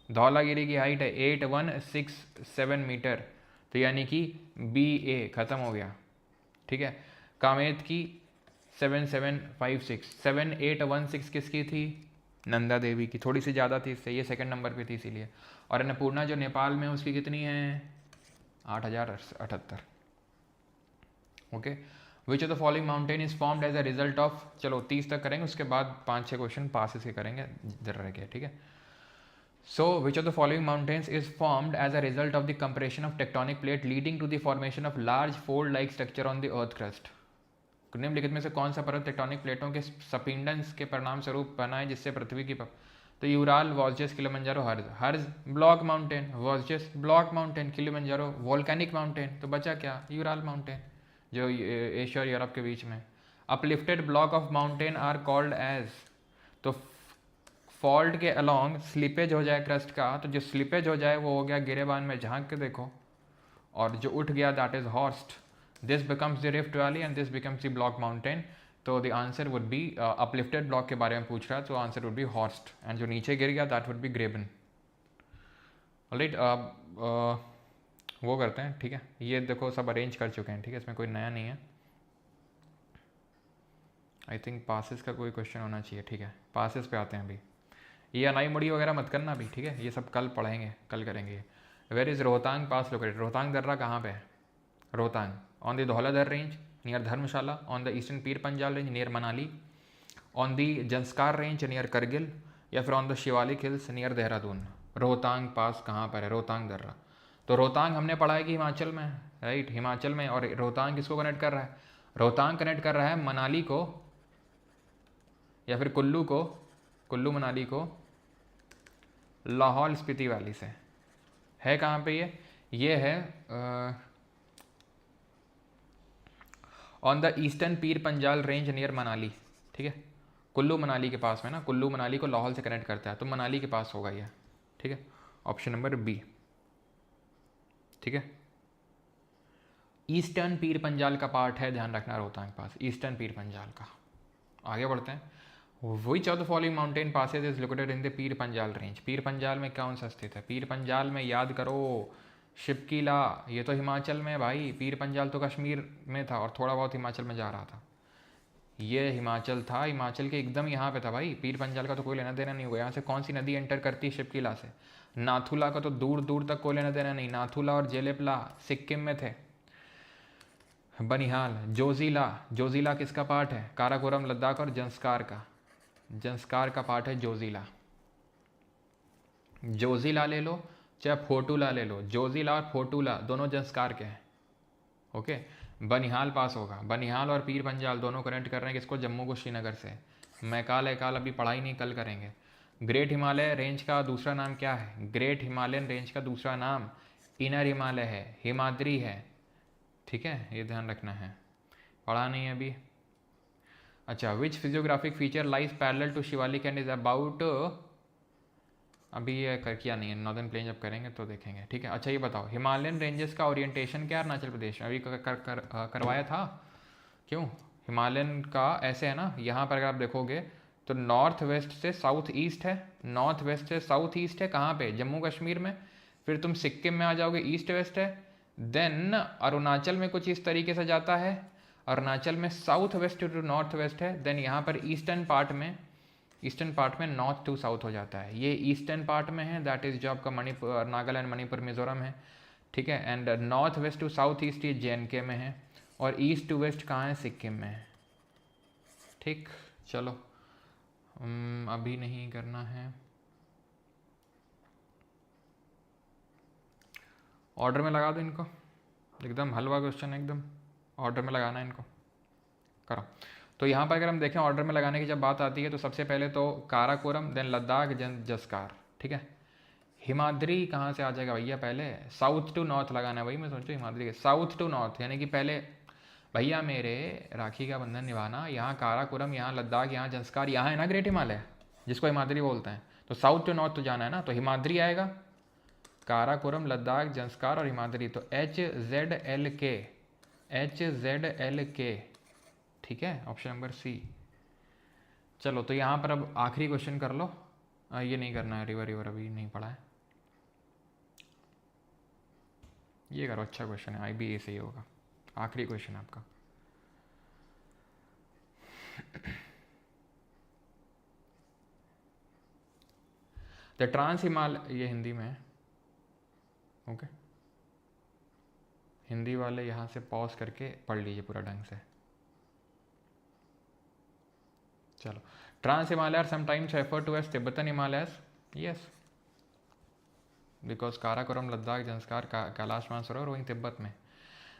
धौलागिरी की हाइट है 8167 मीटर। तो यानी कि BA खत्म हो गया। ठीक है, कामेत की 7756। 7816 किसकी थी? नंदा देवी की। थोड़ी सी ज़्यादा थी इससे, ये सेकंड नंबर पे थी इसीलिए। और अन्नपूर्णा जो नेपाल में, उसकी कितनी है? 8078। Okay, which of the following mountain is formed as a result of, चलो 30 तक करेंगे, उसके बाद 5-6 क्वेश्चन पास के करेंगे, इधर रह गया। ठीक है, so which of the following mountains is formed as a result of the compression of tectonic plate leading to the formation of large fold like structure on the earth crust? निम्नलिखित में से कौन सा पर्वत टेक्टोनिक प्लेटों के सपिंडन के परिणाम स्वरूप बना है जिससे पृथ्वी की तो Ural, Vosges, Kilimanjaro, Harz block mountain, Vosges block mountain, Kilimanjaro volcanic mountain. तो बचा क्या? यूराल माउंटेन, जो एशिया और यूरोप के बीच में। Uplifted block of mountain are called as, तो फॉल्ट के अलोंग स्लिपेज हो जाए क्रस्ट का, तो जो स्लिपेज हो जाए वो हो गया गिरेबान में झांक के देखो, और जो उठ गया that is horst, this becomes the rift valley and this becomes the block mountain. तो the answer would be, uplifted block के बारे में पूछ रहा है तो answer would be horst, and जो नीचे गिर गया that would be graben. Alright, वो करते हैं, ठीक है, ये देखो सब अरेंज कर चुके हैं, ठीक है, इसमें कोई नया नहीं है। आई थिंक पासिस का कोई क्वेश्चन होना चाहिए, ठीक है, पासिस पे आते हैं अभी। ये अनाई मुड़ी वगैरह मत करना अभी, ठीक है, ये सब कल पढ़ेंगे, कल करेंगे। Where is Rohtang pass located, Rohtang दर्रा कहाँ पे है? Rohtang on the Dhauladhar range near Dharamshala, on the eastern Pir Panjal range near Manali, on the Zanskar range near Kargil, या फिर on the Shivalik hills near Dehradun. Rohtang pass कहाँ पर है? रोहतांग दर्रा। तो रोहतांग हमने पढ़ा है कि हिमाचल में है, राइट, हिमाचल में। और रोहतांग किसको कनेक्ट कर रहा है? रोहतांग कनेक्ट कर रहा है मनाली को या फिर कुल्लू को, कुल्लू मनाली को लाहौल स्पीति वैली से। है कहाँ पे ये है on the eastern Pir Panjal range near Manali, ठीक है, कुल्लू मनाली के पास में ना, कुल्लू मनाली को लाहौल से कनेक्ट करता है, तो मनाली के पास होगा ये, ठीक है, ऑप्शन नंबर बी, ठीक है। ईस्टर्न पीर पंजाल का पार्ट है, ध्यान रखना, रोहतांग पास ईस्टर्न पीर पंजाल का। आगे बढ़ते हैं। Which of the following mountain passes is located in the Pir Panjal range? Pir Panjal में कौन सा स्थित है? पीर पंजाल में याद करो, शिपकीला, ये तो हिमाचल में भाई, पीर पंजाल तो कश्मीर में था और थोड़ा बहुत हिमाचल में जा रहा था। ये हिमाचल था, हिमाचल के एकदम यहाँ पे था भाई, पीर पंजाल का तो कोई लेना देना नहीं होगा। यहाँ से कौन सी नदी एंटर करती है शिपकीला से? नाथुला का तो दूर दूर तक कोई लेना देना नहीं, नाथुला और जेलेपला सिक्किम में थे। बनिहाल, जोजिला, जोजिला किसका पार्ट है? काराकोरम लद्दाख और जंस्कार का, जंस्कार का पार्ट है जोजिला। जोजिला ले लो चाहे फोटूला ले लो, जोजिला और फोटूला दोनों जंस्कार के हैं, ओके। बनिहाल पास होगा, बनिहाल और पीर पंजाल दोनों कनेक्ट कर रहे हैं किसको? जम्मू को श्रीनगर से। मैकाल एकाल अभी पढ़ाई नहीं, कल करेंगे। ग्रेट हिमालय रेंज का दूसरा नाम क्या है? ग्रेट हिमालयन रेंज का दूसरा नाम इनर हिमालय है, हिमाद्री है, ठीक है, ये ध्यान रखना है, पढ़ा नहीं है अभी। अच्छा, which physiographic feature lies parallel to Shivalik and is about, अभी ये कर किया नहीं है, नॉर्दर्न प्लेन जब करेंगे तो देखेंगे, ठीक है। अच्छा ये बताओ, हिमालयन रेंजेस का ओरिएंटेशन क्या है अरुणाचल प्रदेश में? अभी करवाया था, क्यों? हिमालयन का ऐसे है ना, यहाँ पर अगर आप देखोगे तो नॉर्थ वेस्ट से साउथ ईस्ट है, नॉर्थ वेस्ट से साउथ ईस्ट है, कहाँ पे? जम्मू कश्मीर में। फिर तुम सिक्किम में आ जाओगे, ईस्ट वेस्ट है। देन अरुणाचल में कुछ इस तरीके से जाता है, अरुणाचल में south west to north west है। देन यहाँ पर ईस्टर्न पार्ट में नॉर्थ टू साउथ हो जाता है। ये ईस्टर्न पार्ट में है, दैट इज जो आपका मणिपुर, नागालैंड, मणिपुर, मिजोरम है, ठीक है। And north west to south east ये JNK में है, और ईस्ट टू वेस्ट कहाँ है? सिक्किम में है, ठीक। चलो अभी नहीं करना है, ऑर्डर में लगा दो इनको, एकदम हलवा क्वेश्चन, एकदम ऑर्डर में लगाना है इनको, करो। तो यहाँ पर अगर हम देखें ऑर्डर में लगाने की जब बात आती है तो सबसे पहले तो काराकोरम, देन लद्दाख, जंस्कार, ठीक है। हिमाद्री कहाँ से आ जाएगा भैया? पहले साउथ टू नॉर्थ लगाना है, वही मैं सोचूं, हिमाद्री के साउथ टू नॉर्थ, यानी कि पहले भैया मेरे राखी का बंधन निभाना, यहाँ काराकोरम, यहाँ लद्दाख, यहाँ जंस्कार, यहाँ है ना ग्रेट हिमालय, जिसको हिमाद्री बोलते हैं। तो साउथ टू नॉर्थ तो जाना है ना, तो हिमाद्री आएगा, काराकोरम, लद्दाख, जंस्कार और हिमाद्री। तो HZLK, ठीक है, ऑप्शन नंबर सी। चलो तो यहाँ पर अब आखिरी क्वेश्चन कर लो, ये नहीं करना है, रिवर अभी नहीं पढ़ा है, ये करो, अच्छा क्वेश्चन है, IBA से ही होगा, आखिरी क्वेश्चन आपका। द ट्रांस हिमालय, ये हिंदी में है, ओके, हिंदी वाले यहाँ से पॉज करके पढ़ लीजिए पूरा ढंग से। चलो, trans Himalaya are sometimes referred to as Tibetan Himalayas, yes, because Karakoram, Ladakh, Zanskar, Kailash Mansarovar वहीं तिब्बत में।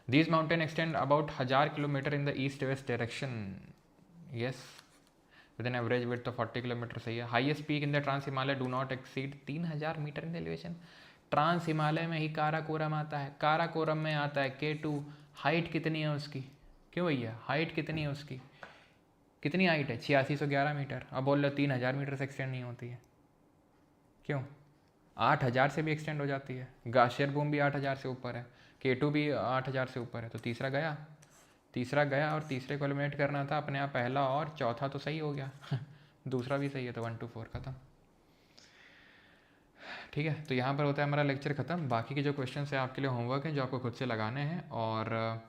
These mountain extend about 1000 kilometre in the east west direction, yes, with an average width of 40 kilometre, सही है। Highest peak in the trans Himalaya do not exceed 3000 metre in elevation. Trans Himalaya में ही काराकोरम आता है, काराकोरम में आता है K2। हाइट कितनी है उसकी? क्यों भैया, हाइट कितनी है उसकी? कितनी हाइट है? 8611 मीटर। अब बोल लो 3000 मीटर से एक्सटेंड नहीं होती है, क्यों? 8000 से भी एक्सटेंड हो जाती है। गाशियर बूम भी 8000 से ऊपर है, K2 भी 8000 से ऊपर है। तो तीसरा गया, और तीसरे को एलिमिनेट करना था अपने आप, पहला और चौथा तो सही हो गया दूसरा भी सही है, तो 1 2 4 खत्म। ठीक है, तो यहाँ पर होता है हमारा लेक्चर ख़त्म। बाकी के जो क्वेश्चन है आपके लिए होमवर्क है, जो आपको खुद से लगाने हैं। और